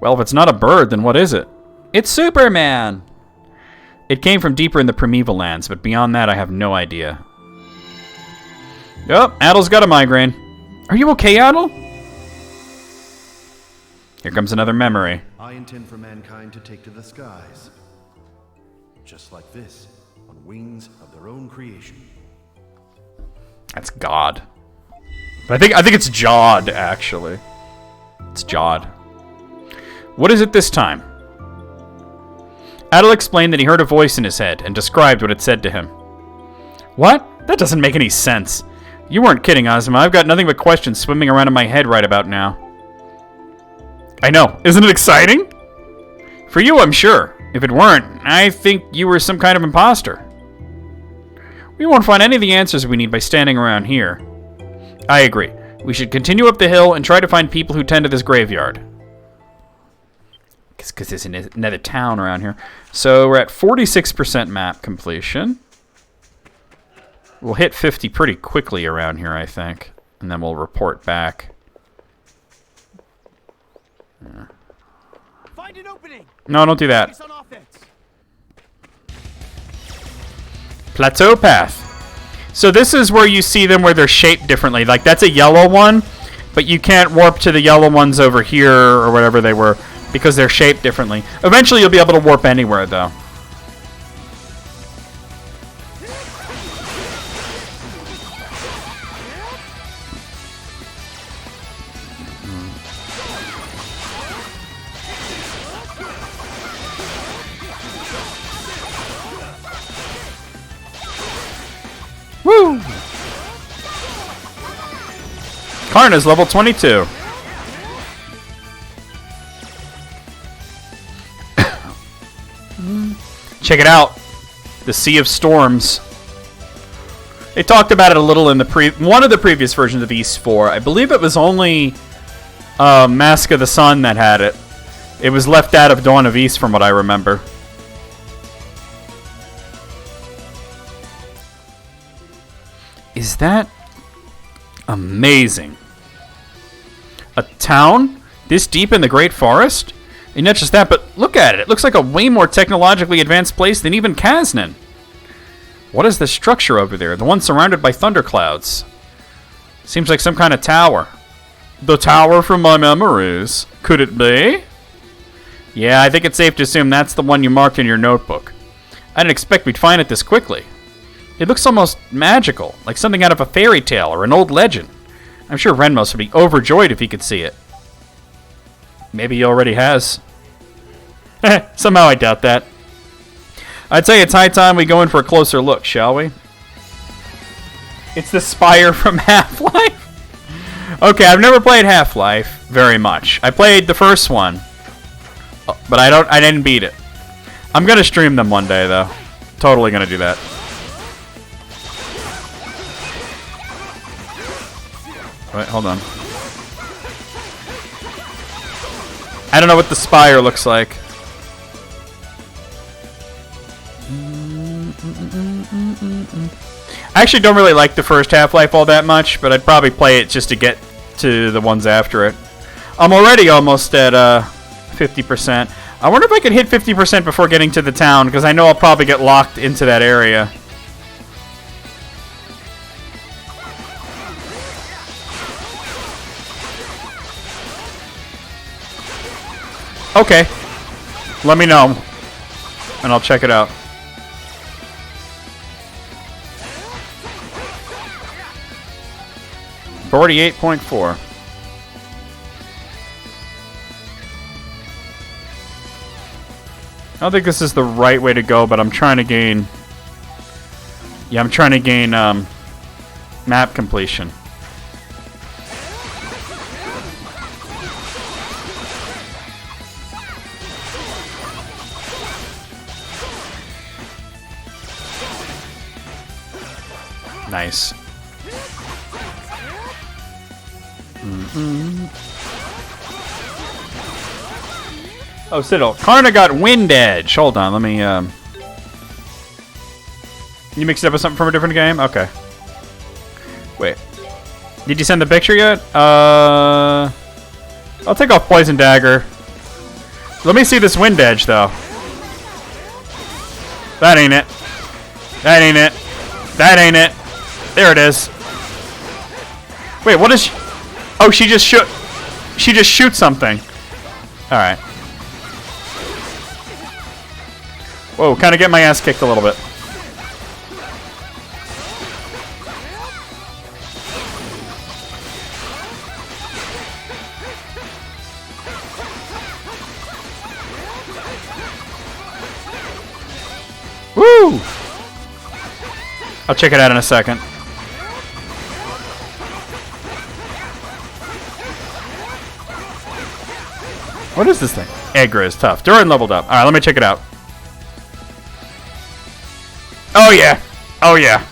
Well, if it's not a bird, then what is it? It's Superman! It came from deeper in the primeval lands, but beyond that I have no idea. Oh, Adel's got a migraine. Are you okay, Adel? Here comes another memory. I intend for mankind to take to the skies. Just like this, on wings of their own creation. That's God. But I think it's Jod, actually. It's Jod. What is it this time? Adel explained that he heard a voice in his head and described what it said to him. What? That doesn't make any sense. You weren't kidding, Ozma. I've got nothing but questions swimming around in my head right about now. I know. Isn't it exciting? For you, I'm sure. If it weren't, I think you were some kind of imposter. We won't find any of the answers we need by standing around here. I agree. We should continue up the hill and try to find people who tend to this graveyard. Because there's another town around here. So we're at 46% map completion. We'll hit 50 pretty quickly around here, I think. And then we'll report back. Find an opening. No, don't do that. Focus on offense. Plateau path. So this is where you see them where they're shaped differently. Like that's a yellow one, but you can't warp to the yellow ones over here or whatever they were because they're shaped differently. Eventually you'll be able to warp anywhere though. Woo! Karna's level 22. Check it out. The Sea of Storms. They talked about it a little in the one of the previous versions of East 4. I believe it was only Mask of the Sun that had it. It was left out of Dawn of East from what I remember. Is that amazing? A town this deep in the Great Forest? And not just that, but look at it. It looks like a way more technologically advanced place than even Kaznan. What is this structure over there? The one surrounded by thunderclouds. Seems like some kind of tower. The tower from my memories. Could it be? Yeah, I think it's safe to assume that's the one you marked in your notebook. I didn't expect we'd find it this quickly. It looks almost magical, like something out of a fairy tale or an old legend. I'm sure Renmos would be overjoyed if he could see it. Maybe he already has. Somehow I doubt that. I'd say it's high time we go in for a closer look, shall we? It's the Spire from Half-Life? Okay, I've never played Half-Life very much. I played the first one, but I didn't beat it. I'm gonna stream them one day though. Totally gonna do that. Wait, hold on. I don't know what the Spire looks like. I actually don't really like the first Half-Life all that much, but I'd probably play it just to get to the ones after it. I'm already almost at 50%. I wonder if I could hit 50% before getting to the town, because I know I'll probably get locked into that area. Okay. Let me know, and I'll check it out. $48.4. I don't think this is the right way to go, but I'm trying to gain... Yeah, I'm trying to gain map completion. Nice. Oh, Citadel. Karna got Wind Edge. Hold on, let me, You mixed it up with something from a different game? Okay. Wait. Did you send the picture yet? I'll take off Poison Dagger. Let me see this Wind Edge, though. That ain't it. That ain't it. That ain't it. There it is. Wait, what is she? Oh, she just shoots something. Alright. Whoa, kind of get my ass kicked a little bit. Woo! I'll check it out in a second. What is this thing? Agra is tough. Durin leveled up. Alright, let me check it out. Oh yeah! Oh yeah!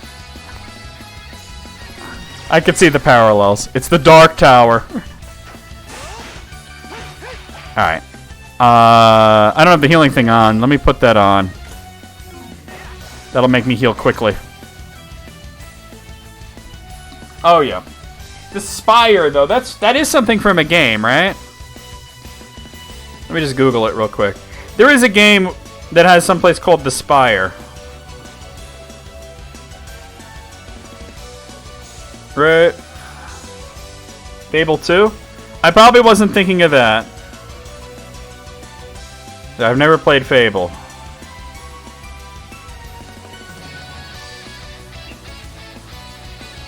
I can see the parallels. It's the Dark Tower. Alright. I don't have the healing thing on. Let me put that on. That'll make me heal quickly. Oh yeah. The Spire though, that is something from a game, right? Let me just Google it real quick. There is a game that has someplace called The Spire. Right. Fable 2? I probably wasn't thinking of that. I've never played Fable.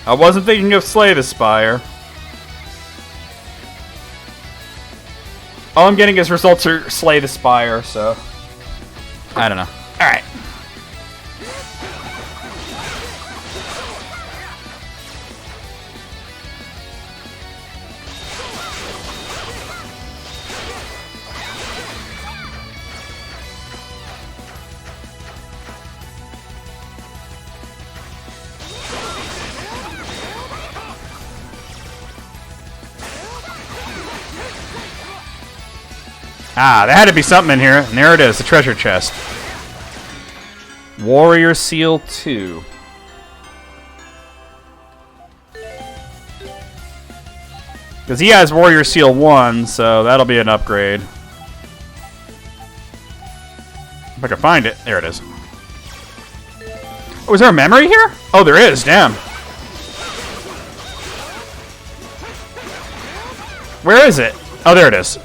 I wasn't thinking of Slay the Spire. All I'm getting is results are Slay the Spire, so... I don't know. Alright. Ah, there had to be something in here. And there it is, the treasure chest. Warrior Seal 2. Because he has Warrior Seal 1, so that'll be an upgrade. If I can find it. There it is. Oh, is there a memory here? Oh, there is. Damn. Where is it? Oh, there it is.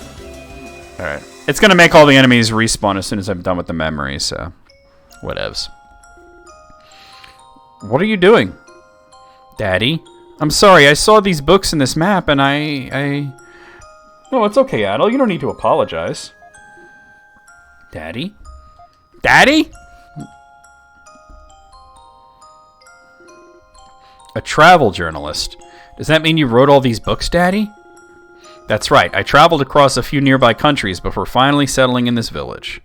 Alright. It's going to make all the enemies respawn as soon as I'm done with the memory, so... whatevs. What are you doing? Daddy? I'm sorry, I saw these books in this map and I... No, it's okay, Adel. You don't need to apologize. Daddy? Daddy? A travel journalist. Does that mean you wrote all these books, Daddy? That's right. I traveled across a few nearby countries before finally settling in this village.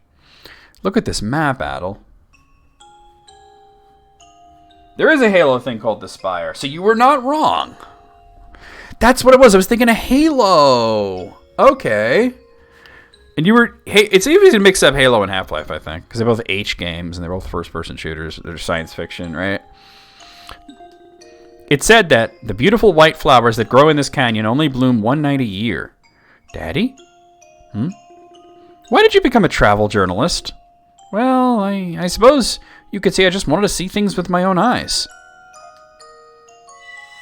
Look at this map, Adel. There is a Halo thing called the Spire, so you were not wrong. That's what it was. I was thinking of Halo. Okay. And you were... Hey, it's easy to mix up Halo and Half-Life, I think, because they're both H games, and they're both first-person shooters. They're science fiction, right? It said that the beautiful white flowers that grow in this canyon only bloom one night a year. Daddy? Why did you become a travel journalist? Well, I suppose you could say I just wanted to see things with my own eyes.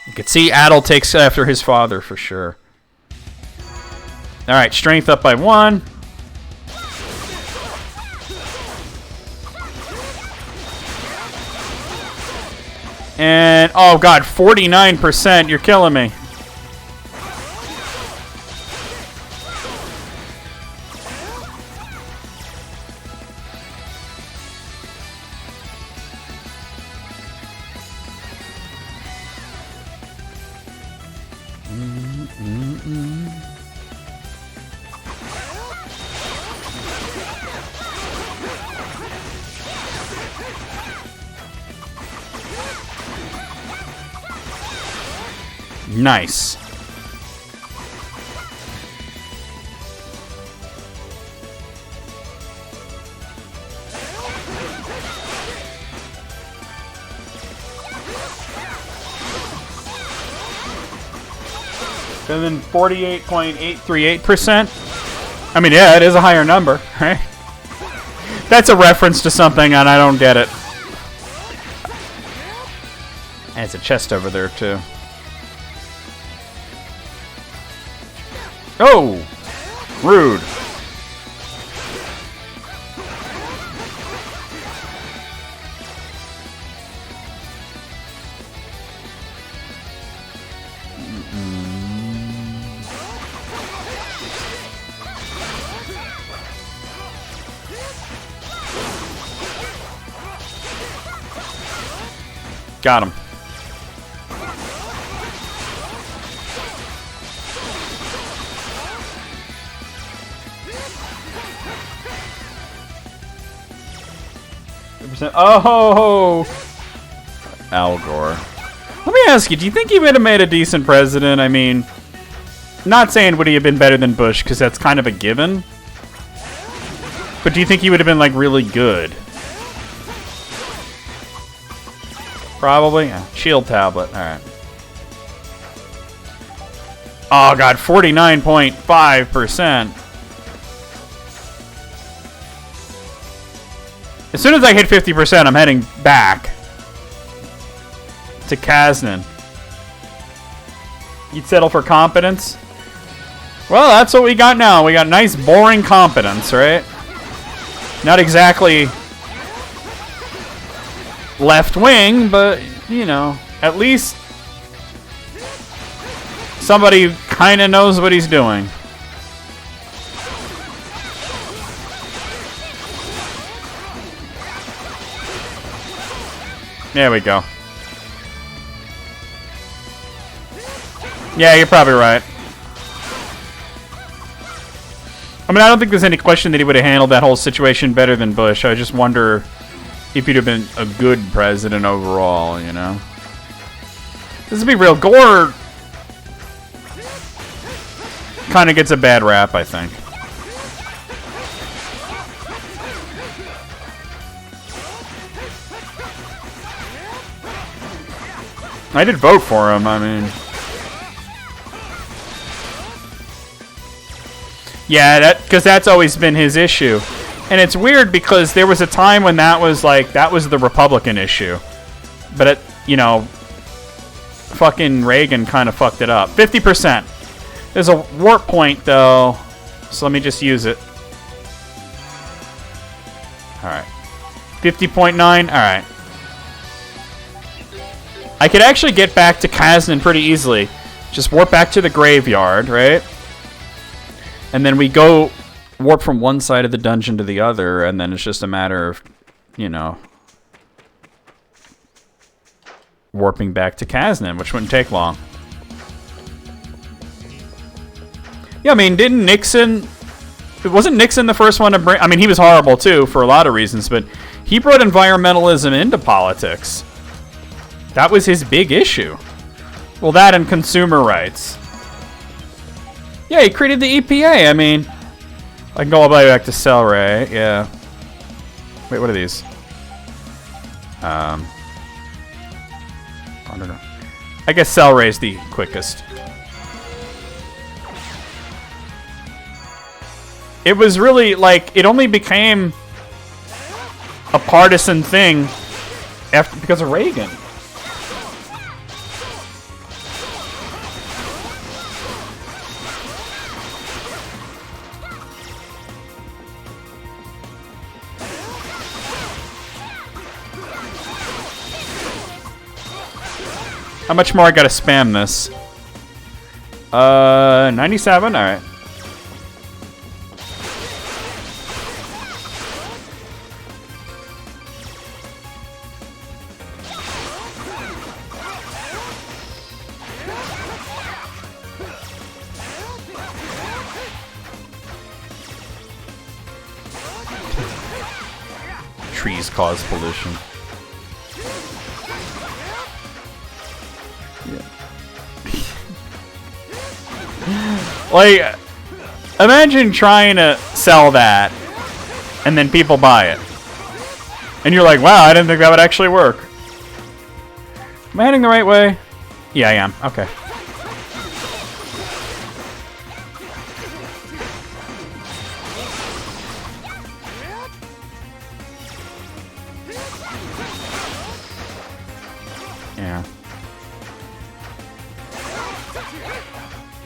You could see Adel takes after his father for sure. Alright, strength up by 1. And, oh god, 49%. You're killing me. Nice. And then 48.838%. I mean, yeah, it is a higher number, right? That's a reference to something, and I don't get it. And there's a chest over there, too. Oh! Rude. Got him. Oh, Al Gore. Let me ask you, do you think he would have made a decent president? I mean, not saying would he have been better than Bush, because that's kind of a given. But do you think he would have been, like, really good? Probably. Yeah. Shield tablet. Alright. Oh, God. 49.5%. As soon as I hit 50%, I'm heading back to Kaznan. You'd settle for competence? Well, that's what we got now. We got nice, boring competence, right? Not exactly left wing, but, you know, at least somebody kind of knows what he's doing. There we go. Yeah, you're probably right. I mean, I don't think there's any question that he would have handled that whole situation better than Bush. I just wonder if he'd have been a good president overall, you know? Let's be real. Gore kind of gets a bad rap, I think. I did vote for him, I mean. Yeah, because that's always been his issue. And it's weird because there was a time when that was the Republican issue. But it, you know, fucking Reagan kind of fucked it up. 50%. There's a warp point though, so let me just use it. Alright. 50.9, alright. I could actually get back to Kaznan pretty easily. Just warp back to the graveyard, right? And then we go warp from one side of the dungeon to the other, and then it's just a matter of, you know, warping back to Kaznan, which wouldn't take long. Yeah, I mean, didn't Nixon... Wasn't Nixon the first one to bring... I mean, he was horrible, too, for a lot of reasons, but he brought environmentalism into politics. That was his big issue. Well, that and consumer rights. Yeah, he created the EPA, I mean... I can go all the way back to Cellray, yeah. Wait, what are these? I don't know. I guess Cellray's the quickest. It was really, like, it only became a partisan thing because of Reagan. How much more I gotta spam this? 97? Alright. Trees cause pollution. Like, imagine trying to sell that, and then people buy it. And you're like, wow, I didn't think that would actually work. Am I heading the right way? Yeah, I am. Okay. Yeah.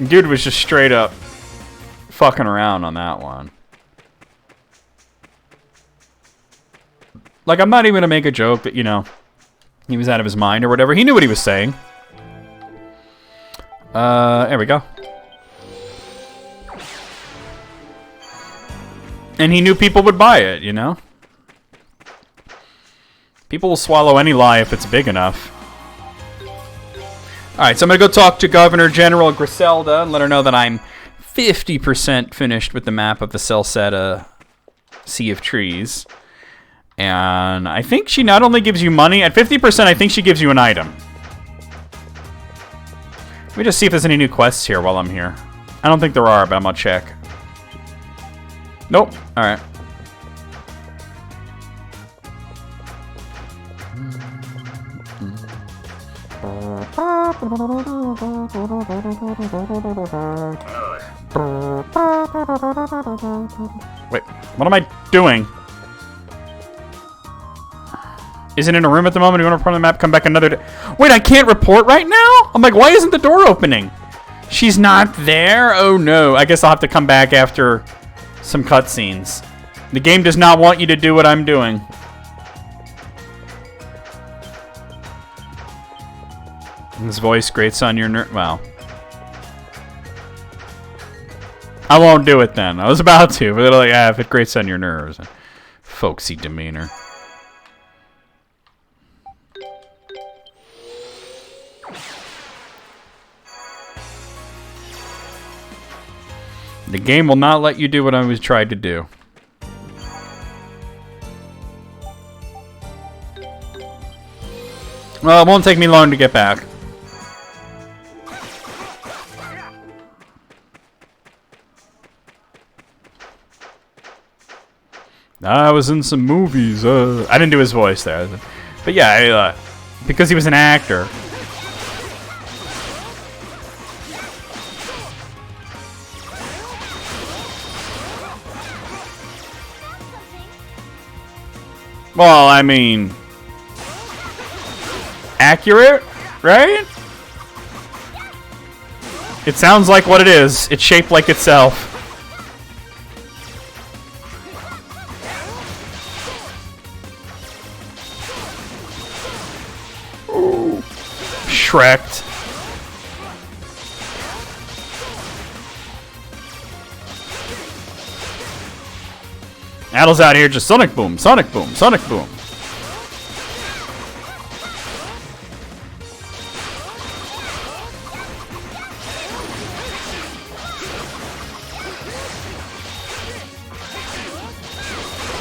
Dude was just straight up fucking around on that one. Like, I'm not even gonna make a joke that, you know, he was out of his mind or whatever. He knew what he was saying. There we go. And he knew people would buy it, you know? People will swallow any lie if it's big enough. Alright, so I'm going to go talk to Governor General Griselda and let her know that I'm 50% finished with the map of the Celceta Sea of Trees. And I think she not only gives you money, at 50% I think she gives you an item. Let me just see if there's any new quests here while I'm here. I don't think there are, but I'm going to check. Nope. Alright. Wait, what am I doing? Is it in a room at the moment? You want to report on the map? Come back another day. Wait, I can't report right now? I'm like, why isn't the door opening? She's not there? Oh no. I guess I'll have to come back after some cutscenes. The game does not want you to do what I'm doing. This voice grates on your nerve. Well, I won't do it then. I was about to, but they're like, if it grates on your nerves. Folksy demeanor. The game will not let you do what I was trying to do. Well, it won't take me long to get back. I was in some movies. I didn't do his voice there. But yeah, because he was an actor. Well, I mean, accurate, right? It sounds like what it is. It's shaped like itself. Ooh. Shrek'd. Addle's out here just Sonic Boom, Sonic Boom, Sonic Boom.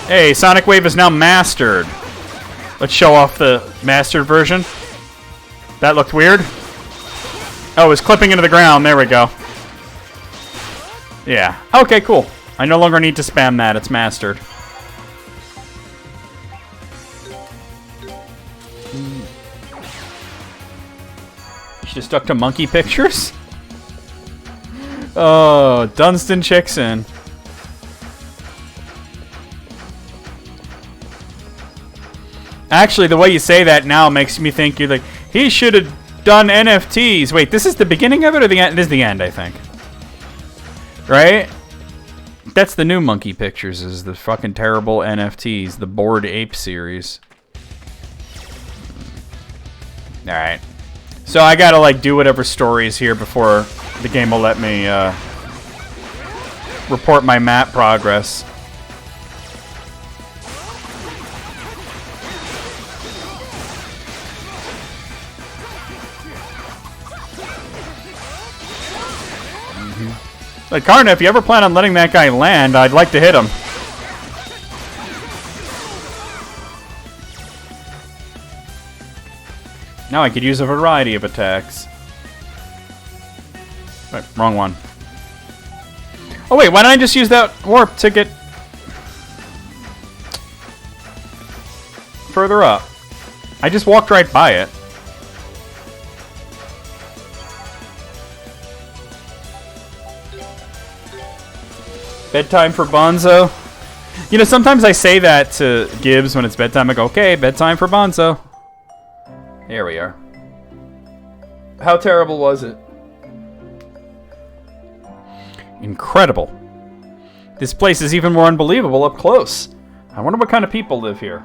Hey, Sonic Wave is now mastered. Let's show off the mastered version. That looked weird. Oh, it's clipping into the ground. There we go. Yeah. Okay, cool. I no longer need to spam that. It's mastered. Should have stuck to monkey pictures. Oh, Dunstan Chickson. Actually, the way you say that now makes me think you're like, he should have done NFTs. Wait, this is the beginning of it or the end? This is the end, I think. Right? That's the new monkey pictures, is the fucking terrible NFTs, the Bored Ape series. Alright. So I gotta, like, do whatever stories here before the game will let me, report my map progress. Like, Karna, if you ever plan on letting that guy land, I'd like to hit him. Now I could use a variety of attacks. Wait, wrong one. Oh wait, why don't I just use that warp to get further up? I just walked right by it. Bedtime for Bonzo. You know, sometimes I say that to Gibbs when it's bedtime. I go, okay, bedtime for Bonzo. Here we are. How terrible was it? Incredible. This place is even more unbelievable up close. I wonder what kind of people live here.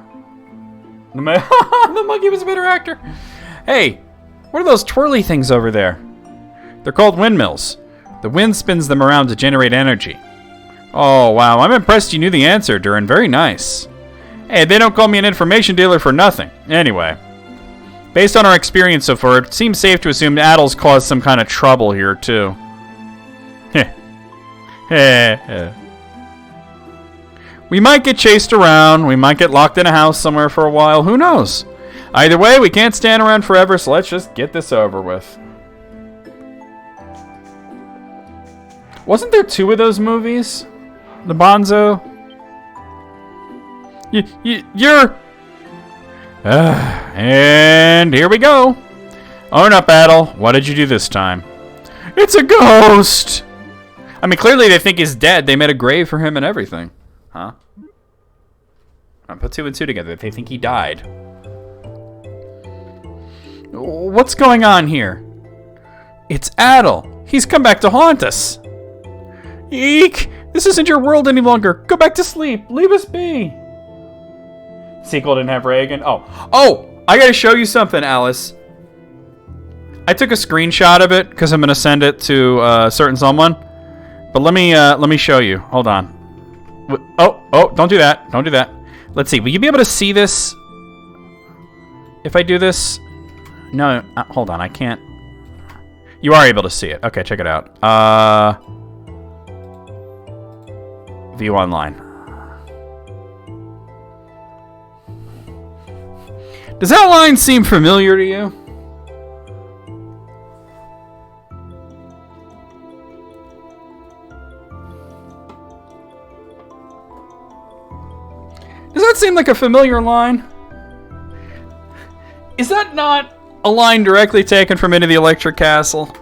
The monkey was a better actor. Hey, what are those twirly things over there? They're called windmills. The wind spins them around to generate energy. Oh, wow. I'm impressed you knew the answer, Durin. Very nice. Hey, they don't call me an information dealer for nothing. Anyway, based on our experience so far, it seems safe to assume Addle's caused some kind of trouble here, too. We might get chased around. We might get locked in a house somewhere for a while. Who knows? Either way, we can't stand around forever, so let's just get this over with. Wasn't there 2 of those movies? The Bonzo? You're... and here we go. Own up, Addle. What did you do this time? It's a ghost! I mean, clearly they think he's dead. They made a grave for him and everything. Huh? I put 2 and 2 together. They think he died. What's going on here? It's Addle. He's come back to haunt us. Eek! This isn't your world any longer. Go back to sleep. Leave us be. Sequel didn't have Reagan. Oh! I gotta show you something, Alice. I took a screenshot of it because I'm gonna send it to a certain someone. But let me show you. Hold on. Oh! Don't do that. Don't do that. Let's see. Will you be able to see this? If I do this? No. Hold on. I can't. You are able to see it. Okay, check it out. View online. Does that line seem familiar to you? Does that seem like a familiar line? Is that not a line directly taken from Into the Electric Castle?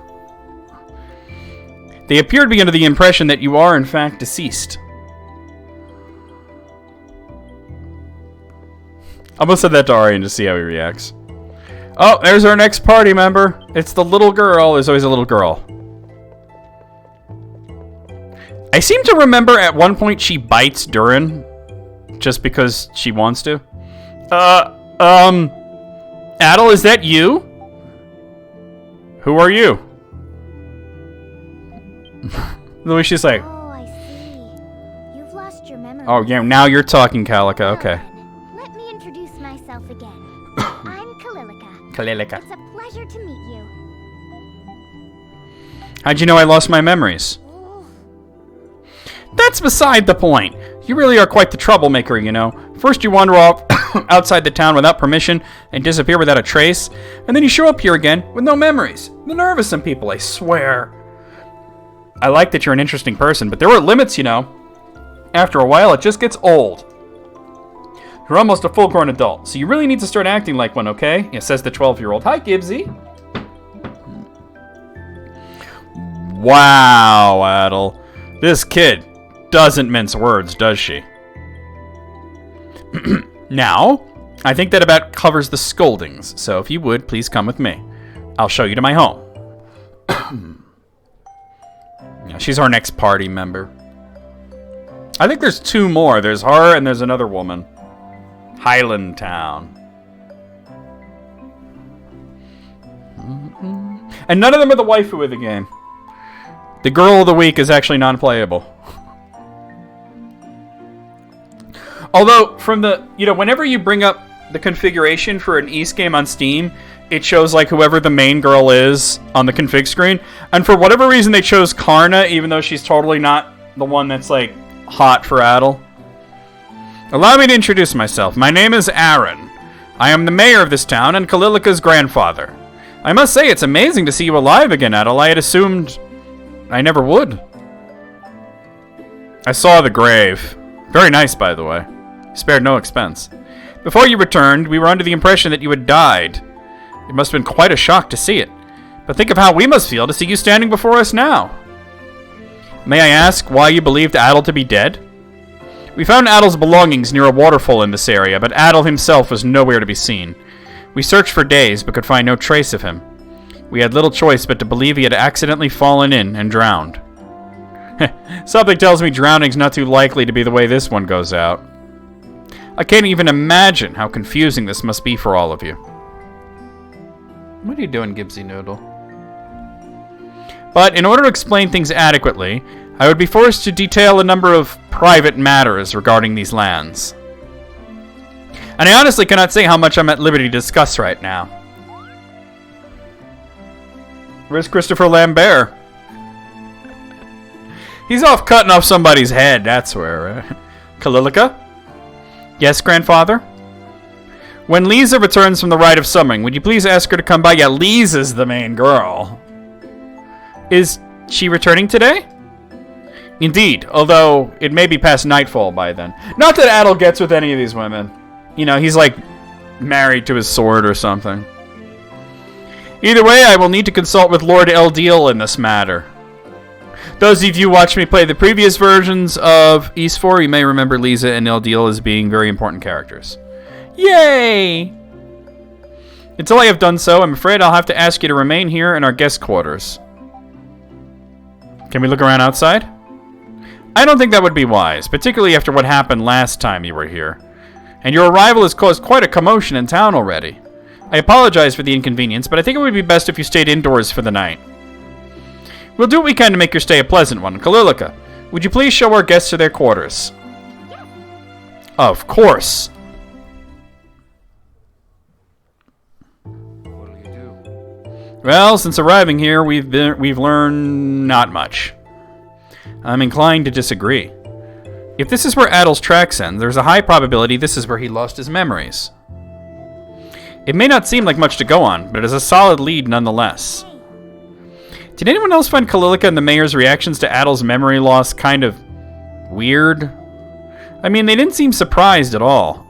They appear to be under the impression that you are in fact deceased. I'm gonna send that to Arian to see how he reacts. Oh, there's our next party member. It's the little girl. There's always a little girl. I seem to remember at one point she bites Durin just because she wants to. Adel, is that you? Who are you? The way she's like, Oh, I see. You've lost your memory. oh yeah, now you're talking, Calica. Okay. Let me introduce myself again. I'm Kalilica. Kalilika. It's a pleasure to meet you. How'd you know I lost my memories? Oh, That's beside the point. You really are quite the troublemaker, you know. First you wander off outside the town without permission and disappear without a trace, and then you show up here again with no memories. The nerve of some people, I swear. I like that you're an interesting person, but there are limits, you know. After a while, it just gets old. You're almost a full-grown adult, so you really need to start acting like one, okay? Yeah, says the 12-year-old. Hi, Gibbsy. Wow, Adel. This kid doesn't mince words, does she? Now, I think that about covers the scoldings, so if you would, please come with me. I'll show you to my home. Yeah, she's our next party member. I think there's two more. There's her and there's another woman. Highland Town. And none of them are the waifu of the game. The girl of the week is actually non-playable. Although, from the, whenever you bring up the configuration for an East game on Steam, it shows, like, whoever the main girl is on the config screen. And for whatever reason, they chose Karna, even though she's totally not the one that's, like, hot for Adel. Allow me to introduce myself. My name is Aaron. I am the mayor of this town and Kalilica's grandfather. I must say, it's amazing to see you alive again, Adel. I had assumed I never would. I saw the grave. Very nice, by the way. Spared no expense. Before you returned, we were under the impression that you had died. It must have been quite a shock to see it. But think of how we must feel to see you standing before us now. May I ask why you believed Adel to be dead? We found Adel's belongings near a waterfall in this area, but Adel himself was nowhere to be seen. We searched for days, but could find no trace of him. We had little choice but to believe he had accidentally fallen in and drowned. Something tells me drowning's not too likely to be the way this one goes out. I can't even imagine how confusing this must be for all of you. What are you doing, Gibbsy Noodle? But in order to explain things adequately, I would be forced to detail a number of private matters regarding these lands. And I honestly cannot say how much I'm at liberty to discuss right now. Where's Christopher Lambert? He's off cutting off somebody's head, that's where, right? Kalilica? Yes, grandfather? When Lisa returns from the rite of summoning, would you please ask her to come by? Yeah, Lisa's the main girl. Is she returning today? Indeed, although it may be past nightfall by then. Not that Adel gets with any of these women. You know, he's like married to his sword or something. Either way, I will need to consult with Lord Eldeal in this matter. Those of you who watched me play the previous versions of East 4, you may remember Lisa and Eldeal as being very important characters. Yay! Until I have done so, I'm afraid I'll have to ask you to remain here in our guest quarters. Can we look around outside? I don't think that would be wise, particularly after what happened last time you were here. And your arrival has caused quite a commotion in town already. I apologize for the inconvenience, but I think it would be best if you stayed indoors for the night. We'll do what we can to make your stay a pleasant one. Kalilica, would you please show our guests to their quarters? Of course. What'll you do? Well, since arriving here, we've learned not much. I'm inclined to disagree. If this is where Adel's tracks end, there's a high probability this is where he lost his memories. It may not seem like much to go on, but it is a solid lead nonetheless. Did anyone else find Kalilica and the mayor's reactions to Adel's memory loss kind of weird? I mean, they didn't seem surprised at all.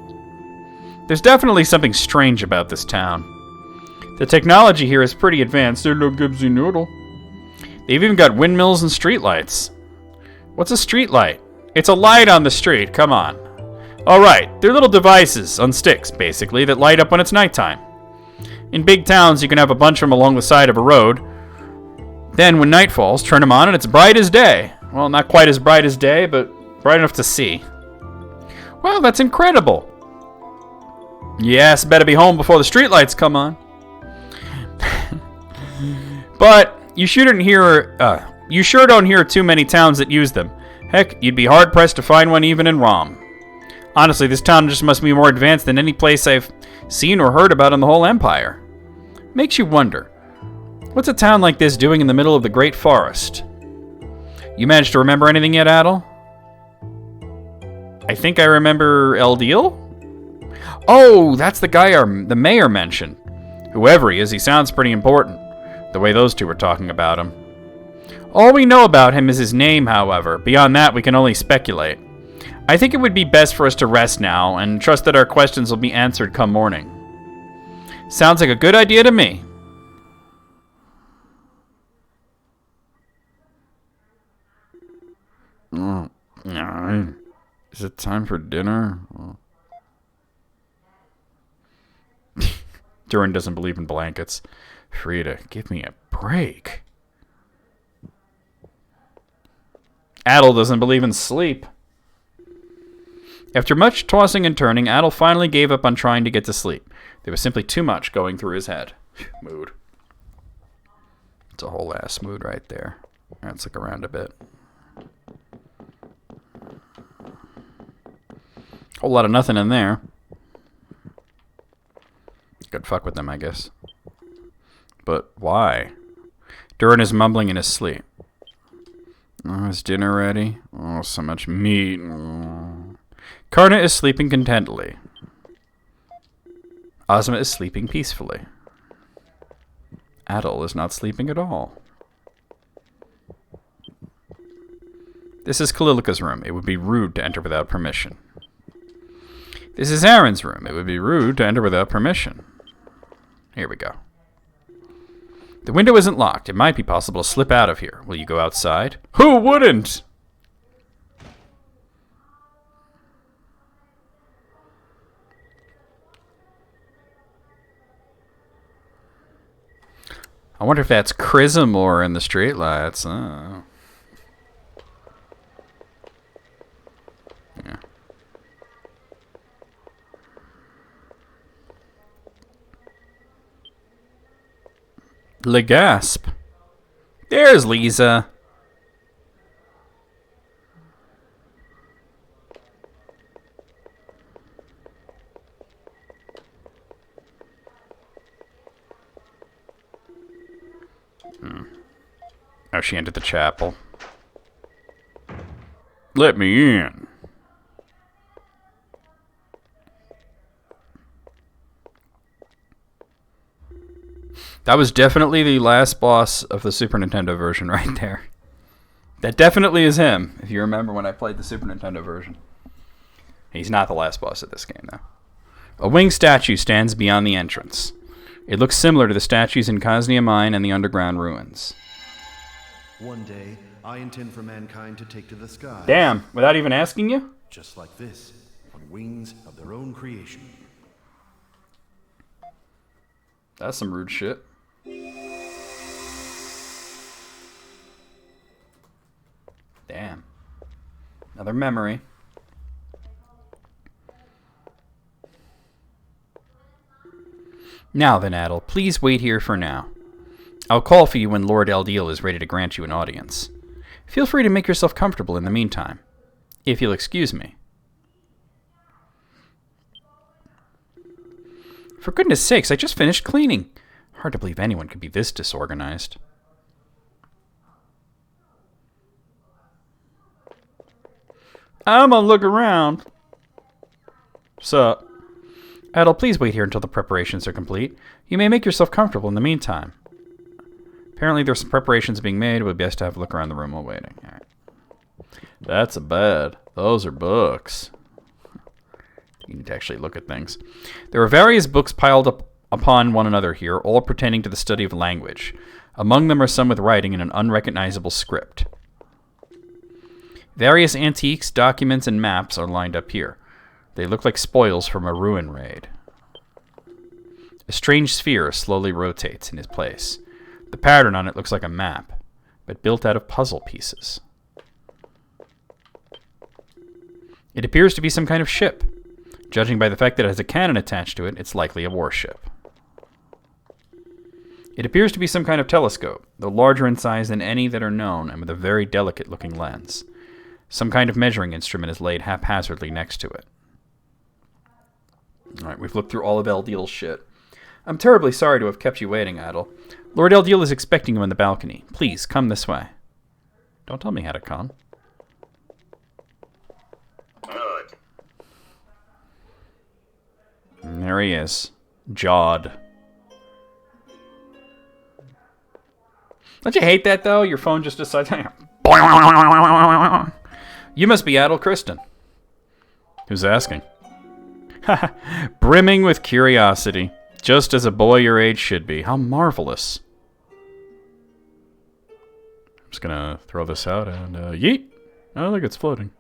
There's definitely something strange about this town. The technology here is pretty advanced. They're no Gibbsy Noodle. They've even got windmills and streetlights. What's a streetlight? It's a light on the street, come on. Alright, they're little devices on sticks, basically, that light up when it's nighttime. In big towns, you can have a bunch of them along the side of a road. Then, when night falls, turn them on and it's bright as day. Well, not quite as bright as day, but bright enough to see. Wow, that's incredible. Yes, better be home before the streetlights come on. But you sure don't hear too many towns that use them. Heck, you'd be hard-pressed to find one even in ROM. Honestly, this town just must be more advanced than any place I've seen or heard about in the whole Empire. Makes you wonder, what's a town like this doing in the middle of the Great Forest? You managed to remember anything yet, Adel? I think I remember Eldeal? Oh, that's the guy the mayor mentioned. Whoever he is, he sounds pretty important, the way those two were talking about him. All we know about him is his name, however. Beyond that, we can only speculate. I think it would be best for us to rest now, and trust that our questions will be answered come morning. Sounds like a good idea to me. Is it time for dinner? Durin doesn't believe in blankets. Frida, give me a break. Adel doesn't believe in sleep. After much tossing and turning, Adel finally gave up on trying to get to sleep. There was simply too much going through his head. Mood. It's a whole ass mood right there. Let's look around a bit. Whole lot of nothing in there. Could fuck with them, I guess. But why? Durin is mumbling in his sleep. Oh, is dinner ready? Oh, so much meat. Oh. Karna is sleeping contentedly. Ozma is sleeping peacefully. Adel is not sleeping at all. This is Kalilika's room. It would be rude to enter without permission. This is Aaron's room. It would be rude to enter without permission. Here we go. The window isn't locked. It might be possible to slip out of here. Will you go outside? Who wouldn't? I wonder if that's Chrism or in the streetlights. Oh. Yeah. Legasp. There's Lisa. Oh, she entered the chapel. Let me in. That was definitely the last boss of the Super Nintendo version right there. That definitely is him, if you remember when I played the Super Nintendo version. He's not the last boss of this game, though. A winged statue stands beyond the entrance. It looks similar to the statues in Kaznia Mine and the underground ruins. One day, I intend for mankind to take to the skies. Damn, without even asking you? Just like this, on wings of their own creation. That's some rude shit. Damn. Another memory. Now then, Adel, please wait here for now. I'll call for you when Lord Eldeal is ready to grant you an audience. Feel free to make yourself comfortable in the meantime, if you'll excuse me. For goodness sakes, I just finished cleaning. Hard to believe anyone could be this disorganized. I'm gonna look around. Sup? Adel, please wait here until the preparations are complete. You may make yourself comfortable in the meantime. Apparently there's some preparations being made. It would be best to have a look around the room while waiting. All right. That's a bed. Those are books. You need to actually look at things. There are various books piled up upon one another here, all pertaining to the study of language. Among them are some with writing in an unrecognizable script. Various antiques, documents, and maps are lined up here. They look like spoils from a ruin raid. A strange sphere slowly rotates in its place. The pattern on it looks like a map, but built out of puzzle pieces. It appears to be some kind of ship. Judging by the fact that it has a cannon attached to it, it's likely a warship. It appears to be some kind of telescope, though larger in size than any that are known and with a very delicate-looking lens. Some kind of measuring instrument is laid haphazardly next to it. Alright, we've looked through all of Eldiel's shit. I'm terribly sorry to have kept you waiting, Adel. Lord Eldiel is expecting you on the balcony. Please, come this way. Don't tell me how to come. And there he is. Jawed. Don't you hate that, though? Your phone just decides... You must be Adel Kristen. Who's asking? Brimming with curiosity. Just as a boy your age should be. How marvelous. I'm just gonna throw this out and yeet. I don't think it's floating.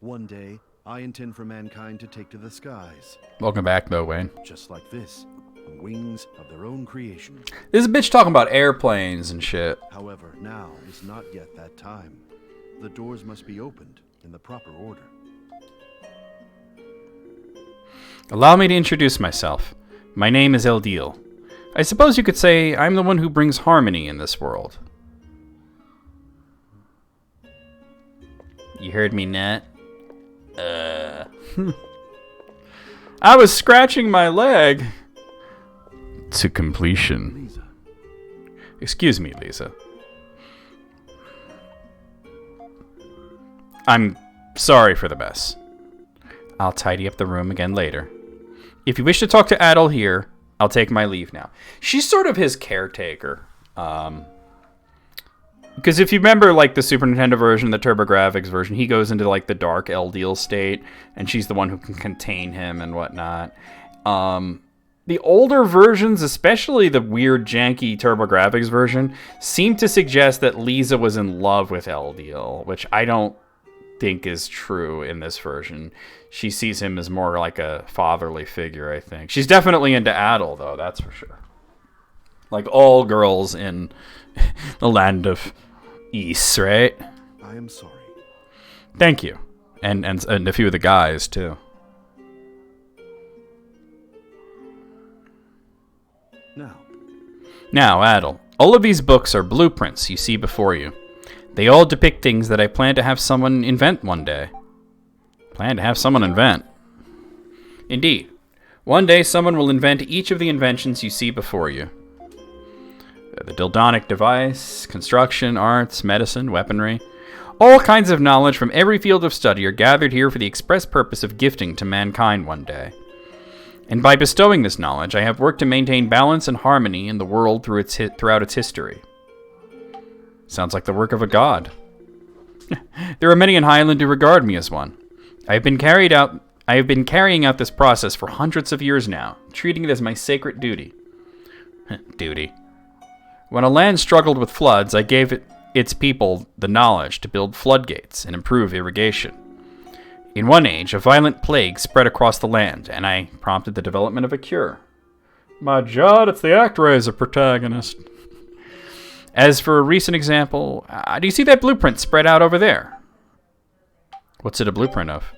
One day, I intend for mankind to take to the skies. Welcome back, though, Wayne. Just like this, on wings of their own creation. This bitch talking about airplanes and shit. However, now is not yet that time. The doors must be opened in the proper order. Allow me to introduce myself. My name is Eldiel. I suppose you could say I'm the one who brings harmony in this world. You heard me, Nat? I was scratching my leg. To completion. Lisa. Excuse me, Lisa. I'm sorry for the mess. I'll tidy up the room again later. If you wish to talk to Adel here, I'll take my leave now. She's sort of his caretaker. Because if you remember, like, the Super Nintendo version, the TurboGrafx version, he goes into, like, the dark Eldiel state, and she's the one who can contain him and whatnot. The older versions, especially the weird, janky TurboGrafx version, seem to suggest that Lisa was in love with Eldiel, which I don't think is true in this version. She sees him as more like a fatherly figure, I think. She's definitely into Adel, though, that's for sure. Like all girls in the land of Ys, right? I am sorry. Thank you. And a few of the guys, too. Now, Adel, all of these books are blueprints you see before you. They all depict things that I plan to have someone invent one day. Plan to have someone invent? Indeed. One day someone will invent each of the inventions you see before you. The Dildonic device, construction, arts, medicine, weaponry. All kinds of knowledge from every field of study are gathered here for the express purpose of gifting to mankind one day. And by bestowing this knowledge, I have worked to maintain balance and harmony in the world throughout its history. Sounds like the work of a god. There are many in Highland who regard me as one. I have been carrying out this process for hundreds of years now, treating it as my sacred duty. Duty. When a land struggled with floods, I gave its people the knowledge to build floodgates and improve irrigation. In one age, a violent plague spread across the land, and I prompted the development of a cure. My God, it's the ActRaiser protagonist. As for a recent example, do you see that blueprint spread out over there? What's it a blueprint of?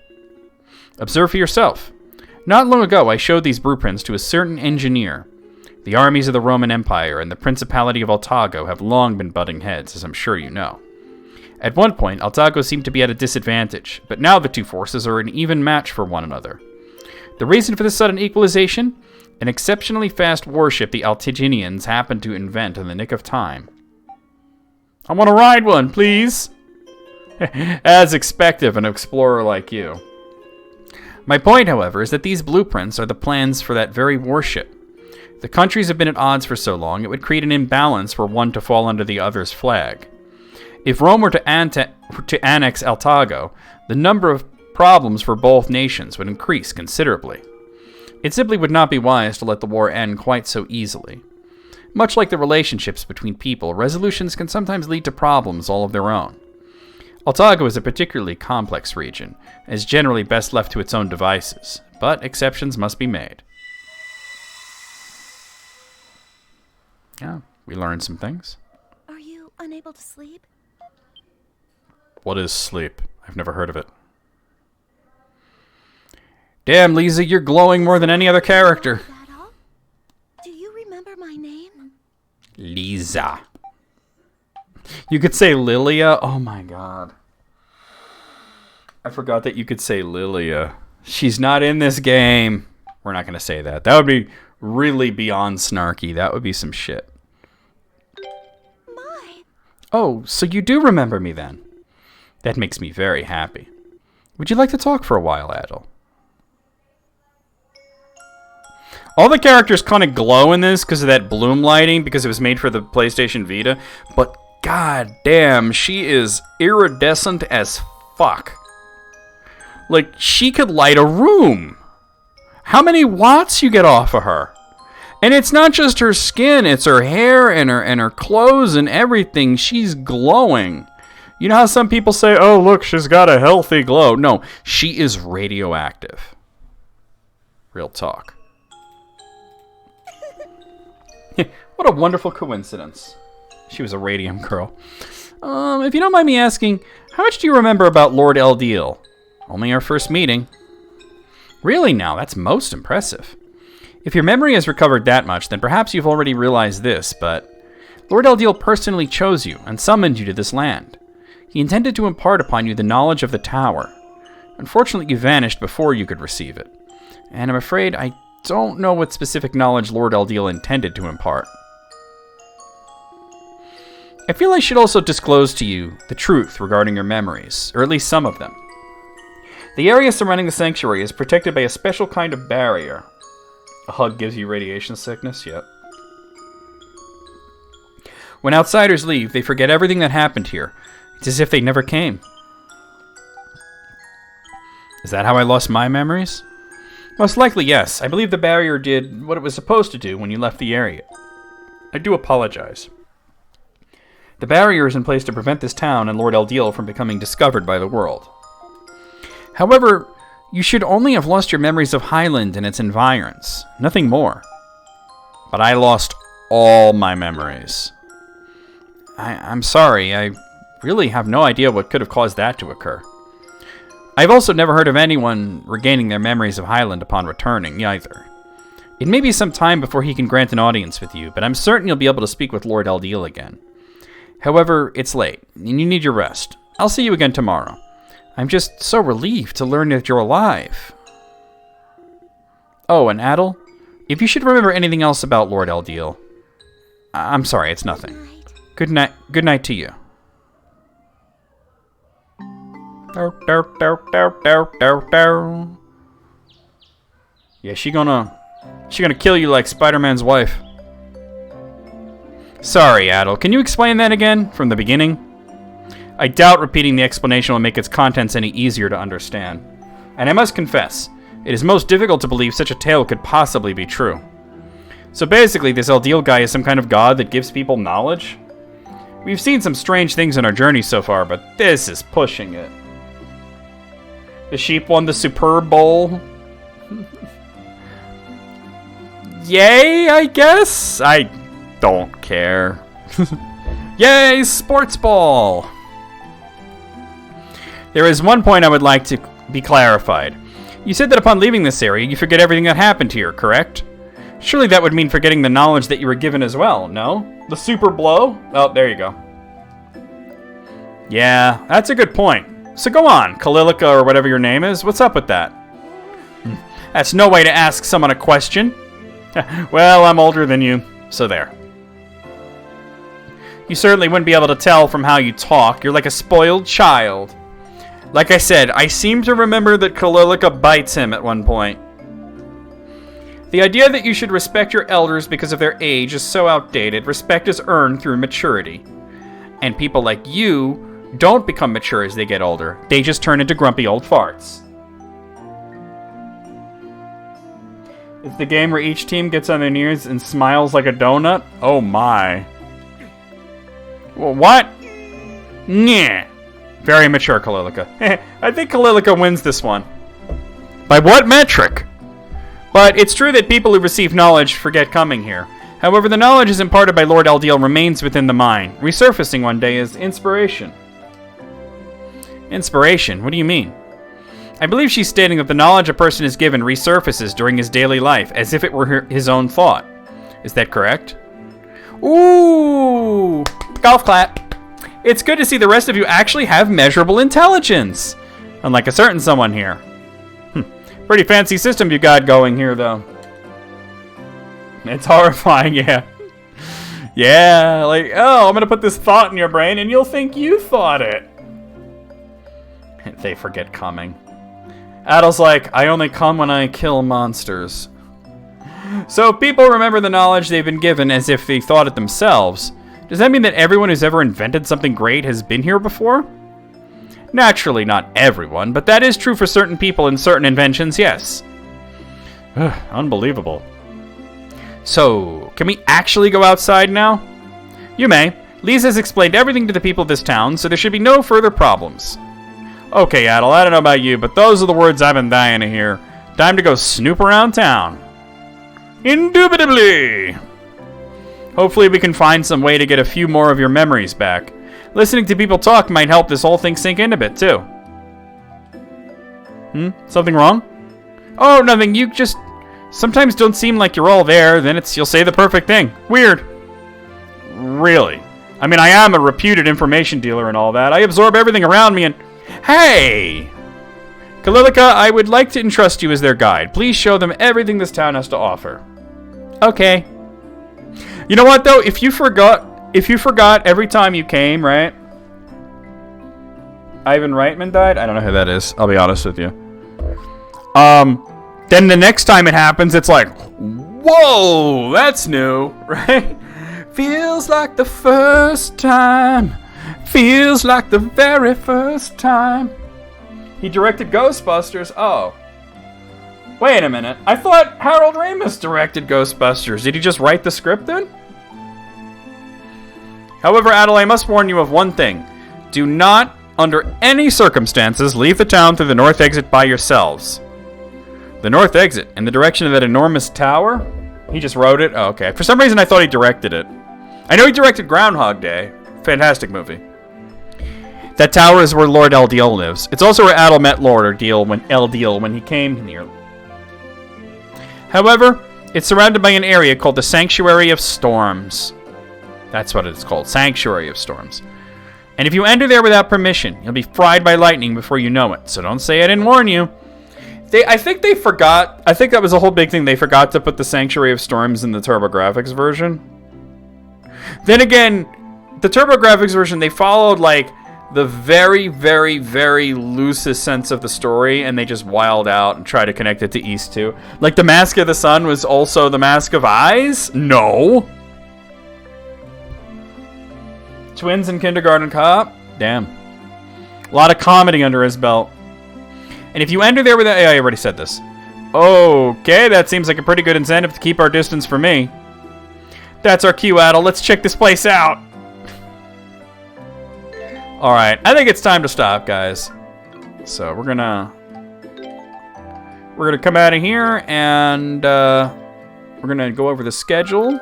Observe for yourself. Not long ago, I showed these blueprints to a certain engineer. The armies of the Roman Empire and the Principality of Altago have long been butting heads, as I'm sure you know. At one point, Altago seemed to be at a disadvantage, but now the two forces are an even match for one another. The reason for this sudden equalization? An exceptionally fast warship the Altiginians happened to invent in the nick of time. I want to ride one, please! As expected of an explorer like you. My point, however, is that these blueprints are the plans for that very warship. The countries have been at odds for so long, it would create an imbalance for one to fall under the other's flag. If Rome were to annex Altago, the number of problems for both nations would increase considerably. It simply would not be wise to let the war end quite so easily. Much like the relationships between people, resolutions can sometimes lead to problems all of their own. Altago is a particularly complex region, and is generally best left to its own devices, but exceptions must be made. Yeah, we learned some things. Are you unable to sleep? What is sleep? I've never heard of it. Damn, Lisa, you're glowing more than any other character. Is that all? Do you remember my name? Lisa. You could say Lilia. Oh my god. I forgot that you could say Lilia. She's not in this game. We're not going to say that. That would be really beyond snarky. That would be some shit. My. Oh, so you do remember me then? That makes me very happy. Would you like to talk for a while, Adel? All the characters kind of glow in this because of that bloom lighting, because it was made for the PlayStation Vita. But god damn, she is iridescent as fuck. Like, she could light a room. How many watts you get off of her? And it's not just her skin, it's her hair and her clothes and everything. She's glowing. You know how some people say, oh, look, she's got a healthy glow. No, she is radioactive. Real talk. What a wonderful coincidence. She was a radium girl. If you don't mind me asking, how much do you remember about Lord Eldiel? Only our first meeting. Really now, that's most impressive. If your memory has recovered that much, then perhaps you've already realized this, but Lord Eldiel personally chose you and summoned you to this land. He intended to impart upon you the knowledge of the tower. Unfortunately, you vanished before you could receive it. And I'm afraid I don't know what specific knowledge Lord Eldiel intended to impart. I feel I should also disclose to you the truth regarding your memories, or at least some of them. The area surrounding the sanctuary is protected by a special kind of barrier. A hug gives you radiation sickness? Yep. When outsiders leave, they forget everything that happened here. It's as if they never came. Is that how I lost my memories? Most likely, yes. I believe the barrier did what it was supposed to do when you left the area. I do apologize. The barrier is in place to prevent this town and Lord Eldiel from becoming discovered by the world. However, you should only have lost your memories of Highland and its environs, nothing more. But I lost all my memories. I'm sorry, I really have no idea what could have caused that to occur. I've also never heard of anyone regaining their memories of Highland upon returning, either. It may be some time before he can grant an audience with you, but I'm certain you'll be able to speak with Lord Eldiel again. However, it's late, and you need your rest. I'll see you again tomorrow. I'm just so relieved to learn that you're alive. Oh, and Adel, if you should remember anything else about Lord Eldiel, I'm sorry, it's nothing. Good night. Good night to you. Yeah, she gonna kill you like Spider-Man's wife. Sorry, Adel. Can you explain that again from the beginning? I doubt repeating the explanation will make its contents any easier to understand. And I must confess, it is most difficult to believe such a tale could possibly be true. So basically, this Eldiel guy is some kind of god that gives people knowledge? We've seen some strange things in our journey so far, but this is pushing it. The sheep won the Superb Bowl. Yay, I guess? I don't care. Yay, sports ball! There is one point I would like to be clarified. You said that upon leaving this area, you forget everything that happened here, correct? Surely that would mean forgetting the knowledge that you were given as well, no? The super blow? Oh, there you go. Yeah, that's a good point. So go on, Kalilica or whatever your name is. What's up with that? That's no way to ask someone a question. Well, I'm older than you, so there. You certainly wouldn't be able to tell from how you talk. You're like a spoiled child. Like I said, I seem to remember that Kalilica bites him at one point. The idea that you should respect your elders because of their age is so outdated. Respect is earned through maturity. And people like you don't become mature as they get older. They just turn into grumpy old farts. It's the game where each team gets on their knees and smiles like a donut? Oh my. Well, what? Nyeh. Very mature, Kalilica. I think Kalilica wins this one. By what metric? But it's true that people who receive knowledge forget coming here. However, the knowledge is imparted by Lord Eldiel remains within the mind, resurfacing one day as inspiration. Inspiration? What do you mean? I believe she's stating that the knowledge a person is given resurfaces during his daily life, as if it were his own thought. Is that correct? Ooh! Golf clap. It's good to see the rest of you actually have measurable intelligence. Unlike a certain someone here. Pretty fancy system you got going here, though. It's horrifying, yeah. Yeah, like, oh, I'm gonna put this thought in your brain and you'll think you thought it. They forget coming. Adel's like, I only come when I kill monsters. So people remember the knowledge they've been given as if they thought it themselves. Does that mean that everyone who's ever invented something great has been here before? Naturally, not everyone, but that is true for certain people and certain inventions, yes. Unbelievable. So, can we actually go outside now? You may. Lise has explained everything to the people of this town, so there should be no further problems. Okay, Adel, I don't know about you, but those are the words I've been dying to hear. Time to go snoop around town. Indubitably! Hopefully we can find some way to get a few more of your memories back. Listening to people talk might help this whole thing sink in a bit, too. Something wrong? Oh, nothing. You just sometimes don't seem like you're all there, then you'll say the perfect thing. Weird. Really? I mean, I am a reputed information dealer and all that. I absorb everything around me and... Hey! Kalilica, I would like to entrust you as their guide. Please show them everything this town has to offer. Okay. You know what, though? If you forgot every time you came, right? Ivan Reitman died? I don't know who that is. I'll be honest with you. Then the next time it happens, it's like, whoa, that's new, right? Feels like the first time. Feels like the very first time. He directed Ghostbusters. Oh. Wait a minute. I thought Harold Ramis directed Ghostbusters. Did he just write the script then? However, Adel, I must warn you of one thing. Do not, under any circumstances, leave the town through the north exit by yourselves. The north exit? In the direction of that enormous tower? He just wrote it? Oh, okay. For some reason, I thought he directed it. I know he directed Groundhog Day. Fantastic movie. That tower is where Lord Eldiel lives. It's also where Adel met Lord Eldiel when he came here. However, it's surrounded by an area called the Sanctuary of Storms. That's what it's called, Sanctuary of Storms. And if you enter there without permission, you'll be fried by lightning before you know it. So don't say I didn't warn you. I think they forgot. I think that was a whole big thing. They forgot to put the Sanctuary of Storms in the TurboGrafx version. Then again, the TurboGrafx version, they followed like the very, very, very loosest sense of the story, and they just wild out and try to connect it to East 2. Like the Mask of the Sun was also the Mask of Eyes? No. Twins in Kindergarten Cop? Damn. A lot of comedy under his belt. And if you enter there with that... I already said this. Okay, that seems like a pretty good incentive to keep our distance from me. That's our cue, Adel. Let's check this place out. Alright, I think it's time to stop, guys. So we're gonna come out of here and we're gonna go over the schedule.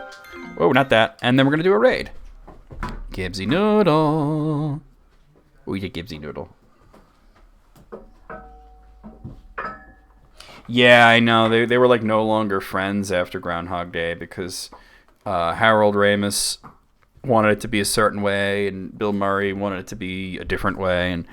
Oh, not that. And then we're gonna do a raid. Gibbsy Noodle. Oh, yeah, Gibbsy Noodle. Yeah, I know. They were like no longer friends after Groundhog Day because Harold Ramis wanted it to be a certain way and Bill Murray wanted it to be a different way. And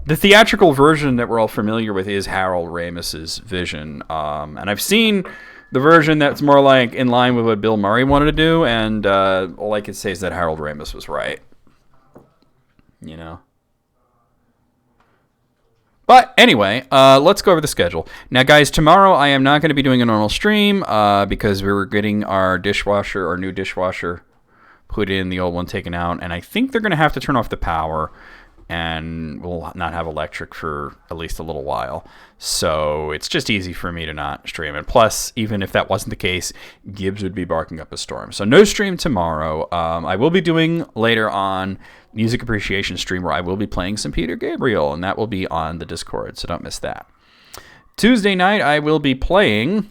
the theatrical version that we're all familiar with is Harold Ramis's vision. And I've seen the version that's more like in line with what Bill Murray wanted to do, and all I can say is that Harold Ramis was right. You know? But anyway, let's go over the schedule. Now, guys, tomorrow I am not going to be doing a normal stream because we were getting our new dishwasher, put in, the old one taken out, and I think they're going to have to turn off the power. and we'll not have electric for at least a little while. So it's just easy for me to not stream it. Plus, even if that wasn't the case, Gibbs would be barking up a storm. So no stream tomorrow. I will be doing later on music appreciation stream where I will be playing some Peter Gabriel, and that will be on the Discord, so don't miss that. Tuesday night, I will be playing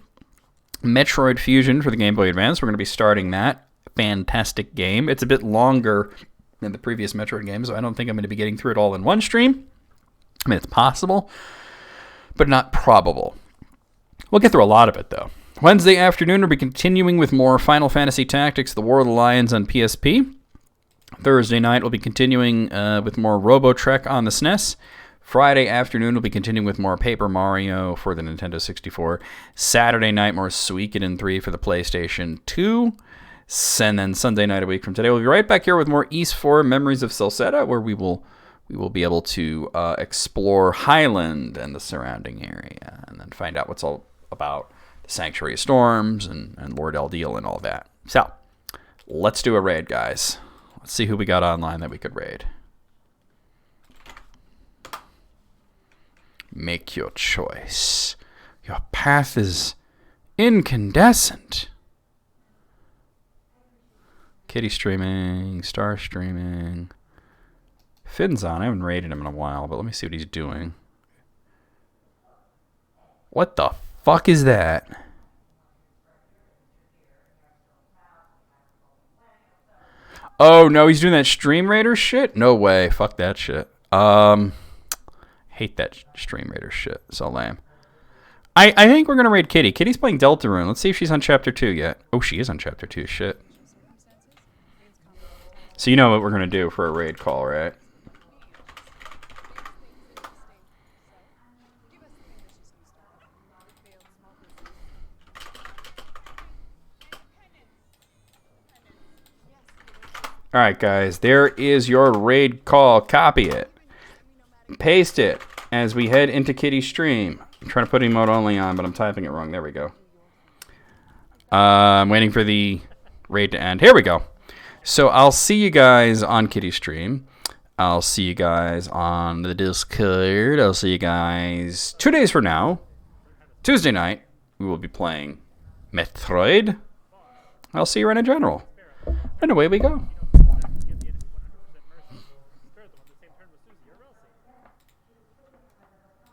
Metroid Fusion for the Game Boy Advance. We're going to be starting that. Fantastic game. It's a bit longer than the previous Metroid games, so I don't think I'm going to be getting through it all in one stream. I mean, it's possible, but not probable. We'll get through a lot of it, though. Wednesday afternoon, we'll be continuing with more Final Fantasy Tactics, The War of the Lions on PSP. Thursday night, we'll be continuing with more Robo-Trek on the SNES. Friday afternoon, we'll be continuing with more Paper Mario for the Nintendo 64. Saturday night, more Suikoden 3 for the PlayStation 2. And then Sunday night, a week from today, we'll be right back here with more East 4 Memories of Celceta, where we will be able to explore Highland and the surrounding area, and then find out what's all about the Sanctuary of Storms and Lord Eldeal and all that. So, let's do a raid, guys. Let's see who we got online that we could raid. Make your choice. Your path is incandescent. Kitty streaming, Star streaming. Finn's on. I haven't raided him in a while, but let me see what he's doing. What the fuck is that? Oh, no, he's doing that Stream Raider shit? No way. Fuck that shit. Hate that Stream Raider shit. So lame. I think we're going to raid Kitty. Kitty's playing Deltarune. Let's see if she's on Chapter 2 yet. Oh, she is on Chapter 2. Shit. So you know what we're going to do for a raid call, right? Alright, guys. There is your raid call. Copy it. Paste it as we head into Kitty's stream. I'm trying to put emote only on, but I'm typing it wrong. There we go. I'm waiting for the raid to end. Here we go. So I'll see you guys on Kitty's stream. I'll see you guys on the Discord. I'll see you guys 2 days from now. Tuesday night, we will be playing Metroid. I'll see you around in general. And away we go.